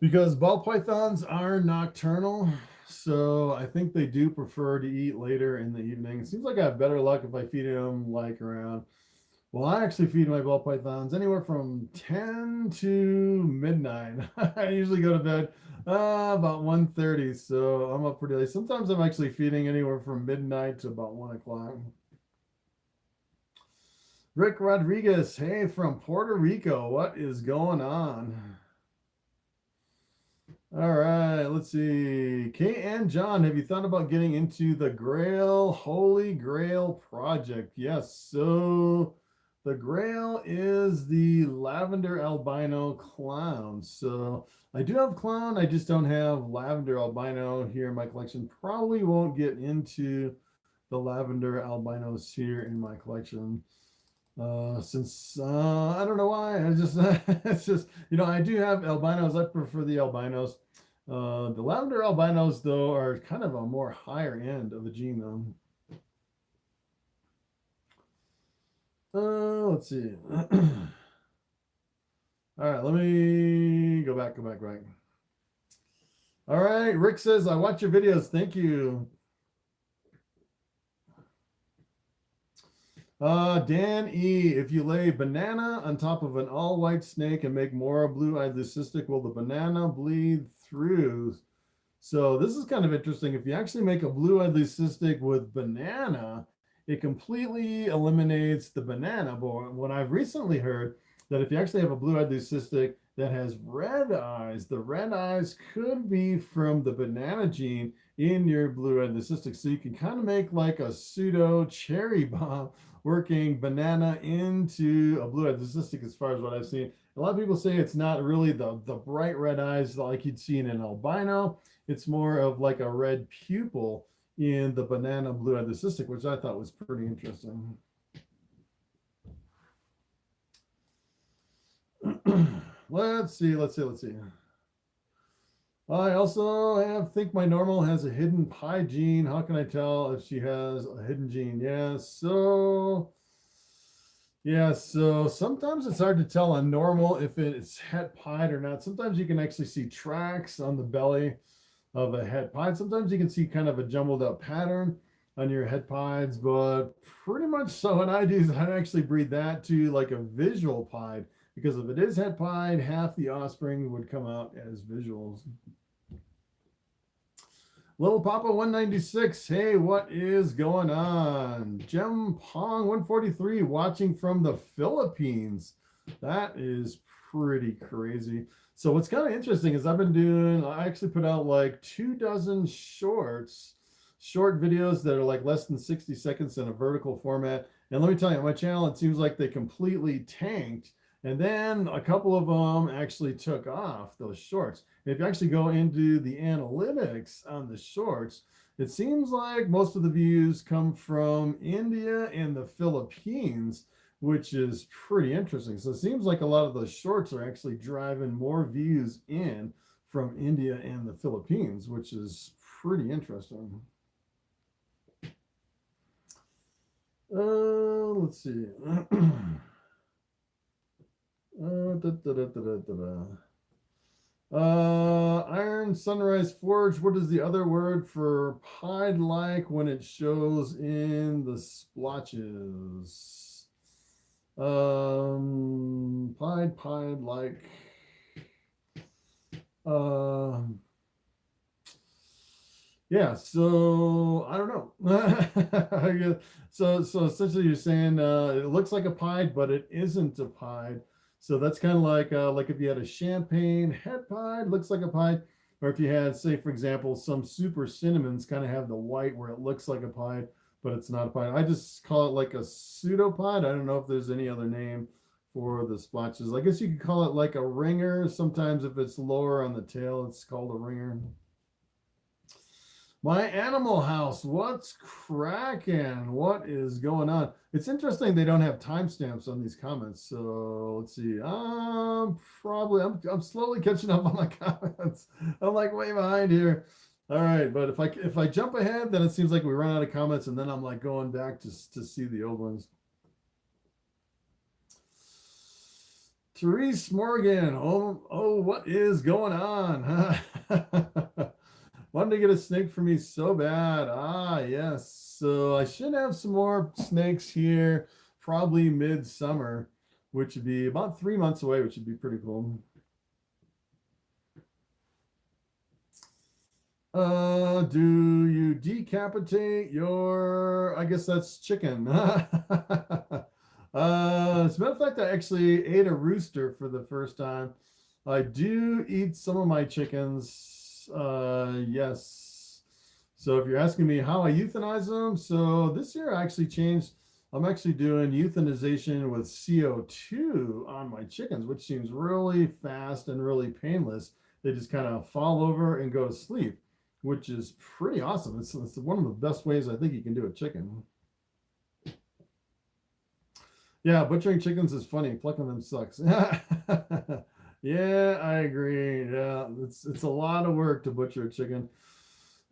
because ball pythons are nocturnal. So I think they do prefer to eat later in the evening. It seems like I have better luck if I feed them like around. Well, I actually feed my ball pythons anywhere from 10 to midnight. I usually go to bed about 1:30, so I'm up pretty late. Sometimes I'm actually feeding anywhere from midnight to about 1 o'clock. Rick Rodriguez, hey, from Puerto Rico, what is going on? All right, let's see. Kate and John, have you thought about getting into the Grail, Holy Grail project? Yes, so the Grail is the lavender albino clown. So I do have clown, I just don't have lavender albino here in my collection. Probably won't get into the lavender albinos here in my collection. Since I don't know why, I just it's just, you know, I do have albinos. I prefer the albinos. The lavender albinos though are kind of a more higher end of a gene though. Let's see. All right, let me go back. All right, Rick says, I watch your videos. Thank you. Dan E, if you lay banana on top of an all-white snake and make more blue-eyed leucistic, will the banana bleed through? So this is kind of interesting. If you actually make a blue-eyed leucistic with banana, it completely eliminates the banana. But what I've recently heard, that if you actually have a blue-eyed leucistic that has red eyes, the red eyes could be from the banana gene in your blue-eyed leucistic. So you can kind of make like a pseudo cherry bomb working banana into a blue-eyed leucistic as far as what I've seen. A lot of people say it's not really the bright red eyes like you'd see in an albino. It's more of like a red pupil in the banana blue-eyed leucistic, which I thought was pretty interesting. Let's see. I also think my normal has a hidden pi gene. How can I tell if she has a hidden gene? So sometimes it's hard to tell on normal if it's het pied or not. Sometimes you can actually see tracks on the belly of a het pied. Sometimes you can see kind of a jumbled up pattern on your het pieds, but pretty much so what I do is I actually breed that to like a visual pied, because if it is het pied, half the offspring would come out as visuals. Little Papa 196, hey, what is going on? Gem Pong 143, watching from the Philippines. That is pretty crazy. So what's kind of interesting is I actually put out like 24 short videos that are like less than 60 seconds in a vertical format. And let me tell you, on my channel, it seems like they completely tanked. And then a couple of them actually took off, those shorts. If you actually go into the analytics on the shorts, it seems like most of the views come from India and the Philippines, which is pretty interesting. So it seems like a lot of those shorts are actually driving more views in from India and the Philippines, which is pretty interesting. Let's see. Iron Sunrise Forge, what is the other word for pied like when it shows in the splotches? Pied like. Yeah, so I don't know. So essentially you're saying it looks like a pied, but it isn't a pied. So that's kind of like if you had a champagne het pied, looks like a pied, or if you had, say, for example, some super cinnamons kind of have the white where it looks like a pied, but it's not a pied. I just call it like a pseudo pied. I don't know if there's any other name for the splotches. I guess you could call it like a ringer. Sometimes if it's lower on the tail, it's called a ringer. My Animal House, what's cracking? What is going on? It's interesting they don't have timestamps on these comments. So let's see. I'm slowly catching up on my comments. I'm like way behind here. All right, but if I jump ahead, then it seems like we run out of comments, and then I'm like going back to see the old ones. Therese Morgan. Oh, what is going on? Wanted to get a snake for me so bad. Ah, yes. So I should have some more snakes here, probably midsummer, which would be about 3 months away, which would be pretty cool. Do you decapitate your, I guess that's chicken. As a matter of fact, I actually ate a rooster for the first time. I do eat some of my chickens. Yes. So if you're asking me how I euthanize them, so this year I actually changed. I'm actually doing euthanization with CO2 on my chickens, which seems really fast and really painless. They just kind of fall over and go to sleep, which is pretty awesome. It's one of the best ways I think you can do a chicken. Yeah, butchering chickens is funny. Plucking them sucks. Yeah, I agree. Yeah, it's a lot of work to butcher a chicken.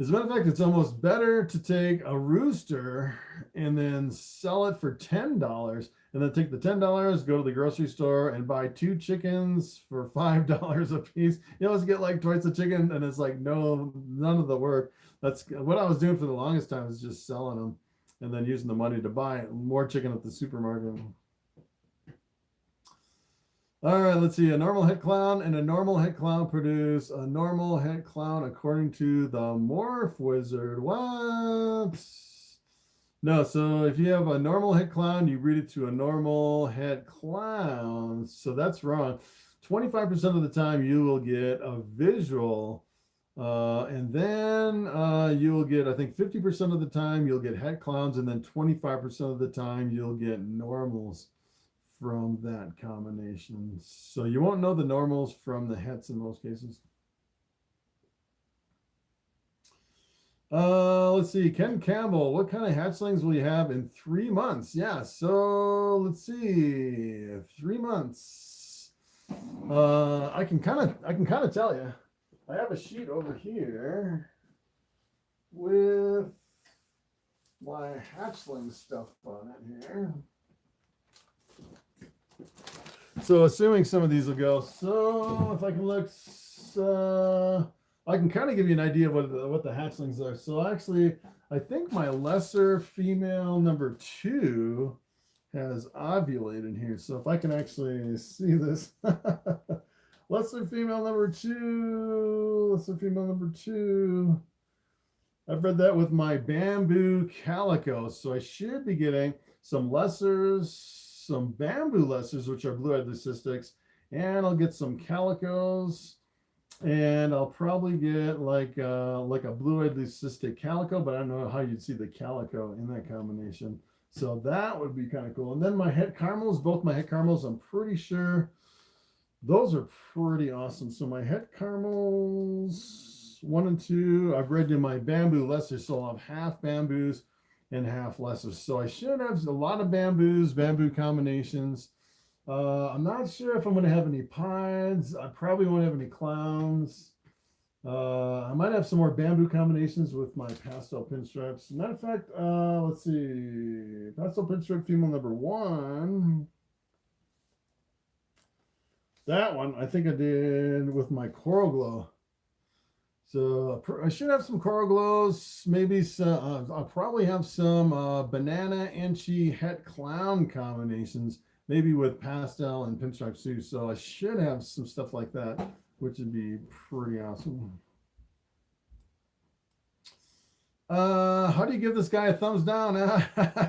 As a matter of fact, it's almost better to take a rooster and then sell it for $10, and then take the $10, go to the grocery store and buy 2 chickens for $5 a piece. You always get like twice the chicken, and it's like none of the work. That's what I was doing for the longest time, is just selling them and then using the money to buy more chicken at the supermarket. All right, let's see. A normal het clown and a normal het clown produce a normal het clown according to the Morph Wizard. What? No, so if you have a normal het clown, you breed it to a normal het clown. So that's wrong. 25% of the time you will get a visual, and then you will get, I think 50% of the time you'll get het clowns, and then 25% of the time you'll get normals from that combination. So you won't know the normals from the hets in most cases. Let's see. Ken Campbell, what kind of hatchlings will you have in 3 months? Yeah, so let's see. 3 months. I can kind of tell you. I have a sheet over here with my hatchling stuff on it here. So assuming some of these will go, so if I can look, I can kind of give you an idea of what the hatchlings are. So actually, I think my lesser female number 2 has ovulated here. So if I can actually see this, lesser female number 2, I bred that with my bamboo calico. So I should be getting some lessers, some bamboo lessers, which are blue-eyed leucistics, and I'll get some calicos, and I'll probably get like a blue-eyed leucistic calico, but I don't know how you'd see the calico in that combination. So that would be kind of cool. And then my het caramels, both my het caramels, I'm pretty sure those are pretty awesome. So my het caramels 1 and 2, I've bred in my bamboo lesser, so I'll have half bamboos and half lessers. So I should have a lot of bamboo combinations. I'm not sure if I'm going to have any pieds. I probably won't have any clowns. I might have some more bamboo combinations with my pastel pinstripes. Matter of fact, let's see. Pastel pinstripe female number 1. That one, I think I did with my coral glow. So I should have some coral glows, maybe some, I'll probably have some banana inchy het clown combinations, maybe with pastel and pinstripes too. So I should have some stuff like that, which would be pretty awesome. How do you give this guy a thumbs down?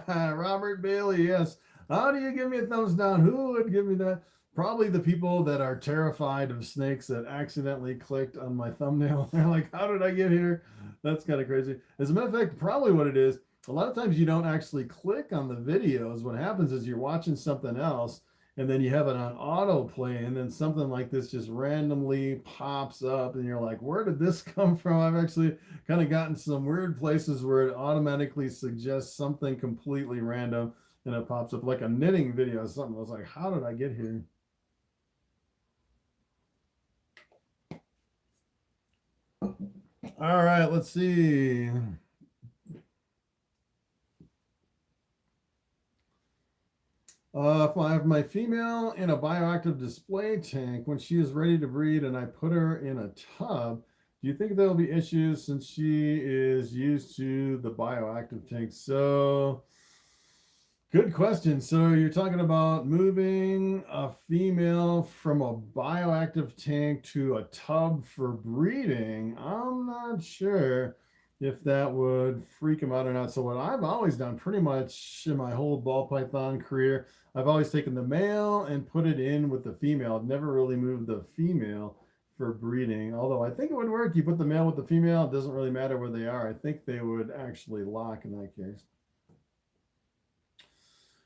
Robert Bailey, yes. How do you give me a thumbs down? Who would give me that? Probably the people that are terrified of snakes that accidentally clicked on my thumbnail. They're like, how did I get here? That's kind of crazy. As a matter of fact, probably what it is, a lot of times you don't actually click on the videos. What happens is you're watching something else, and then you have it on autoplay, and then something like this just randomly pops up, and you're like, where did this come from? I've actually kind of gotten some weird places where it automatically suggests something completely random, and it pops up like a knitting video or something. I was like, how did I get here? All right, let's see. If I have my female in a bioactive display tank when she is ready to breed and I put her in a tub, do you think there will be issues since she is used to the bioactive tank? So, good question. So you're talking about moving a female from a bioactive tank to a tub for breeding. I'm not sure if that would freak them out or not. So what I've always done pretty much in my whole ball python career, I've always taken the male and put it in with the female. I've never really moved the female for breeding, although I think it would work. You put the male with the female, it doesn't really matter where they are. I think they would actually lock in that case.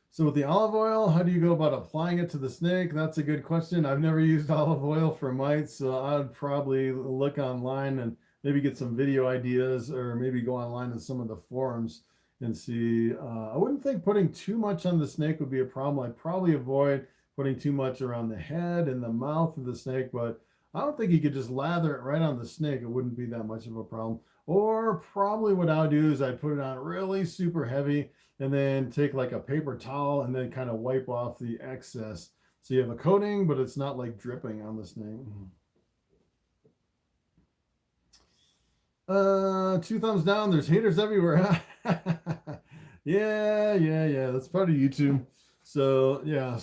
So with the olive oil, how do you go about applying it to the snake? That's a good question. I've never used olive oil for mites, so I'd probably look online and maybe get some video ideas, or maybe go online in some of the forums and see. I wouldn't think putting too much on the snake would be a problem. I'd probably avoid putting too much around the head and the mouth of the snake, but I don't think you could just lather it right on the snake. It wouldn't be that much of a problem. Or probably what I would do is I'd put it on really super heavy and then take like a paper towel and then kind of wipe off the excess. So you have a coating, but it's not like dripping on the snake. 2 thumbs down. There's haters everywhere. Yeah. That's part of YouTube. So yeah,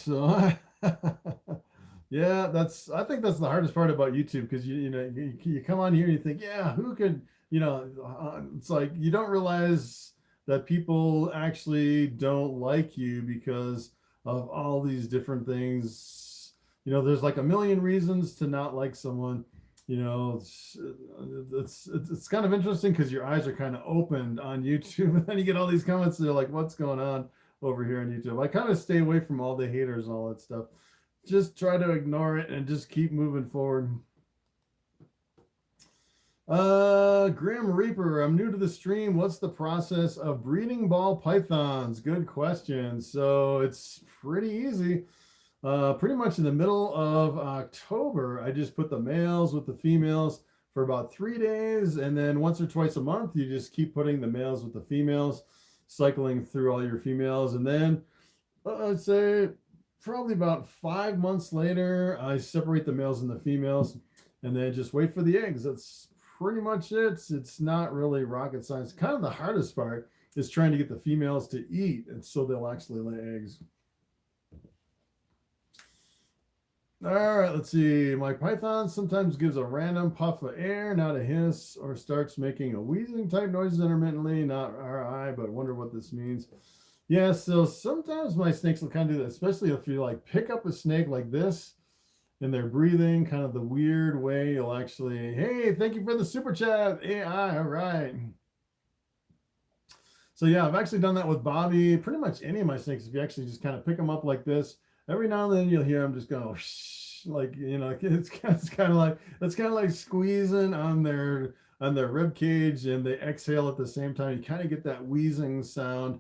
yeah, I think that's the hardest part about YouTube, because you come on here and you think, yeah, who could, it's like you don't realize that people actually don't like you because of all these different things. There's like a million reasons to not like someone. It's kind of interesting because your eyes are kind of opened on YouTube, and then you get all these comments. They're like, what's going on over here on YouTube? I kind of stay away from all the haters and all that stuff. Just try to ignore it and just keep moving forward. Grim Reaper, I'm new to the stream. What's the process of breeding ball pythons? Good question. So it's pretty easy. Pretty much in the middle of October, I just put the males with the females for about 3 days, and then once or twice a month, you just keep putting the males with the females, cycling through all your females, and then I'd say probably about 5 months later, I separate the males and the females, and then just wait for the eggs. That's pretty much it. It's not really rocket science. Kind of the hardest part is trying to get the females to eat, and so they'll actually lay eggs. All right, let's see. My python sometimes gives a random puff of air, not a hiss, or starts making a wheezing type noises intermittently, not RI, but wonder what this means. Yeah, so sometimes my snakes will kind of do that, especially if you like pick up a snake like this and they're breathing kind of the weird way. You'll actually, hey, thank you for the super chat. AI, all right. So yeah, I've actually done that with Bobby, pretty much any of my snakes. If you actually just kind of pick them up like this, every now and then you'll hear them just go like, it's kind of like squeezing on their rib cage, and they exhale at the same time. You kind of get that wheezing sound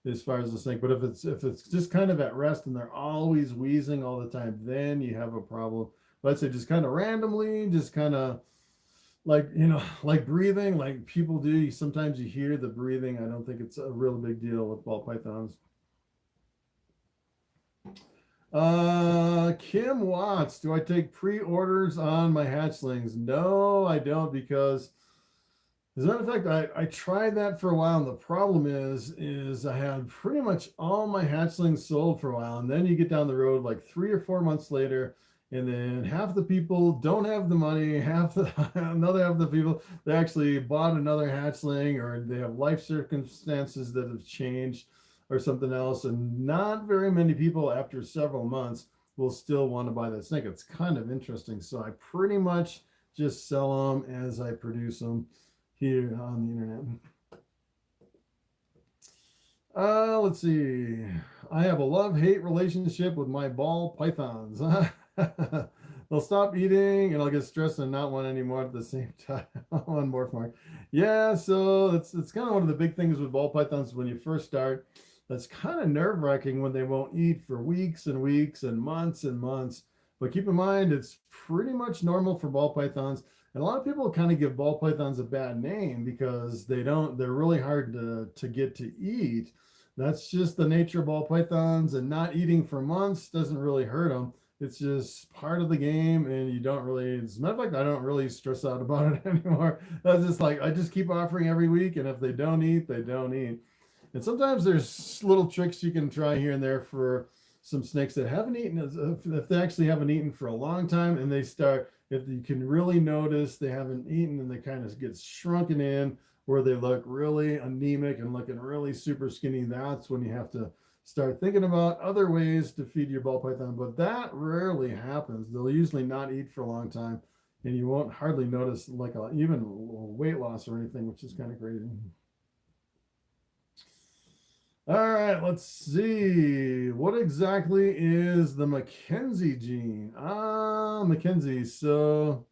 as far as the snake. But if it's just kind of at rest and they're always wheezing all the time, then you have a problem. But I'd say just kind of randomly, just kind of like, like breathing, like people do. Sometimes you hear the breathing. I don't think it's a real big deal with ball pythons. Kim Watts, do I take pre-orders on my hatchlings? No, I don't, because as a matter of fact, I tried that for a while, and the problem is I had pretty much all my hatchlings sold for a while, and then you get down the road like 3 or 4 months later, and then half the people don't have the money, another half of the people, they actually bought another hatchling, or they have life circumstances that have changed or something else, and not very many people after several months will still want to buy that snake. It's kind of interesting. So I pretty much just sell them as I produce them here on the internet. Let's see. I have a love-hate relationship with my ball pythons. They'll stop eating and I'll get stressed and not want any more at the same time. On Morphmarket. Yeah, so it's kind of one of the big things with ball pythons when you first start. That's kind of nerve-wracking when they won't eat for weeks and weeks and months. But keep in mind, it's pretty much normal for ball pythons. And a lot of people kind of give ball pythons a bad name because they're really hard to get to eat. That's just the nature of ball pythons, and not eating for months doesn't really hurt them. It's just part of the game, and you don't really, as a matter of fact, I don't really stress out about it anymore. That's just like, I just keep offering every week, and if they don't eat, they don't eat. And sometimes there's little tricks you can try here and there for some snakes that haven't eaten, if they actually haven't eaten for a long time, and they start, if you can really notice they haven't eaten and they kind of get shrunken in, where they look really anemic and looking really super skinny, that's when you have to start thinking about other ways to feed your ball python. But that rarely happens. They'll usually not eat for a long time, and you won't hardly notice like even weight loss or anything, which is kind of crazy. All right, let's see. What exactly is the Mackenzie gene? Mackenzie. So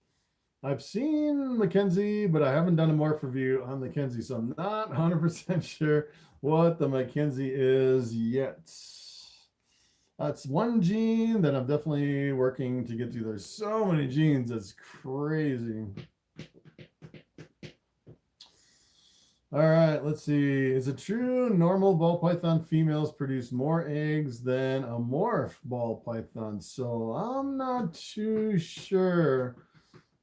I've seen Mackenzie, but I haven't done a morph review on Mackenzie, so I'm not 100% sure what the Mackenzie is yet. That's one gene that I'm definitely working to get to. There's so many genes, it's crazy. All right, let's see. Is it true normal ball python females produce more eggs than a morph ball python? So I'm not too sure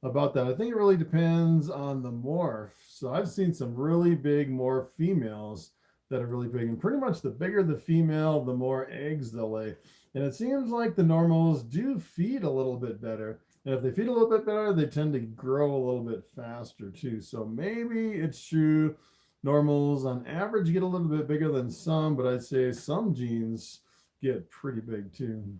about that. I think it really depends on the morph. So I've seen some really big morph females that are really big, and pretty much the bigger the female, the more eggs they'll lay. And it seems like the normals do feed a little bit better. And if they feed a little bit better, they tend to grow a little bit faster too. So maybe it's true normals on average get a little bit bigger than some, but I'd say some genes get pretty big too.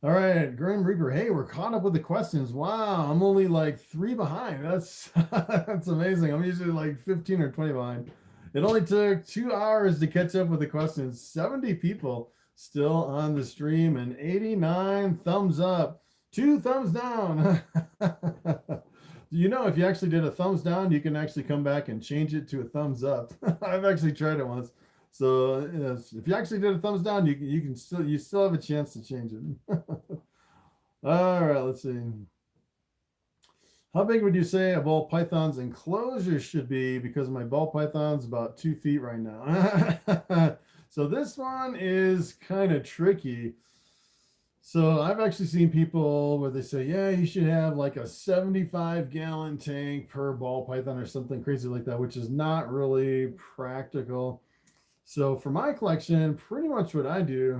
All right, Grim Reaper. Hey, we're caught up with the questions. Wow, I'm only like 3 behind. That's that's amazing. I'm usually like 15 or 20 behind. It only took 2 hours to catch up with the questions. 70 people still on the stream, and 89 thumbs up, 2 thumbs down. You know, if you actually did a thumbs down, you can actually come back and change it to a thumbs up. I've actually tried it once. So yes, if you actually did a thumbs down, you still have a chance to change it. All right, let's see. How big would you say a ball python's enclosure should be? Because my ball python's about 2 feet right now. So this one is kind of tricky. So I've actually seen people where they say, yeah, you should have like a 75-gallon tank per ball python or something crazy like that, which is not really practical. So for my collection, pretty much what I do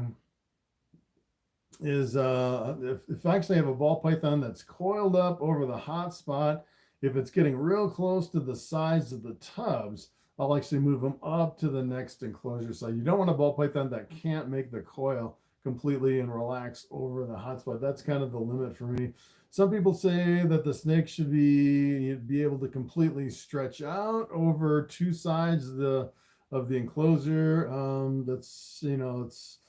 is if I actually have a ball python that's coiled up over the hot spot, if it's getting real close to the sides of the tubs, I'll actually move them up to the next enclosure. So you don't want a ball python that can't make the coil completely and relax over the hot spot. That's kind of the limit for me. Some people say that the snake should be able to completely stretch out over 2 sides of the enclosure. That's, you know, it's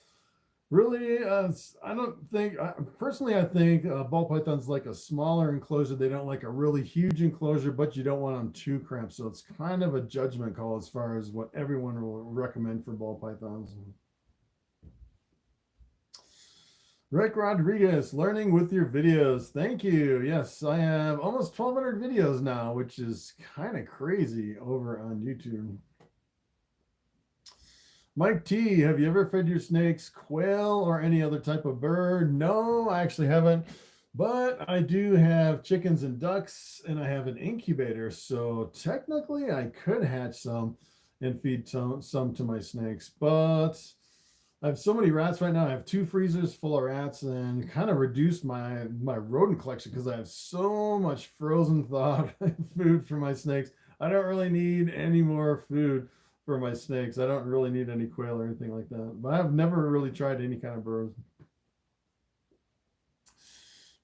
really, I don't think, personally, I think ball python's like a smaller enclosure. They don't like a really huge enclosure, but you don't want them too cramped. So it's kind of a judgment call as far as what everyone will recommend for ball pythons. Rick Rodriguez, learning with your videos. Thank you. Yes, I have almost 1,200 videos now, which is kind of crazy over on YouTube. Mike T, have you ever fed your snakes quail or any other type of bird? No, I actually haven't, but I do have chickens and ducks, and I have an incubator. So technically I could hatch some and feed some to my snakes, but I have so many rats right now. I have 2 freezers full of rats, and kind of reduced my rodent collection because I have so much frozen thawed food for my snakes. I don't really need any more food for my snakes. I don't really need any quail or anything like that. But I've never really tried any kind of birds.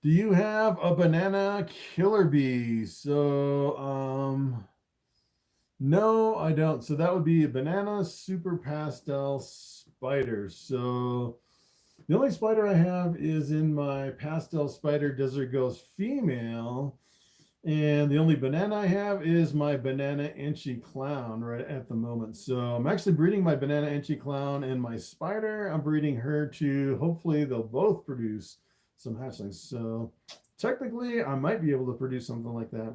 Do you have a banana killer bee? So, no, I don't. So that would be a banana super pastel spider. So the only spider I have is in my pastel spider desert ghost female. And the only banana I have is my banana Enchi clown right at the moment. So I'm actually breeding my banana Enchi clown and my spider. I'm breeding her to, hopefully they'll both produce some hatchlings. So technically I might be able to produce something like that.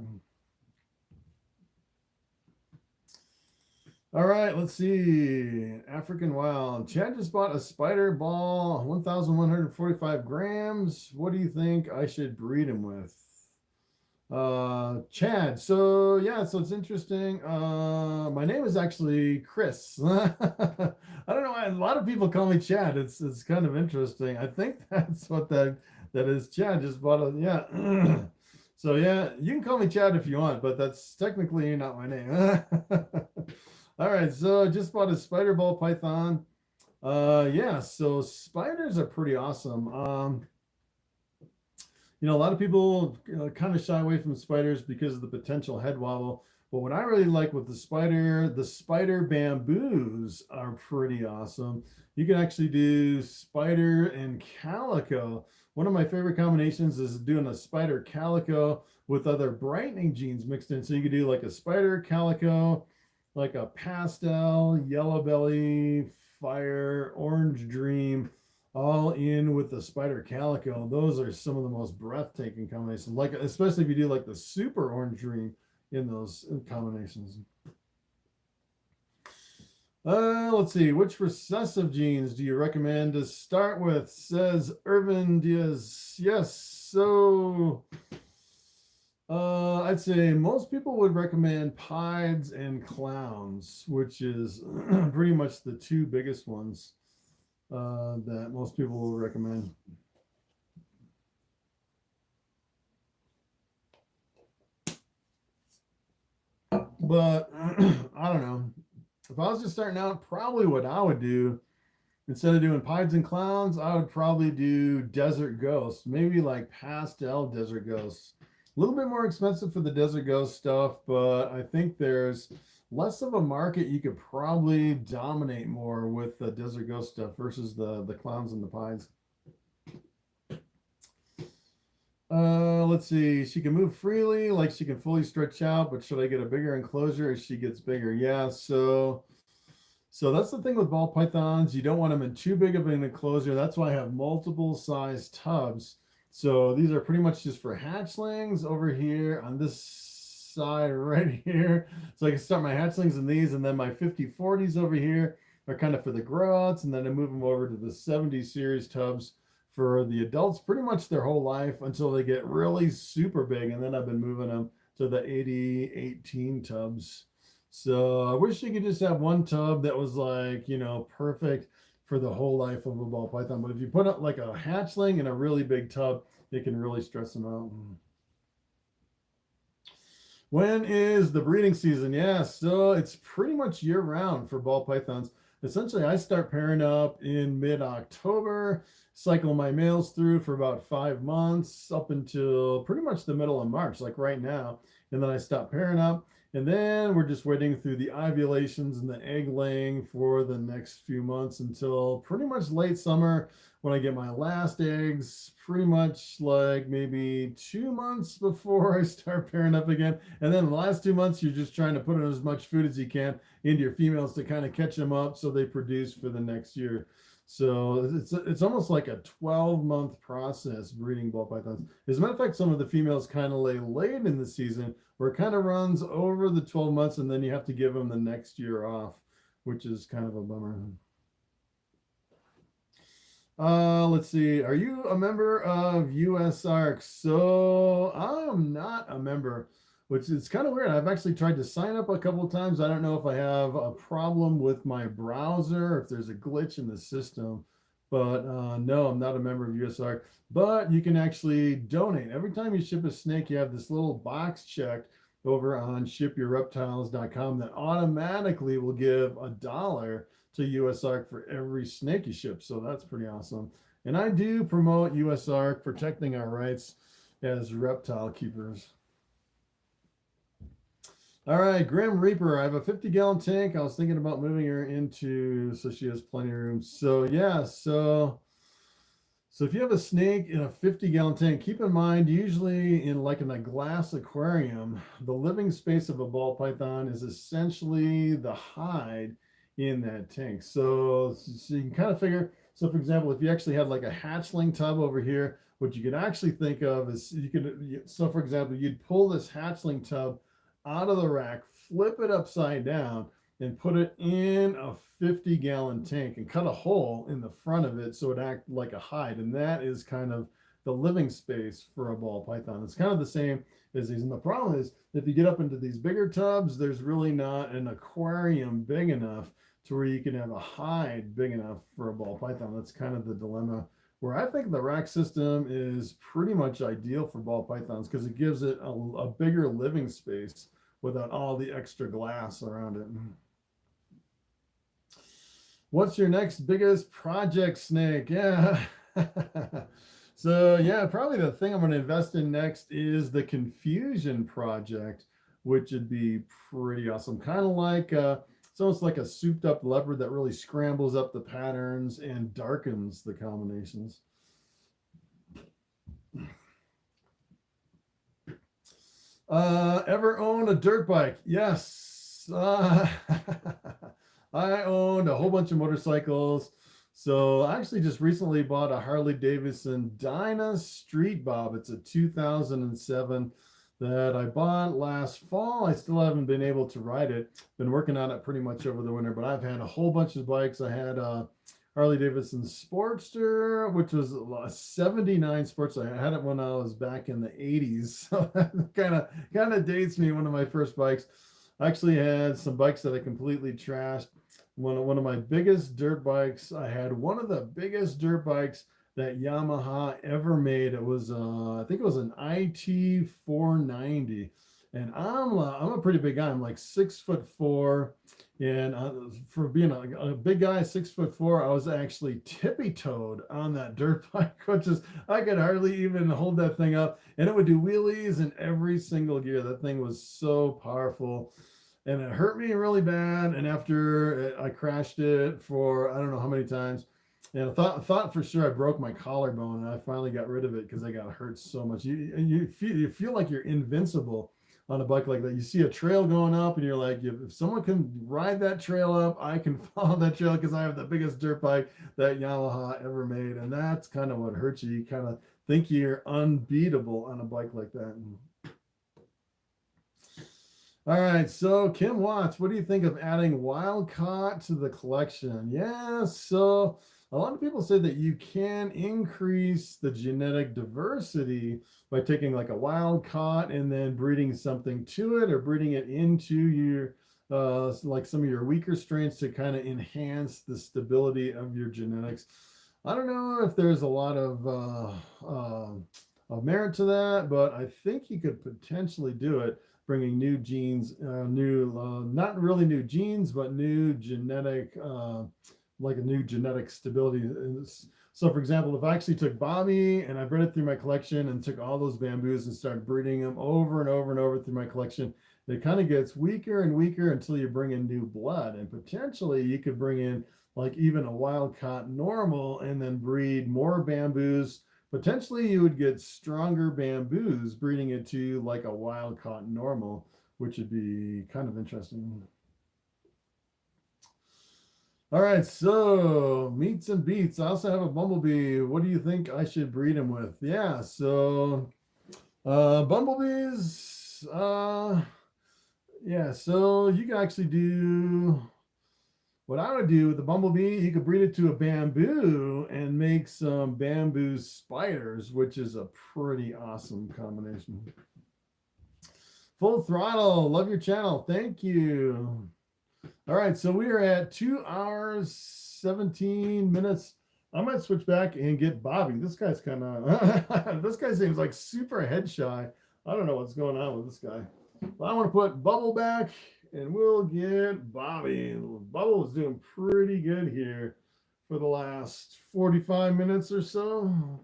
All right, let's see. African Wild. Chad just bought a spider ball, 1,145 grams. What do you think I should breed him with? Chad. So yeah, so it's interesting. My name is actually Chris. I don't know why a lot of people call me Chad. It's kind of interesting. I think that's what that is. Chad just bought a yeah. So yeah, you can call me Chad if you want, but that's technically not my name. All right, so I just bought a spider ball python. Yeah, so spiders are pretty awesome. You know, a lot of people kind of shy away from spiders because of the potential head wobble. But what I really like with the spider bamboos are pretty awesome. You can actually do spider and calico. One of my favorite combinations is doing a spider calico with other brightening genes mixed in. So you could do like a spider calico, like a pastel, yellow belly, fire, orange dream, all in with the spider calico. Those are some of the most breathtaking combinations, like especially if you do like the super orange dream in those combinations. Let's see, which recessive genes do you recommend to start with, says Irvin Diaz. Yes, so I'd say most people would recommend pieds and clowns, which is pretty much the two biggest ones that most people will recommend. But I don't know. If I was just starting out, probably what I would do, instead of doing pieds and clowns, I would probably do desert ghosts, maybe like pastel desert ghosts. A little bit more expensive for the desert ghost stuff, but I think there's less of a market. You could probably dominate more with the desert ghost stuff versus the clowns and the pies. Let's see. She can move freely, like she can fully stretch out, but should I get a bigger enclosure as she gets bigger? Yeah, so that's the thing with ball pythons. You don't want them in too big of an enclosure. That's why I have multiple size tubs. So these are pretty much just for hatchlings over here on this side right here. So I can start my hatchlings in these, and then my 5040s over here are kind of for the growouts, and then I move them over to the 70 series tubs for the adults pretty much their whole life until they get really super big, and then I've been moving them to the 8018 tubs. So I wish you could just have one tub that was like, you know, perfect for the whole life of a ball python. But if you put up like a hatchling in a really big tub, it can really stress them out. When is the breeding season? Yeah, so it's pretty much year round for ball pythons. Essentially, I start pairing up in mid-October, cycle my males through for about 5 months up until pretty much the middle of March, like right now. And then I stop pairing up. And then we're just waiting through the ovulations and the egg laying for the next few months until pretty much late summer when I get my last eggs, pretty much like maybe 2 months before I start pairing up again. And then the last 2 months, you're just trying to put in as much food as you can into your females to kind of catch them up so they produce for the next year. So it's almost like a 12-month process breeding ball pythons. As a matter of fact, some of the females kind of lay late in the season where it kind of runs over the 12 months, and then you have to give them the next year off, which is kind of a bummer. Let's see. Are you a member of USARK? So I am not a member, which is kind of weird. I've actually tried to sign up a couple of times. I don't know if I have a problem with my browser, if there's a glitch in the system, but no, I'm not a member of USARK. But you can actually donate. Every time you ship a snake, you have this little box checked over on shipyourreptiles.com that automatically will give $1 to USARK for every snake you ship. So that's pretty awesome. And I do promote USARK, protecting our rights as reptile keepers. All right, Grim Reaper. I have a 50-gallon tank. I was thinking about moving her into so she has plenty of room. So yeah, so if you have a snake in a 50-gallon tank, keep in mind, usually in a glass aquarium, the living space of a ball python is essentially the hide in that tank. So you can kind of figure, so for example, if you actually had like a hatchling tub over here, what you could actually think of is so for example, you'd pull this hatchling tub out of the rack, flip it upside down, and put it in a 50-gallon tank and cut a hole in the front of it so it acts like a hide. And that is kind of the living space for a ball python. It's kind of the same as these. And the problem is, if you get up into these bigger tubs, there's really not an aquarium big enough to where you can have a hide big enough for a ball python. That's kind of the dilemma, where I think the rack system is pretty much ideal for ball pythons because it gives it a bigger living space without all the extra glass around it. What's your next biggest project, Snake? Yeah. So yeah, probably the thing I'm going to invest in next is the Confusion project, which would be pretty awesome. Kind of like it's almost like a souped up leopard that really scrambles up the patterns and darkens the combinations. Ever own a dirt bike? Yes. I owned a whole bunch of motorcycles. So I actually just recently bought a Harley Davidson Dyna Street Bob. It's a 2007 that I bought last fall. I still haven't been able to ride it. Been working on it pretty much over the winter, but I've had a whole bunch of bikes. I had a Harley Davidson Sportster, which was a 79 Sportster. I had it when I was back in the 80s. So that kind of dates me, one of my first bikes. I actually had some bikes that I completely trashed. One of my biggest dirt bikes, I had one of the biggest dirt bikes that Yamaha ever made. It was I think it was an IT 490, and I'm a pretty big guy. I'm like 6'4", and for being a big guy, 6'4", I was actually tippy-toed on that dirt bike, which is, I could hardly even hold that thing up, and it would do wheelies in every single gear. That thing was so powerful. And it hurt me really bad. And after I crashed it for I don't know how many times, and I thought for sure I broke my collarbone, and I finally got rid of it because I got hurt so much. You feel like you're invincible on a bike like that. You see a trail going up, and you're like, if someone can ride that trail up, I can follow that trail because I have the biggest dirt bike that Yamaha ever made. And that's kind of what hurts you. You kind of think you're unbeatable on a bike like that. All right, so Kim Watts, what do you think of adding wild caught to the collection? Yeah, so a lot of people say that you can increase the genetic diversity by taking like a wild caught and then breeding something to it, or breeding it into your like some of your weaker strains to kind of enhance the stability of your genetics. I don't know if there's a lot of merit to that, but I think you could potentially do it, bringing new genes, not really new genes, but new genetic, like a new genetic stability. So for example, if I actually took Bobby and I bred it through my collection and took all those bamboos and started breeding them over and over and over through my collection, it kind of gets weaker and weaker until you bring in new blood. And potentially you could bring in like even a wild caught normal and then breed more bamboos. Potentially you would get stronger bamboos breeding it to like a wild caught normal, which would be kind of interesting. All right, so meats and beats. I also have a bumblebee. What do you think I should breed him with? Yeah, so bumblebees, yeah, so you can actually do what I would do with the bumblebee. You could breed it to a bamboo and make some bamboo spiders, which is a pretty awesome combination. Full Throttle, love your channel. Thank you. All right, so we are at 2 hours, 17 minutes. I might switch back and get Bobby. This guy's kind of, this guy seems like super head shy. I don't know what's going on with this guy. But I want to put Bubble back, and we'll get Bobby. Bubble was doing pretty good here for the last 45 minutes or so.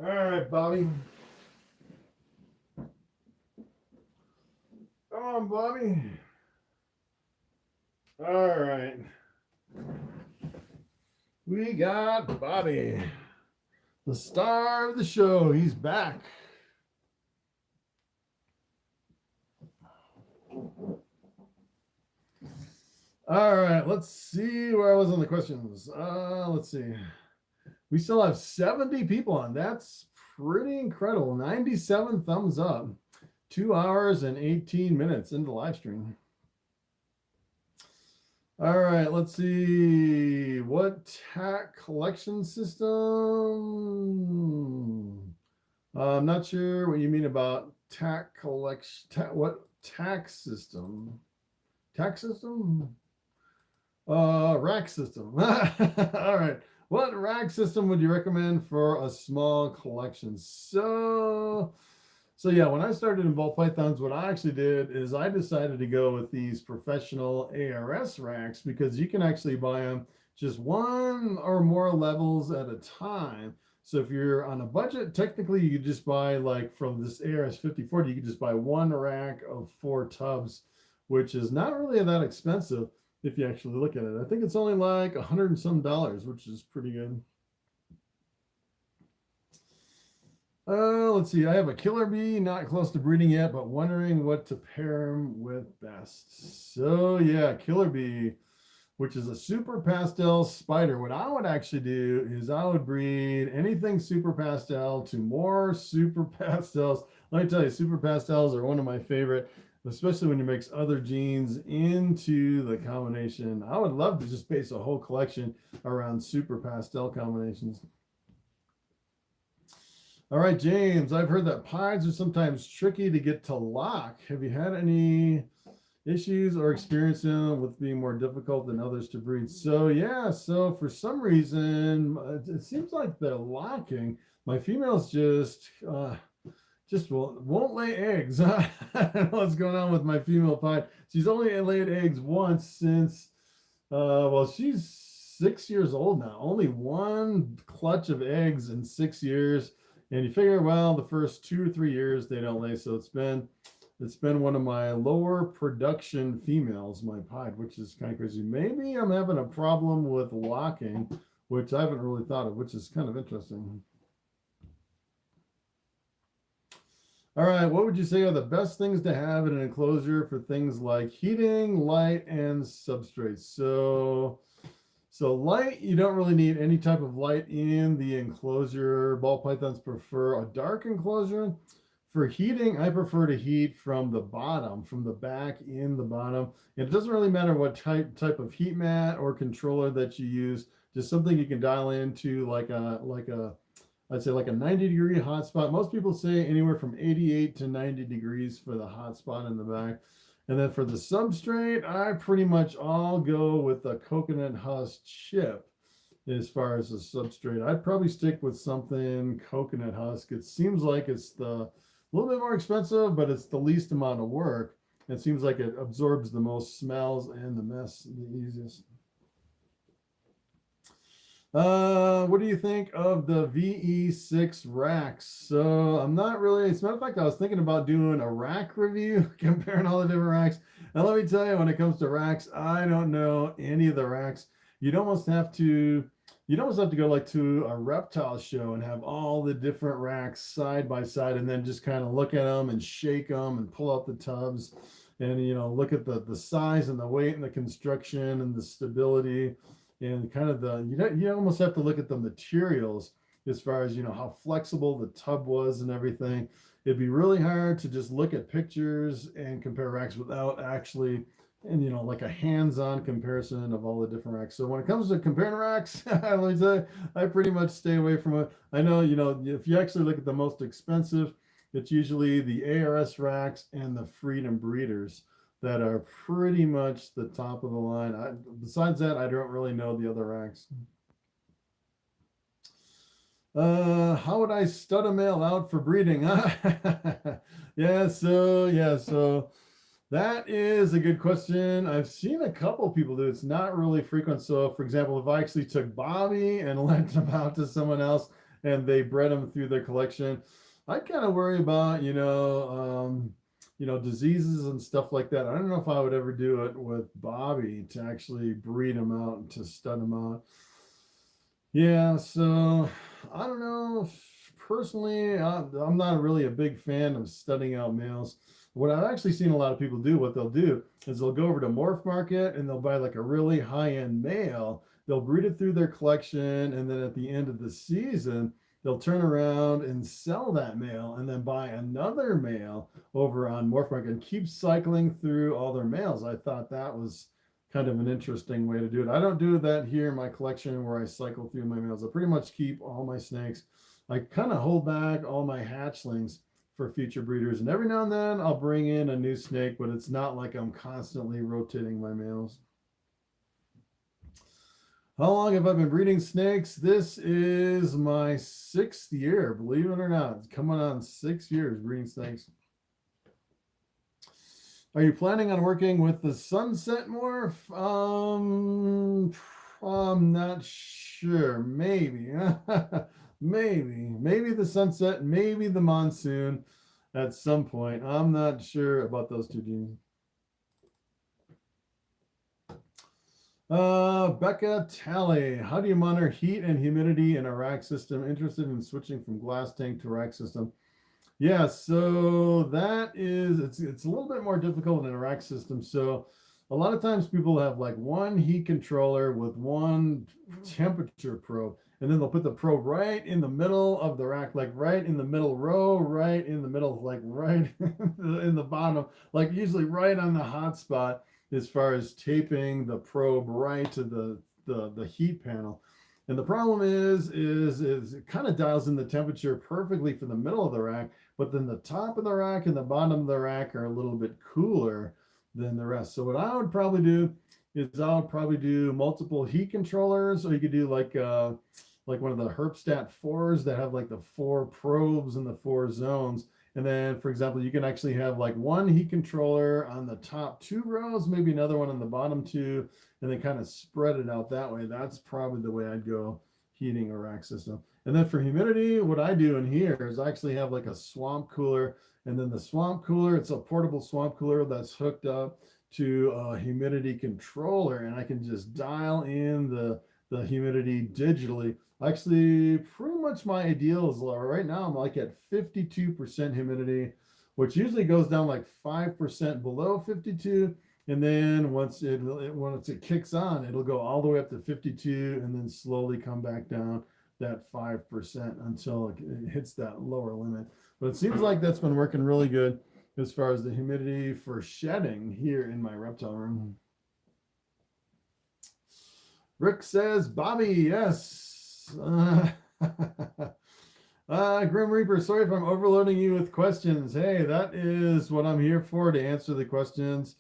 All right, Bobby. Come on, Bobby. All right. We got Bobby, the star of the show. He's back. All right, let's see where I was on the questions. Let's see. We still have 70 people on. That's pretty incredible. 97 thumbs up. 2 hours and 18 minutes into the live stream. All right, let's see. What tack collection system? I'm not sure what you mean about tack collection. What tack system? Tack system? Rack system. All right. What rack system would you recommend for a small collection? So yeah, when I started in Ball Pythons, what I actually did is I decided to go with these professional ARS racks because you can actually buy them just one or more levels at a time. So if you're on a budget, technically you could just buy, like from this ARS 5040, you could just buy one rack of 4 tubs, which is not really that expensive if you actually look at it. I think it's only like $100 and some, which is pretty good. Let's see. I have a killer bee, not close to breeding yet, but wondering what to pair him with best. So yeah, killer bee, which is a super pastel spider. What I would actually do is I would breed anything super pastel to more super pastels. Let me tell you, super pastels are one of my favorite, especially when you mix other genes into the combination. I would love to just base a whole collection around super pastel combinations. All right, James, I've heard that pies are sometimes tricky to get to lock. Have you had any issues or experience with being more difficult than others to breed? So yeah, so for some reason, it seems like they're locking. My females just won't lay eggs. I don't know what's going on with my female pie. She's only laid eggs once since, well, she's 6 years old now. Only one clutch of eggs in 6 years. And you figure, well, the first 2 or 3 years they don't lay, so it's been one of my lower production females, my pied, which is kind of crazy. Maybe I'm having a problem with locking, which I haven't really thought of, which is kind of interesting. All right, what would you say are the best things to have in an enclosure for things like heating, light, and substrates? So light, you don't really need any type of light in the enclosure. Ball pythons prefer a dark enclosure. For heating, I prefer to heat from the bottom, from the back in the bottom. It doesn't really matter what type of heat mat or controller that you use, just something you can dial into I'd say like a 90-degree hotspot. Most people say anywhere from 88 to 90 degrees for the hotspot in the back. And then for the substrate, I pretty much all go with a coconut husk chip as far as the substrate. I'd probably stick with something coconut husk. It seems like it's a little bit more expensive, but it's the least amount of work. It seems like it absorbs the most smells and the mess the easiest. What do you think of the VE6 racks? So I'm not really, as a matter of fact, I was thinking about doing a rack review, comparing all the different racks. And let me tell you, when it comes to racks, I don't know any of the racks. You'd almost have to go like to a reptile show and have all the different racks side by side, and then just kind of look at them and shake them and pull out the tubs and, look at the size and the weight and the construction and the stability. And kind of you almost have to look at the materials as far as, how flexible the tub was and everything. It'd be really hard to just look at pictures and compare racks without actually, like a hands-on comparison of all the different racks. So when it comes to comparing racks, let me tell you, I pretty much stay away from it. I know, if you actually look at the most expensive, it's usually the ARS racks and the Freedom Breeders that are pretty much the top of the line. Besides that, I don't really know the other racks. How would I stud a male out for breeding? So that is a good question. I've seen a couple people do it. It's not really frequent. So for example, if I actually took Bobby and lent him out to someone else and they bred him through their collection, I'd kind of worry about, diseases and stuff like that. I don't know if I would ever do it with Bobby to actually breed him out and to stud him out. Yeah, so I don't know. Personally, I'm not really a big fan of studding out males. What I've actually seen a lot of people do, what they'll do is they'll go over to Morphmarket and they'll buy like a really high-end male. They'll breed it through their collection, and then at the end of the season, they'll turn around and sell that male and then buy another male over on Morphmarket and keep cycling through all their males. I thought that was kind of an interesting way to do it. I don't do that here in my collection where I cycle through my males. I pretty much keep all my snakes. I kind of hold back all my hatchlings for future breeders. And every now and then I'll bring in a new snake, but it's not like I'm constantly rotating my males. How long have I been breeding snakes? This is my 6th year, believe it or not. It's coming on 6 years breeding snakes. Are you planning on working with the sunset morph? I'm not sure. Maybe. maybe the sunset, maybe the monsoon at some point. I'm not sure about those two genes. Becca Talley, how do you monitor heat and humidity in a rack system? Interested in switching from glass tank to rack system. Yeah, so that is, it's a little bit more difficult in a rack system. So a lot of times people have like one heat controller with one temperature probe, and then they'll put the probe right in the middle of the rack, like right in the middle row, right in the middle, like right in the bottom, like usually right on the hot spot as far as taping the probe right to the heat panel. And the problem is it kind of dials in the temperature perfectly for the middle of the rack, but then the top of the rack and the bottom of the rack are a little bit cooler than the rest. So what I would probably do is I would probably do multiple heat controllers, or you could do like one of the Herpstat 4s that have like the 4 probes and the 4 zones. And then, for example, you can actually have like one heat controller on the top 2 rows, maybe another one on the bottom 2, and then kind of spread it out that way. That's probably the way I'd go heating a rack system. And then for humidity, what I do in here is I actually have like a swamp cooler, and then the swamp cooler, it's a portable swamp cooler that's hooked up to a humidity controller, and I can just dial in the humidity digitally. Actually, pretty much my ideal is right now I'm like at 52% humidity, which usually goes down like 5% below 52. And then once it kicks on, it'll go all the way up to 52 and then slowly come back down that 5% until it hits that lower limit. But it seems like that's been working really good as far as the humidity for shedding here in my reptile room. Rick says, Bobby, yes. Grim Reaper, sorry if I'm overloading you with questions. Hey, that is what I'm here for, to answer the questions.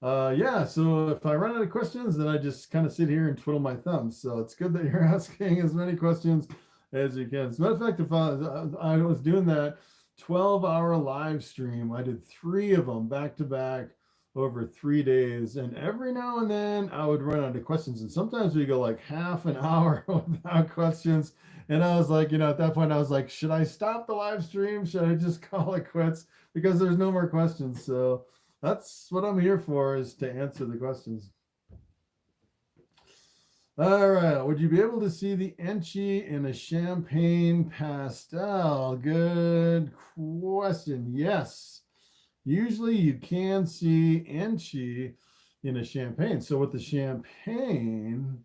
Yeah, so if I run out of questions, then I just kind of sit here and twiddle my thumbs. So it's good that you're asking as many questions as you can. As a matter of fact, if I was doing that 12-hour live stream, I did 3 of them back to back over 3 days, and every now and then I would run out of questions, and sometimes we go like half an hour without questions. And I was like, at that point I was like, should I stop the live stream? Should I just call it quits? Because there's no more questions. So that's what I'm here for, is to answer the questions. All right, would you be able to see the Enchi in a champagne pastel? Good question. Yes. Usually you can see Enchi in a champagne. So with the champagne,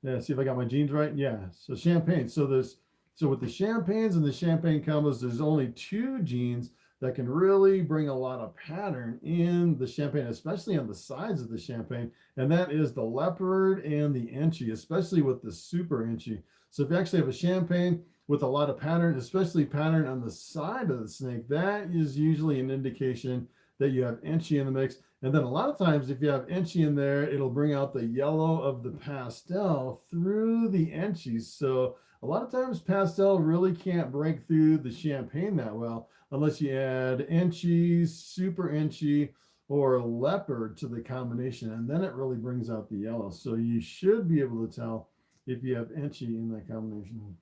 yeah, see if I got my genes right. Yeah, so champagne. So with the champagnes and the champagne combos, there's only 2 genes that can really bring a lot of pattern in the champagne, especially on the sides of the champagne. And that is the leopard and the Enchi, especially with the super Enchi. So if you actually have a champagne with a lot of pattern, especially pattern on the side of the snake, that is usually an indication that you have Enchi in the mix. And then a lot of times, if you have Enchi in there, it'll bring out the yellow of the pastel through the Enchi. So a lot of times pastel really can't break through the champagne that well unless you add Enchi, super Enchi, or leopard to the combination, and then it really brings out the yellow. So you should be able to tell if you have Enchi in that combination.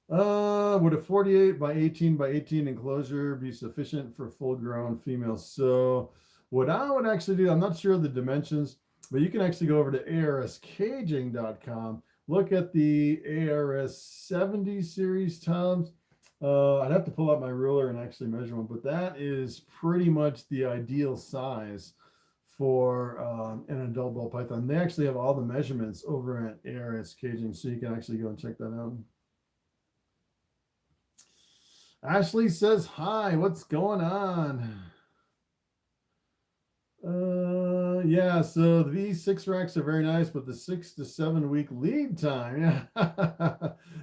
Would a 48 by 18 by 18 enclosure be sufficient for full-grown females? So what I would actually do, I'm not sure of the dimensions, but you can actually go over to arscaging.com, look at the ARS 70 series tubs. I'd have to pull out my ruler and actually measure one, but that is pretty much the ideal size for an adult ball python. They actually have all the measurements over at ARS Caging, so you can actually go and check that out. Ashley says hi, what's going on? Yeah, so the V6 racks are very nice, but the 6 to 7 week lead time. Yeah.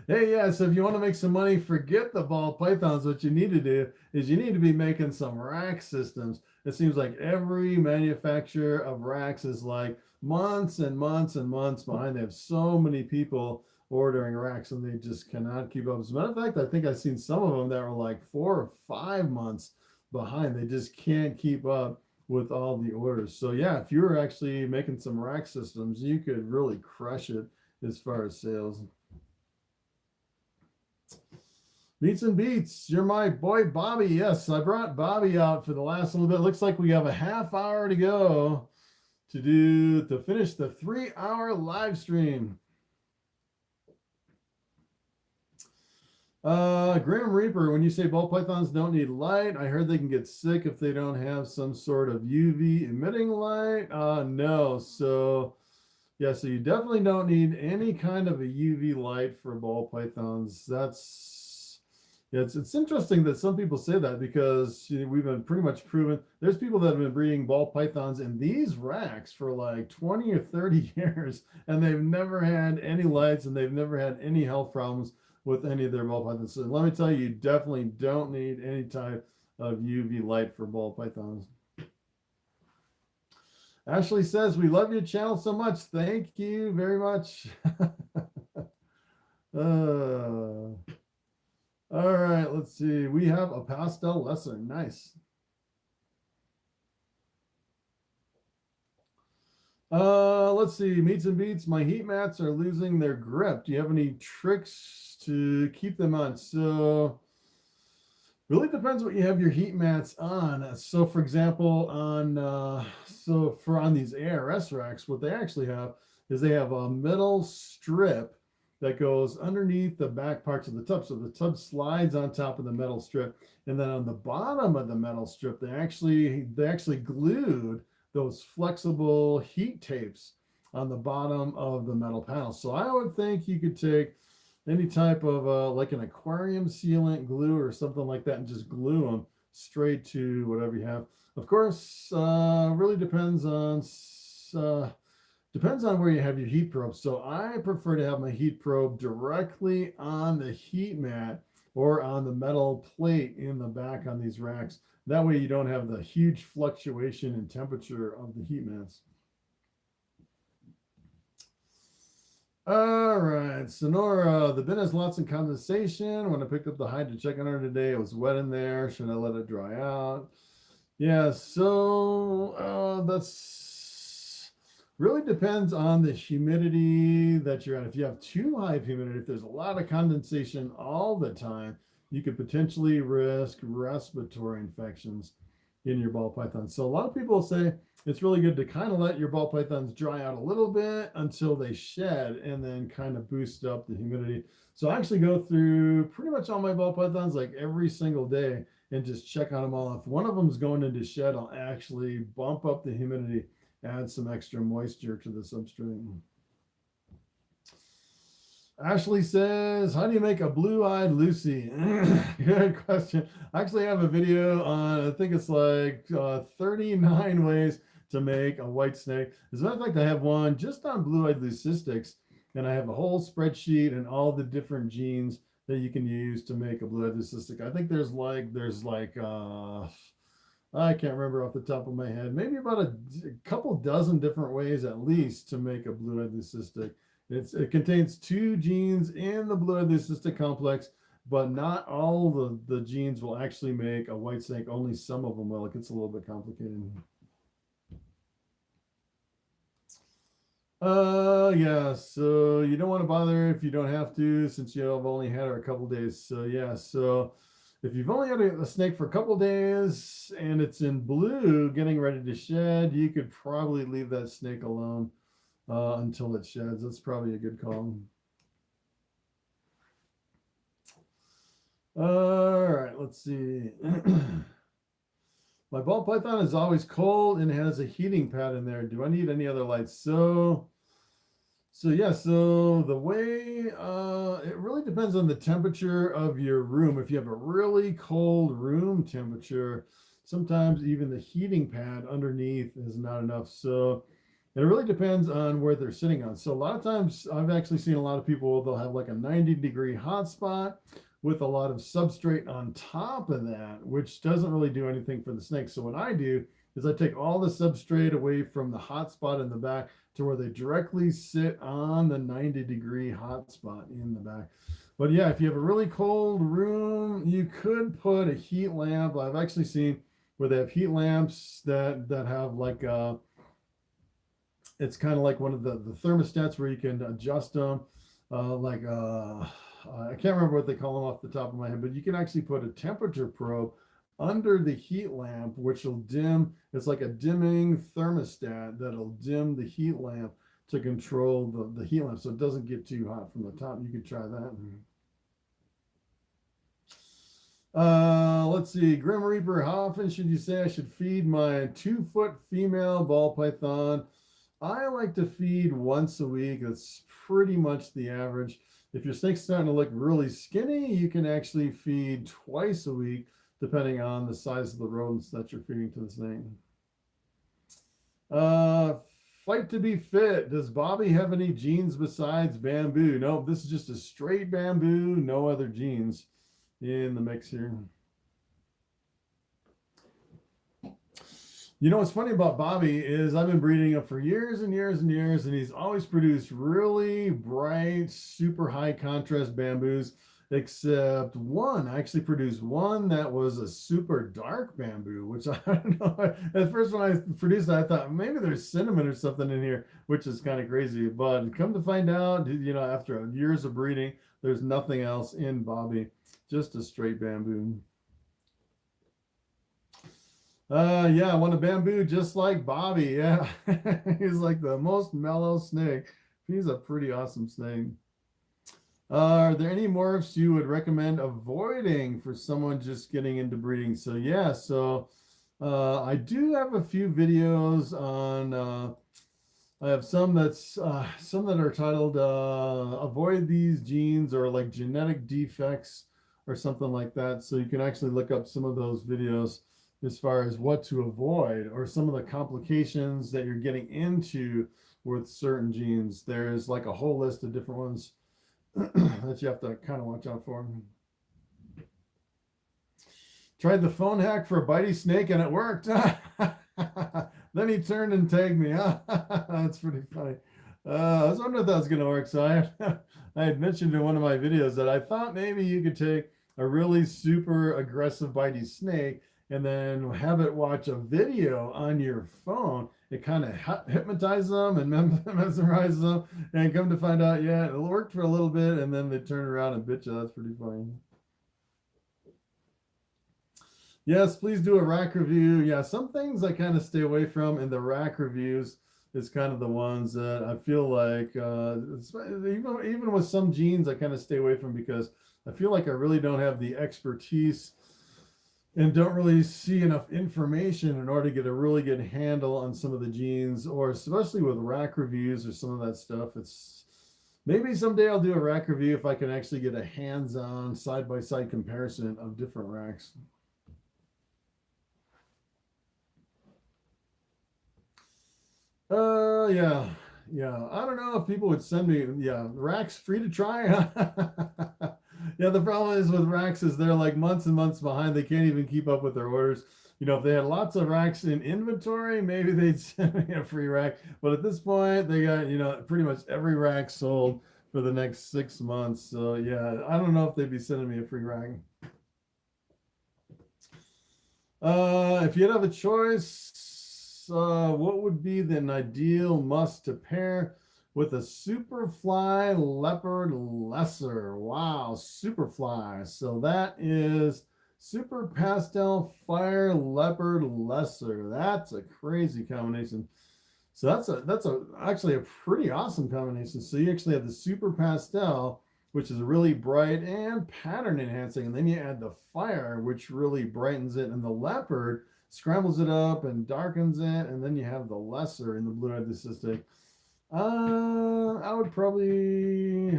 Hey, yeah, so if you want to make some money, forget the ball pythons. What you need to do is you need to be making some rack systems. It seems like every manufacturer of racks is like months and months and months behind. They have so many people ordering racks and they just cannot keep up. As a matter of fact, I think I've seen some of them that were like 4 or 5 months behind. They just can't keep up with all the orders. So yeah, if you were actually making some rack systems, you could really crush it as far as sales. Meets and Beats, you're my boy Bobby. Yes, I brought Bobby out for the last little bit. Looks like we have a half hour to go to finish the 3-hour live stream. Grim Reaper, when you say ball pythons don't need light, I heard they can get sick if they don't have some sort of UV emitting light. No. So yeah, so you definitely don't need any kind of a UV light for ball pythons. That's, yeah, it's interesting that some people say that because we've been pretty much proven. There's people that have been breeding ball pythons in these racks for like 20 or 30 years, and they've never had any lights and they've never had any health problems with any of their ball pythons. So let me tell you, you definitely don't need any type of UV light for ball pythons. Ashley says, we love your channel so much. Thank you very much. All right, let's see. We have a pastel lesser. Nice. Let's see. Meets and Beats. My heat mats are losing their grip. Do you have any tricks to keep them on? So really depends what you have your heat mats on. So for example, on these ARS racks, what they actually have is they have a metal strip that goes underneath the back parts of the tub. So the tub slides on top of the metal strip, and then on the bottom of the metal strip, they actually glued those flexible heat tapes on the bottom of the metal panel. So I would think you could take any type of like an aquarium sealant glue or something like that and just glue them straight to whatever you have. Of course, really depends on where you have your heat probe. So I prefer to have my heat probe directly on the heat mat or on the metal plate in the back on these racks. That way you don't have the huge fluctuation in temperature of the heat mats. All right, Sonora, the bin has lots of condensation. When I picked up the hide to check on her today, it was wet in there. Should I let it dry out? Yeah, so that's really depends on the humidity that you're at. If you have too high of humidity, if there's a lot of condensation all the time, you could potentially risk respiratory infections in your ball python. So a lot of people say it's really good to kind of let your ball pythons dry out a little bit until they shed and then kind of boost up the humidity. So I actually go through pretty much all my ball pythons like every single day and just check on them all. If one of them is going into shed, I'll actually bump up the humidity, add some extra moisture to the substrate. Ashley says, how do you make a blue-eyed Lucy? Good question. I actually have a video on, I think it's like 39 ways to make a white snake. As a matter of fact, I have one just on blue-eyed leucistics, and I have a whole spreadsheet and all the different genes that you can use to make a blue-eyed leucistic. I think there's like I can't remember off the top of my head, maybe about a couple dozen different ways at least to make a blue-eyed leucistic. It contains 2 genes in the blue-eyed leucistic complex, but not all the genes will actually make a white snake. Only some of them will. It gets a little bit complicated. Yeah, so you don't want to bother if you don't have to, since you've only had her a couple days. So yeah, so if you've only had a snake for a couple days and it's in blue getting ready to shed, you could probably leave that snake alone until it sheds. That's probably a good call. All right, let's see. My Ball Python is always cold and has a heating pad in there. Do I need any other lights? So yeah, so the way, it really depends on the temperature of your room. If you have a really cold room temperature, sometimes even the heating pad underneath is not enough. So it really depends on where they're sitting on. So a lot of times I've actually seen a lot of people, they'll have like a 90-degree hotspot with a lot of substrate on top of that, which doesn't really do anything for the snake. So what I do is I take all the substrate away from the hotspot in the back to where they directly sit on the 90-degree hotspot in the back. But yeah, if you have a really cold room, you could put a heat lamp. I've actually seen where they have heat lamps that have like it's kind of like one of the thermostats where you can adjust them. I can't remember what they call them off the top of my head, but you can actually put a temperature probe under the heat lamp, which will dim. It's like a dimming thermostat that'll dim the heat lamp to control the heat lamp so it doesn't get too hot from the top. You could try that. Let's see. Grim Reaper, how often should you say I should feed my 2-foot female ball python? I like to feed once a week. That's pretty much the average. If your snake's starting to look really skinny, you can actually feed twice a week, depending on the size of the rodents that you're feeding to the snake. Fight to be fit. Does Bobby have any genes besides bamboo? No, this is just a straight bamboo, no other genes in the mix here. You know what's funny about Bobby is I've been breeding him for years and years and years, and he's always produced really bright, super high contrast bamboos, except one. I actually produced one that was a super dark bamboo, which I don't know. At first when I produced it, I thought maybe there's cinnamon or something in here, which is kind of crazy. But come to find out, you know, after years of breeding, there's nothing else in Bobby, just a straight bamboo. Yeah, I want a bamboo just like Bobby. Yeah, he's like the most mellow snake. He's a pretty awesome snake. Are there any morphs you would recommend avoiding for someone just getting into breeding? So yeah, I do have a few videos on, I have some that are titled avoid these genes or like genetic defects or something like that. So you can actually look up some of those videos as far as what to avoid or some of the complications that you're getting into with certain genes. There's like a whole list of different ones that you have to kind of watch out for. Tried the phone hack for a bitey snake and it worked. Then he turned and tagged me. That's pretty funny. I was wondering if that was going to work. So I had mentioned in one of my videos that I thought maybe you could take a really super aggressive bitey snake and then have it watch a video on your phone. It kind of hypnotizes them and mesmerizes them, and come to find out, yeah, it worked for a little bit, and then they turn around and bit you. That's pretty funny. Yes, please do a rack review. Yeah, some things I kind of stay away from in the rack reviews is kind of the ones that I feel like, even with some genes, I kind of stay away from because I feel like I really don't have the expertise and don't really see enough information in order to get a really good handle on some of the genes, or especially with rack reviews or some of that stuff. It's maybe someday I'll do a rack review if I can actually get a hands-on side-by-side comparison of different racks. Yeah. I don't know if people would send me, racks free to try. Yeah, the problem is with racks is they're like months and months behind. They can't even keep up with their orders. You know, if they had lots of racks in inventory, maybe they'd send me a free rack. But at this point, they got, you know, pretty much every rack sold for the next 6 months. So yeah, I don't know if they'd be sending me a free rack. If you'd have a choice, what would be an ideal must to pair with a Superfly Leopard Lesser? Wow, Superfly. So that is Super Pastel Fire Leopard Lesser. That's a crazy combination. So that's actually a pretty awesome combination. So you actually have the Super Pastel, which is really bright and pattern enhancing, and then you add the fire, which really brightens it, and the leopard scrambles it up and darkens it, and then you have the lesser in the blue-eyed leucistic. I would probably,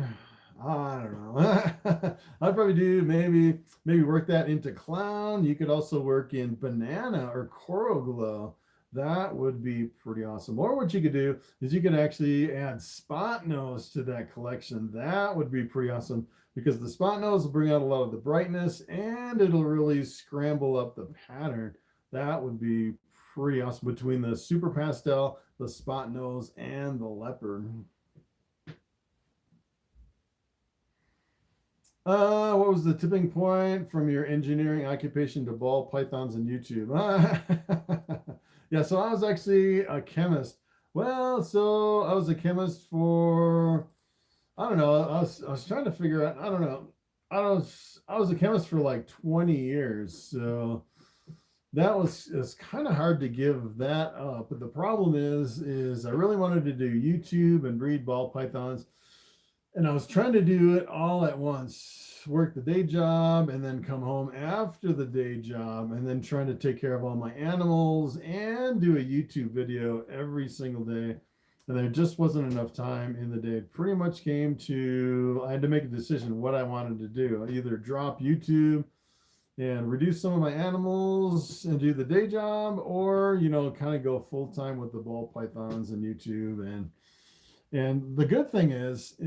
I don't know. I'd probably do maybe work that into clown. You could also work in banana or coral glow. That would be pretty awesome. Or what you could do is you could actually add spot nose to that collection. That would be pretty awesome because the spot nose will bring out a lot of the brightness and it'll really scramble up the pattern. That would be pretty awesome between the super pastel, the spot nose, and the leopard. What was the tipping point from your engineering occupation to ball pythons and YouTube? Yeah, so I was actually a chemist. Well, so I was a chemist for, I don't know, I was trying to figure out, I don't know. I was a chemist for like 20 years. So that was, it's kind of hard to give that up. But the problem is I really wanted to do YouTube and breed ball pythons. And I was trying to do it all at once, work the day job and then come home after the day job and then trying to take care of all my animals and do a YouTube video every single day. And there just wasn't enough time in the day. It pretty much came to, I had to make a decision what I wanted to do. I either drop YouTube and reduce some of my animals and do the day job, or, you know, kind of go full time with the ball pythons and YouTube. And the good thing is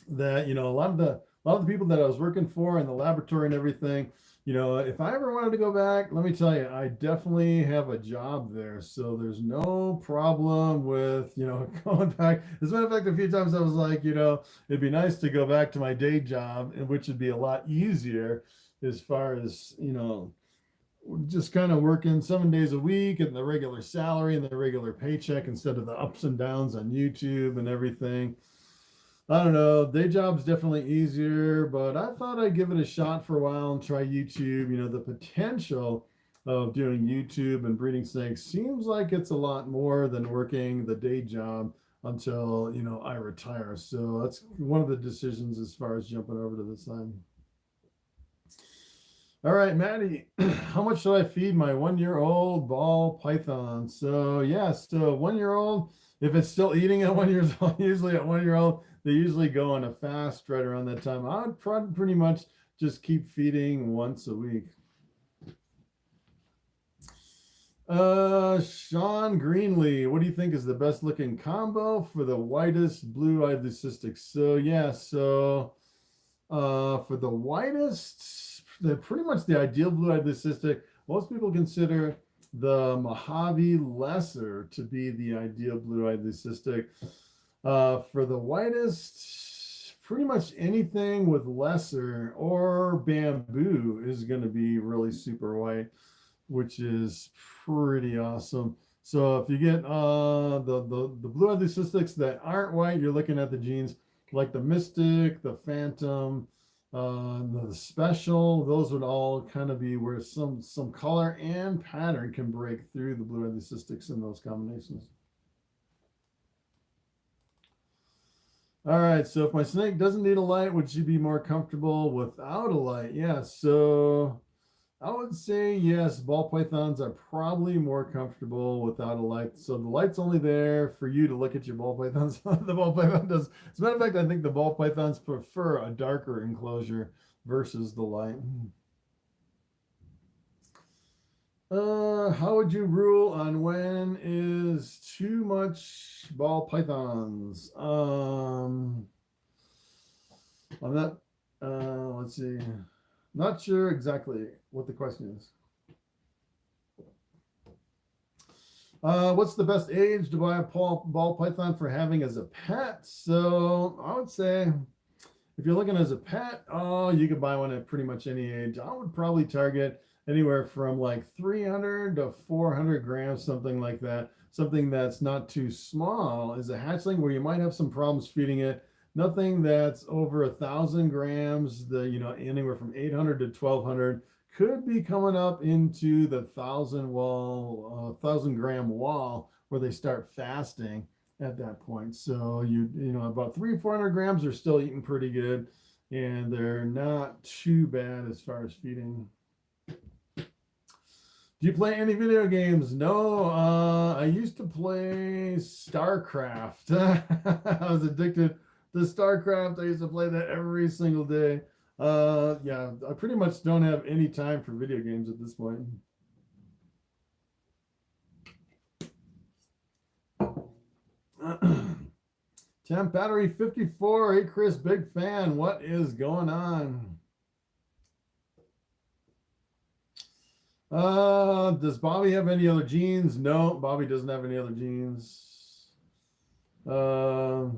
that, you know, a lot of the people that I was working for in the laboratory and everything, you know, if I ever wanted to go back, let me tell you, I definitely have a job there. So there's no problem with, you know, going back. As a matter of fact, a few times I was like, you know, it'd be nice to go back to my day job, which would be a lot easier as far as, you know, just kind of working 7 days a week and the regular salary and the regular paycheck instead of the ups and downs on YouTube and everything. I don't know. Day job's definitely easier, but I thought I'd give it a shot for a while and try YouTube. You know, the potential of doing YouTube and breeding snakes seems like it's a lot more than working the day job until, you know, I retire. So that's one of the decisions as far as jumping over to the side. All right, Maddie, how much should I feed my 1-year-old ball python? So yes, so 1-year-old, if it's still eating at 1 year old, usually at 1-year-old, they usually go on a fast right around that time. I would probably pretty much just keep feeding once a week. Sean Greenlee, what do you think is the best looking combo for the whitest blue-eyed leucistics? So yeah, so for the whitest, pretty much the ideal blue-eyed leucistic, most people consider the Mojave Lesser to be the ideal blue-eyed leucistic. For the whitest, pretty much anything with lesser or bamboo is going to be really super white, which is pretty awesome. So if you get the blue-eyed leucistics that aren't white, you're looking at the genes like the Mystic, the Phantom, the Special. Those would all kind of be where some color and pattern can break through the blue-eyed leucistics in those combinations. All right, so if my snake doesn't need a light, would she be more comfortable without a light? Yeah, so I would say yes, ball pythons are probably more comfortable without a light. So the light's only there for you to look at your ball pythons. The ball python does. As a matter of fact, I think the ball pythons prefer a darker enclosure versus the light. How would you rule on when is too much ball pythons? I'm not, let's see, not sure exactly what the question is. What's the best age to buy a ball python for having as a pet? So I would say if you're looking as a pet, oh, you could buy one at pretty much any age. I would probably target anywhere from like 300 to 400 grams, something like that. Something that's not too small is a hatchling where you might have some problems feeding it. Nothing that's over 1,000 grams, you know, anywhere from 800 to 1,200 could be coming up into the 1,000 gram wall where they start fasting at that point. So you know, about 300 or 400 grams are still eating pretty good, and they're not too bad as far as feeding. Do you play any video games? No, I used to play StarCraft. I was addicted to StarCraft. I used to play that every single day. Yeah, I pretty much don't have any time for video games at this point. Temp Battery 54. Hey, Chris, big fan. What is going on? Does Bobby have any other genes? No, Bobby doesn't have any other genes. What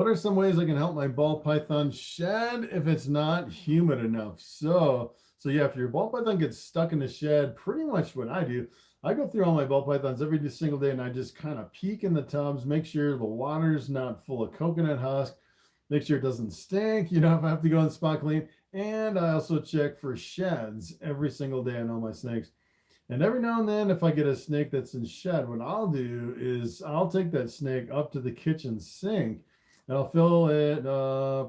are some ways I can help my ball python shed if it's not humid enough? So yeah, if your ball python gets stuck in the shed, pretty much what I do, I go through all my ball pythons every single day and I just kind of peek in the tubs, make sure the water's not full of coconut husk, make sure it doesn't stink, you know, if I have to go and spot clean. And I also check for sheds every single day on all my snakes. And every now and then, if I get a snake that's in shed, what I'll do is I'll take that snake up to the kitchen sink and I'll fill it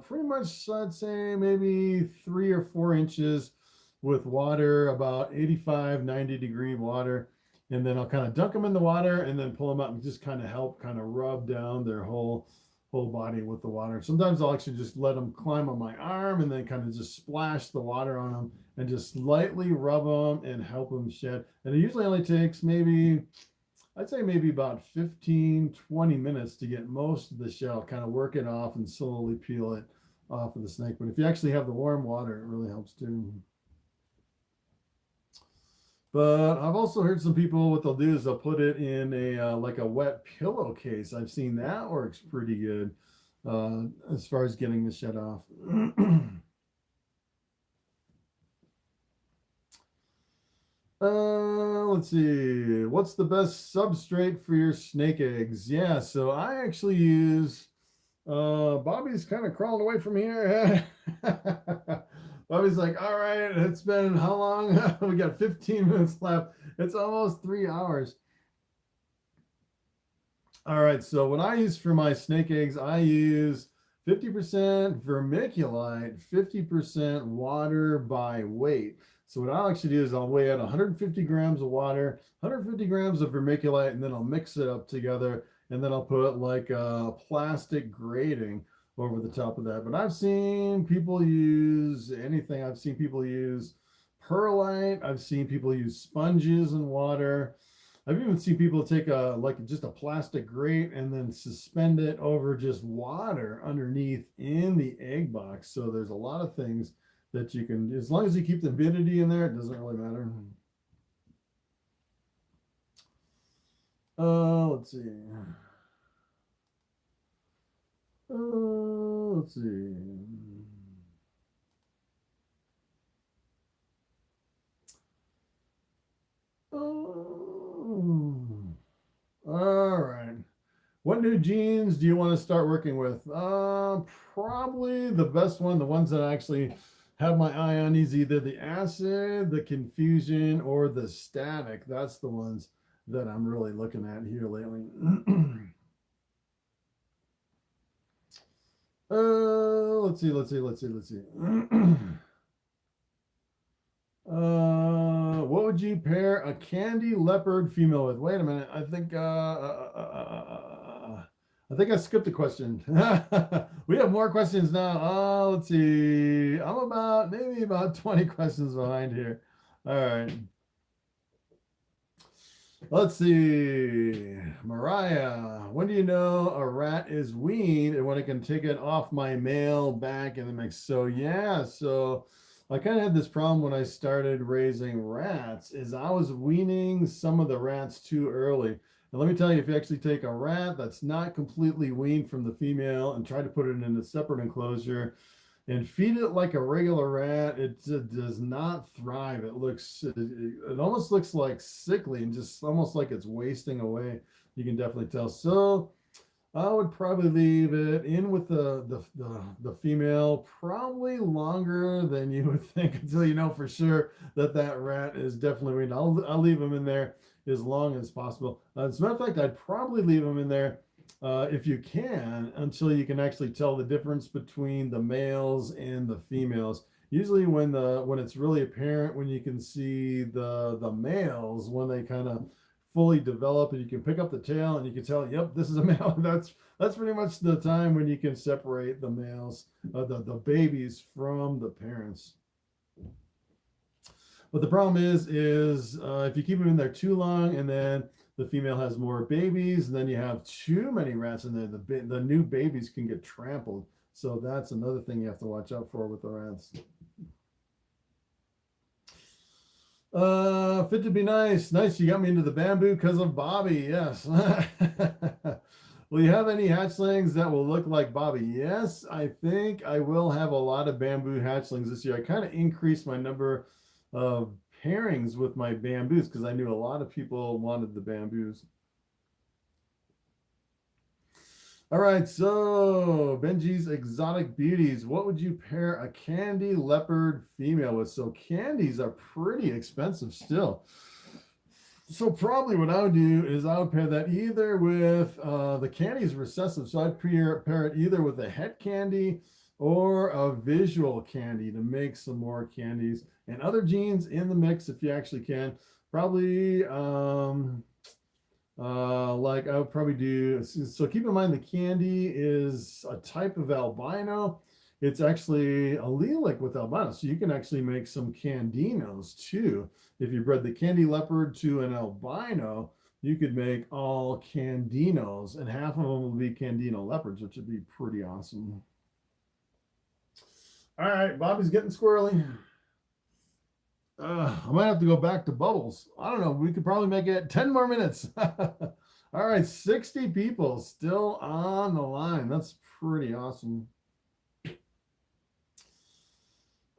pretty much, I'd say maybe 3 or 4 inches with water, about 85, 90 degree water. And then I'll kind of dunk them in the water and then pull them out and just kind of help kind of rub down their whole body with the water. Sometimes I'll actually just let them climb on my arm and then kind of just splash the water on them and just lightly rub them and help them shed. And it usually only takes maybe, I'd say maybe about 15, 20 minutes to get most of the shell, kind of work it off and slowly peel it off of the snake. But if you actually have the warm water, it really helps too. But I've also heard some people, what they'll do is they'll put it in a like a wet pillowcase. I've seen that works pretty good as far as getting the shed off. Let's see. What's the best substrate for your snake eggs? Yeah, so I actually use, Bobby's kind of crawling away from here. Bobby's like, all right, it's been how long? We got 15 minutes left. It's almost 3 hours. All right, so what I use for my snake eggs, I use 50% vermiculite, 50% water by weight. So what I'll actually do is I'll weigh out 150 grams of water, 150 grams of vermiculite, and then I'll mix it up together. And then I'll put like a plastic grating over the top of that. But I've seen people use anything. I've seen people use perlite. I've seen people use sponges and water. I've even seen people take just a plastic grate and then suspend it over just water underneath in the egg box. So there's a lot of things that you can, as long as you keep the humidity in there, it doesn't really matter. Let's see. Let's see. All right. What new genes do you want to start working with? Probably the best one, the ones that I actually have my eye on, is either the acid, the confusion, or the static. That's the ones that I'm really looking at here lately. Let's see. What would you pair a candy leopard female with? Wait a minute. I think I skipped a question. We have more questions now. Let's see. I'm maybe about 20 questions behind here. All right. Let's see. Mariah, when do you know a rat is weaned and when I can take it off my male back in the mix? So yeah, so I kind of had this problem when I started raising rats, is I was weaning some of the rats too early. And let me tell you, if you actually take a rat that's not completely weaned from the female and try to put it in a separate enclosure and feed it like a regular rat, it does not thrive. It almost looks like sickly and just almost like it's wasting away. You can definitely tell. So I would probably leave it in with the female probably longer than you would think, until you know for sure that rat is definitely weaned. I'll leave them in there as long as possible. As a matter of fact, I'd probably leave them in there if you can, until you can actually tell the difference between the males and the females. Usually when it's really apparent, when you can see the males, when they kind of fully develop and you can pick up the tail and you can tell, yep, this is a male. That's pretty much the time when you can separate the males, the babies from the parents. But the problem is if you keep them in there too long, and then the female has more babies, and then you have too many rats in there, the new babies can get trampled. So that's another thing you have to watch out for with the rats. Fit to be nice. Nice, you got me into the bamboo because of Bobby. Yes. Will you have any hatchlings that will look like Bobby? Yes, I think I will have a lot of bamboo hatchlings this year. I kind of increased my number of pairings with my bamboos because I knew a lot of people wanted the bamboos. All right, so Benji's Exotic Beauties. What would you pair a candy leopard female with? So candies are pretty expensive still. So probably what I would do is I would pair that either with, the candy is recessive, so I'd pair it either with a het candy or a visual candy to make some more candies, and other genes in the mix if you actually can. Probably like I would probably do, so keep in mind the candy is a type of albino. It's actually allelic with albino, so you can actually make some candinos too. If you bred the candy leopard to an albino, you could make all candinos, and half of them will be candino leopards, which would be pretty awesome. All right, Bobby's getting squirrely. I might have to go back to bubbles. I don't know. We could probably make it 10 more minutes. All right, 60 people still on the line. That's pretty awesome.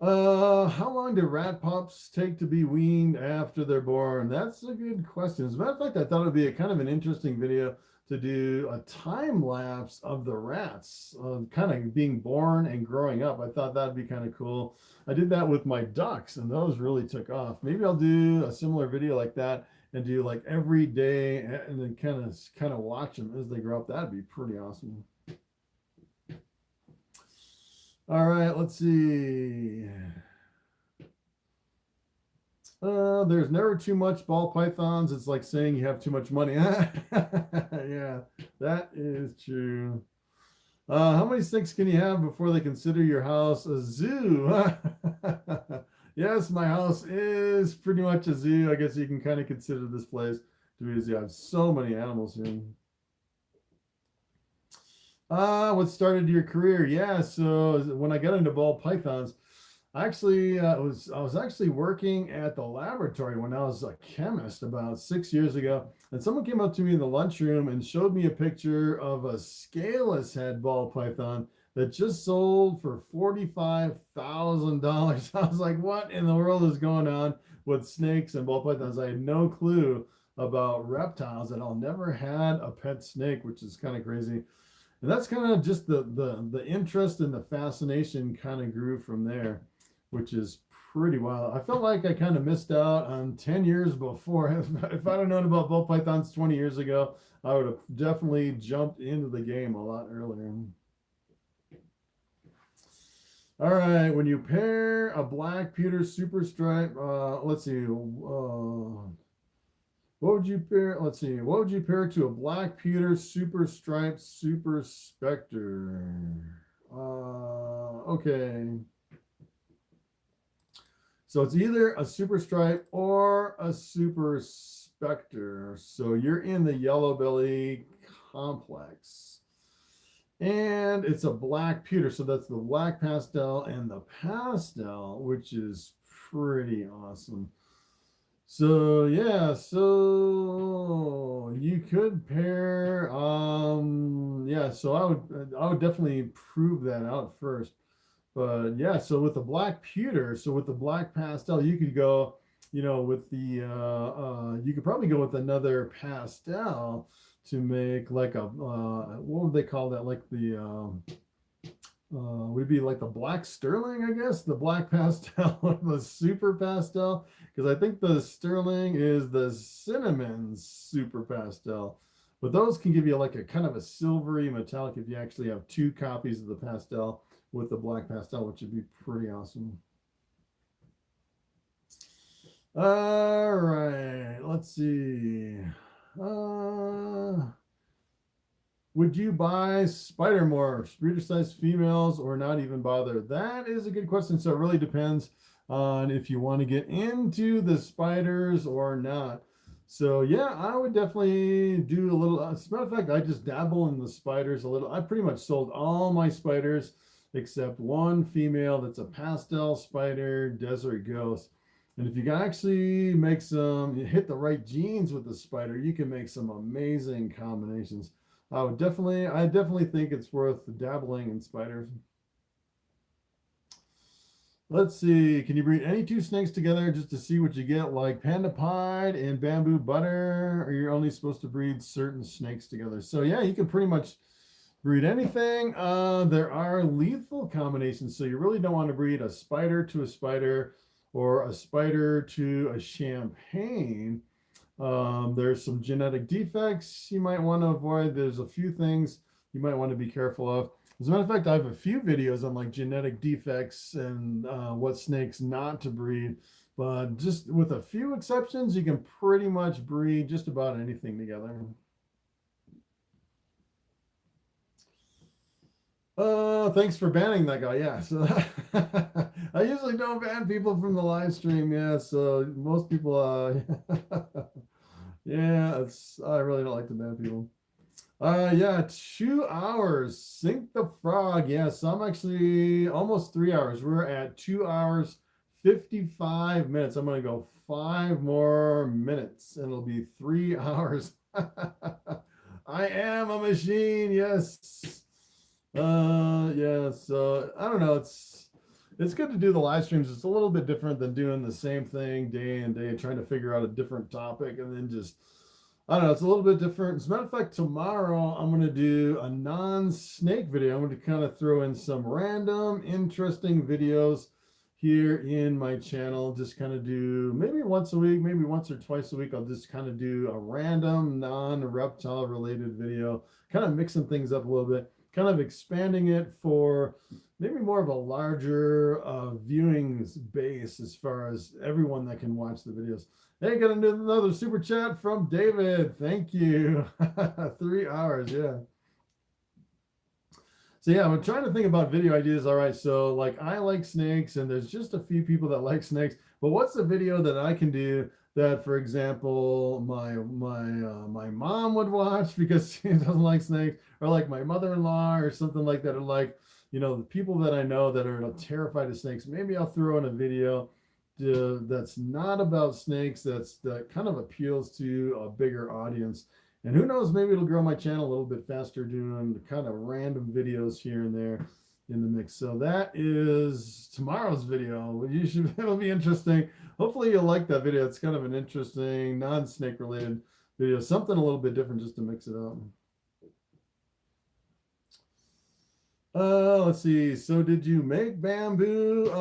How long do rat pups take to be weaned after they're born? That's a good question. As a matter of fact, I thought it would be a kind of an interesting video to do a time lapse of the rats, kind of being born and growing up. I thought that'd be kind of cool. I did that with my ducks, and those really took off. Maybe I'll do a similar video like that and do like every day, and then kind of watch them as they grow up. That'd be pretty awesome. All right, let's see. There's never too much ball pythons. It's like saying you have too much money. Yeah, that is true. How many snakes can you have before they consider your house a zoo? Yes, my house is pretty much a zoo. I guess you can kind of consider this place to be a zoo. I have so many animals here. What started your career? Yeah, so when I got into ball pythons, actually, I was actually working at the laboratory when I was a chemist about 6 years ago, and someone came up to me in the lunchroom and showed me a picture of a scaleless head ball python that just sold for $45,000. I was like, what in the world is going on with snakes and ball pythons? I had no clue about reptiles, and I'll never had a pet snake, which is kind of crazy. And that's kind of just the interest and the fascination kind of grew from there, which is pretty wild. I felt like I kind of missed out on 10 years before. If I'd have known about ball pythons 20 years ago, I would have definitely jumped into the game a lot earlier. All right, when you pair a black pewter super stripe, let's see, what would you pair? Let's see. What would you pair to a black pewter super striped super specter? Okay. So it's either a super stripe or a super specter. So you're in the yellow belly complex. And it's a black pewter. So that's the black pastel and the pastel, which is pretty awesome. So yeah, so you could pair, yeah, so I would definitely prove that out first. But yeah, so with the black pewter, so with the black pastel, you could go, with the you could probably go with another pastel to make like a what would they call that? Like the would be like the black sterling, I guess, the black pastel or the super pastel, because I think the sterling is the cinnamon super pastel, but those can give you like a kind of a silvery metallic if you actually have two copies of the pastel with the black pastel, which would be pretty awesome. All right, let's see. Would you buy spider morphs, breeder size females, or not even bother? That is a good question. So it really depends on if you want to get into the spiders or not. So yeah, I would definitely do a little. As a matter of fact, I just dabble in the spiders a little. I pretty much sold all my spiders except one female that's a pastel spider, desert ghost. And if you can actually make some, you hit the right genes with the spider, you can make some amazing combinations. I definitely think it's worth dabbling in spiders. Let's see, can you breed any two snakes together just to see what you get, like panda pied and bamboo butter, or you're only supposed to breed certain snakes together? So yeah, you can pretty much breed anything. There are lethal combinations, so you really don't want to breed a spider to a spider or a spider to a champagne. There's some genetic defects you might want to avoid. There's a few things you might want to be careful of. As a matter of fact, I have a few videos on like genetic defects and what snakes not to breed. But just with a few exceptions, you can pretty much breed just about anything together. Thanks for banning that guy. Yeah, so I usually don't ban people from the live stream. Yeah, so most people, yeah, I really don't like to ban people. Yeah, 2 hours. Sink the frog. Yeah, so I'm actually almost 3 hours. We're at 2 hours, 55 minutes. I'm gonna go 5 more minutes, and it'll be 3 hours. I am a machine. Yes. Yeah. So I don't know. It's good to do the live streams. It's a little bit different than doing the same thing day and day, trying to figure out a different topic, and then just I don't know, it's a little bit different. As a matter of fact, tomorrow I'm going to do a non-snake video. I'm going to kind of throw in some random, interesting videos here in my channel. Just kind of do maybe once a week, maybe once or twice a week. I'll just kind of do a random non-reptile related video, kind of mixing things up a little bit, kind of expanding it for maybe more of a larger viewing base as far as everyone that can watch the videos. Hey, got another super chat from David. Thank you. 3 hours, yeah. So yeah, I'm trying to think about video ideas. All right, so like I like snakes, and there's just a few people that like snakes. But what's the video that I can do that, for example, my mom would watch because she doesn't like snakes, or like my mother-in-law or something like that, or like the people that I know that are terrified of snakes. Maybe I'll throw in a video that's not about snakes, that kind of appeals to a bigger audience. And who knows, maybe it'll grow my channel a little bit faster doing kind of random videos here and there in the mix. So that is tomorrow's video. It'll be interesting. Hopefully you'll like that video. It's kind of an interesting non-snake related video, something a little bit different just to mix it up. Let's see. So did you make bamboo?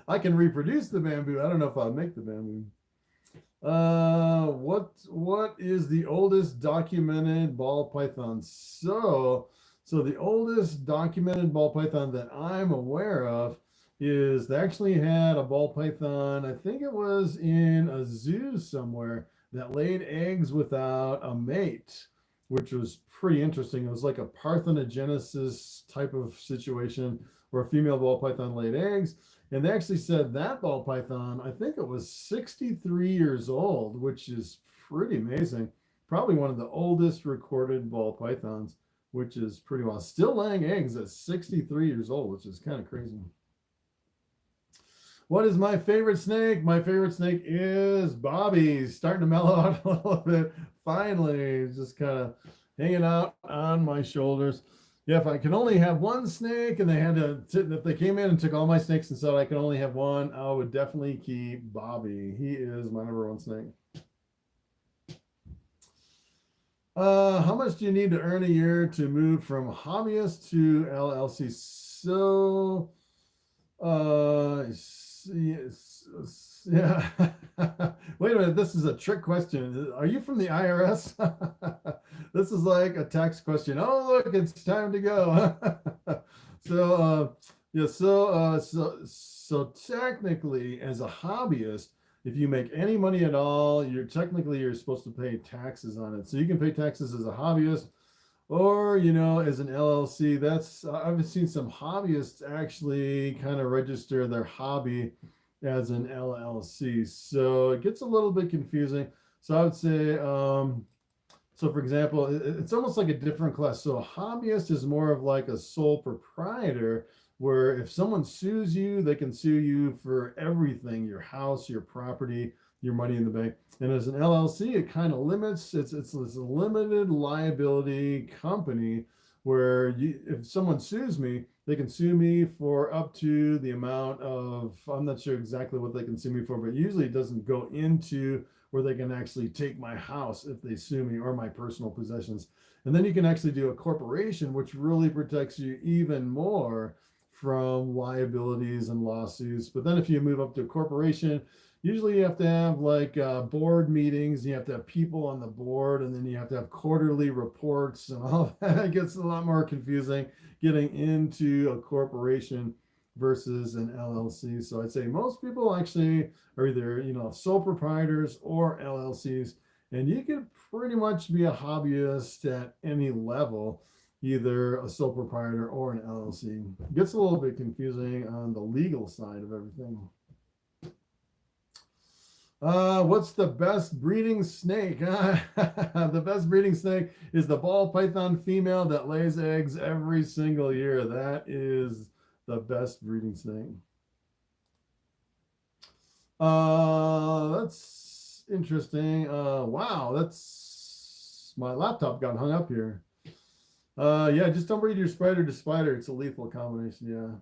I can reproduce the bamboo. I don't know if I'll make the bamboo. What is the oldest documented ball python? So the oldest documented ball python that I'm aware of is they actually had a ball python. I think it was in a zoo somewhere that laid eggs without a mate, which was pretty interesting. It was like a parthenogenesis type of situation where a female ball python laid eggs. And they actually said that ball python, I think it was 63 years old, which is pretty amazing. Probably one of the oldest recorded ball pythons, which is pretty well. Still laying eggs at 63 years old, which is kind of crazy. What is my favorite snake? My favorite snake is Bobby. Starting to mellow out a little bit. Finally, just kind of hanging out on my shoulders. Yeah, if I can only have one snake and if they came in and took all my snakes and said I can only have one, I would definitely keep Bobby. He is my #1 snake. How much do you need to earn a year to move from hobbyist to LLC? So, yeah. Wait a minute, this is a trick question. Are you from the IRS? This is like a tax question. Oh, look, it's time to go. So Yeah, so technically, as a hobbyist, if you make any money at all, you're supposed to pay taxes on it. So you can pay taxes as a hobbyist, or as an LLC. I've seen some hobbyists actually kind of register their hobby as an LLC. So it gets a little bit confusing. So I would say, so for example, it's almost like a different class. So a hobbyist is more of like a sole proprietor, where if someone sues you, they can sue you for everything: your house, your property, your money in the bank. And as an LLC, it kind of limits, it's a limited liability company, where if someone sues me, they can sue me for up to the amount of, I'm not sure exactly what they can sue me for, but usually it doesn't go into where they can actually take my house if they sue me, or my personal possessions. And then you can actually do a corporation, which really protects you even more from liabilities and lawsuits. But then if you move up to a corporation, usually you have to have like board meetings, you have to have people on the board, and then you have to have quarterly reports and all that. It gets a lot more confusing getting into a corporation versus an LLC. So I'd say most people actually are either, sole proprietors or LLCs, and you can pretty much be a hobbyist at any level, either a sole proprietor or an LLC. It gets a little bit confusing on the legal side of everything. What's the best breeding snake? The best breeding snake is the Ball Python female that lays eggs every single year. That is the best breeding snake. That's interesting. Wow, that's my laptop got hung up here. Yeah, just don't breed your spider to spider. It's a lethal combination. Yeah.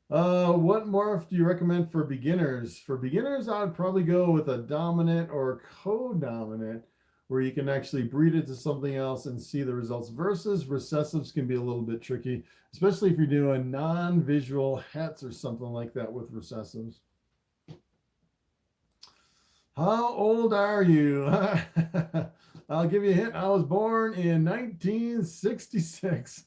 What morph do you recommend for beginners? For beginners, I would probably go with a dominant or co-dominant, where you can actually breed it to something else and see the results, versus recessives can be a little bit tricky, especially if you're doing non-visual hets or something like that with recessives. How old are you? I'll give you a hint. I was born in 1966,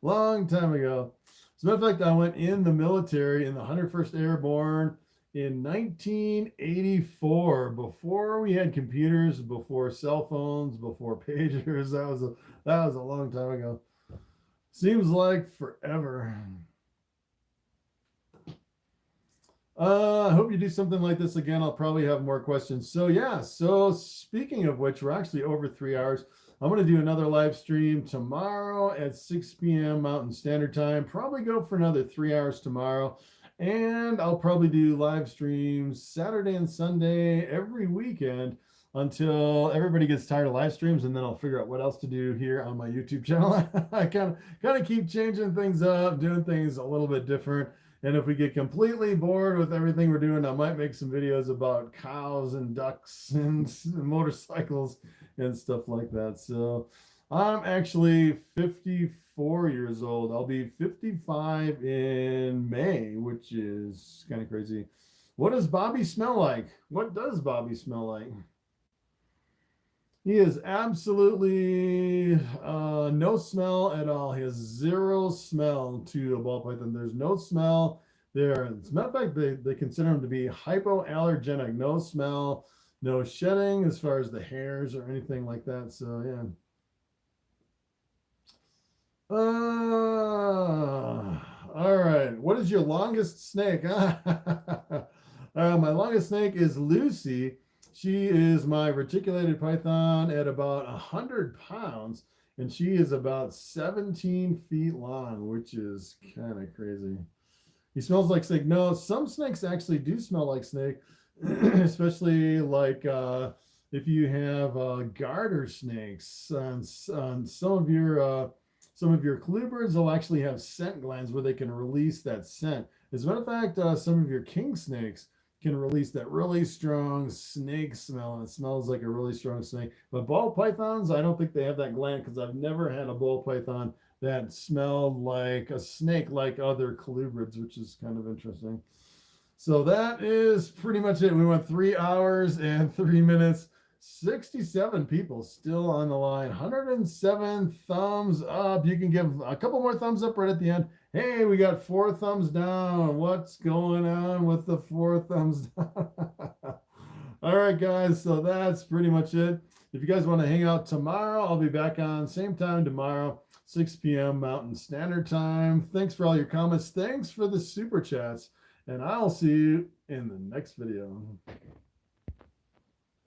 long time ago. As a matter of fact, I went in the military in the 101st Airborne in 1984, before we had computers, before cell phones, before pagers. That was a long time ago. Seems like forever. I hope you do something like this again. I'll probably have more questions. So yeah, so speaking of which, we're actually over 3 hours. I'm going to do another live stream tomorrow at 6 p.m. Mountain Standard Time. Probably go for another 3 hours tomorrow. And I'll probably do live streams Saturday and Sunday every weekend until everybody gets tired of live streams, and then I'll figure out what else to do here on my YouTube channel. I kind of keep changing things up, doing things a little bit different. And if we get completely bored with everything we're doing, I might make some videos about cows and ducks and motorcycles and stuff like that. So I'm actually 54 years old. I'll be 55 in May, which is kind of crazy. What does Bobby smell like? What does Bobby smell like? He is absolutely no smell at all. He has zero smell to a ball python. There's no smell there. As a matter of fact, they consider him to be hypoallergenic. No smell, no shedding as far as the hairs or anything like that. So yeah. All right. What is your longest snake? My longest snake is Lucy. She is my reticulated python at about 100 pounds, and she is about 17 feet long, which is kind of crazy. He smells like snake. No, some snakes actually do smell like snake, especially like if you have garter snakes on some of your colubrids, they'll actually have scent glands where they can release that scent. As a matter of fact, some of your king snakes can release that really strong snake smell, and it smells like a really strong snake. But ball pythons, I don't think they have that gland, because I've never had a ball python that smelled like a snake like other colubrids, which is kind of interesting. So that is pretty much it. We went 3 hours and 3 minutes. 67 people still on the line. 107 thumbs up. You can give a couple more thumbs up right at the end, Hey, we got 4 thumbs down. What's going on with the 4 thumbs down? All right, guys. So that's pretty much it. If you guys want to hang out tomorrow, I'll be back on same time tomorrow, 6 p.m. Mountain Standard Time. Thanks for all your comments. Thanks for the super chats. And I'll see you in the next video.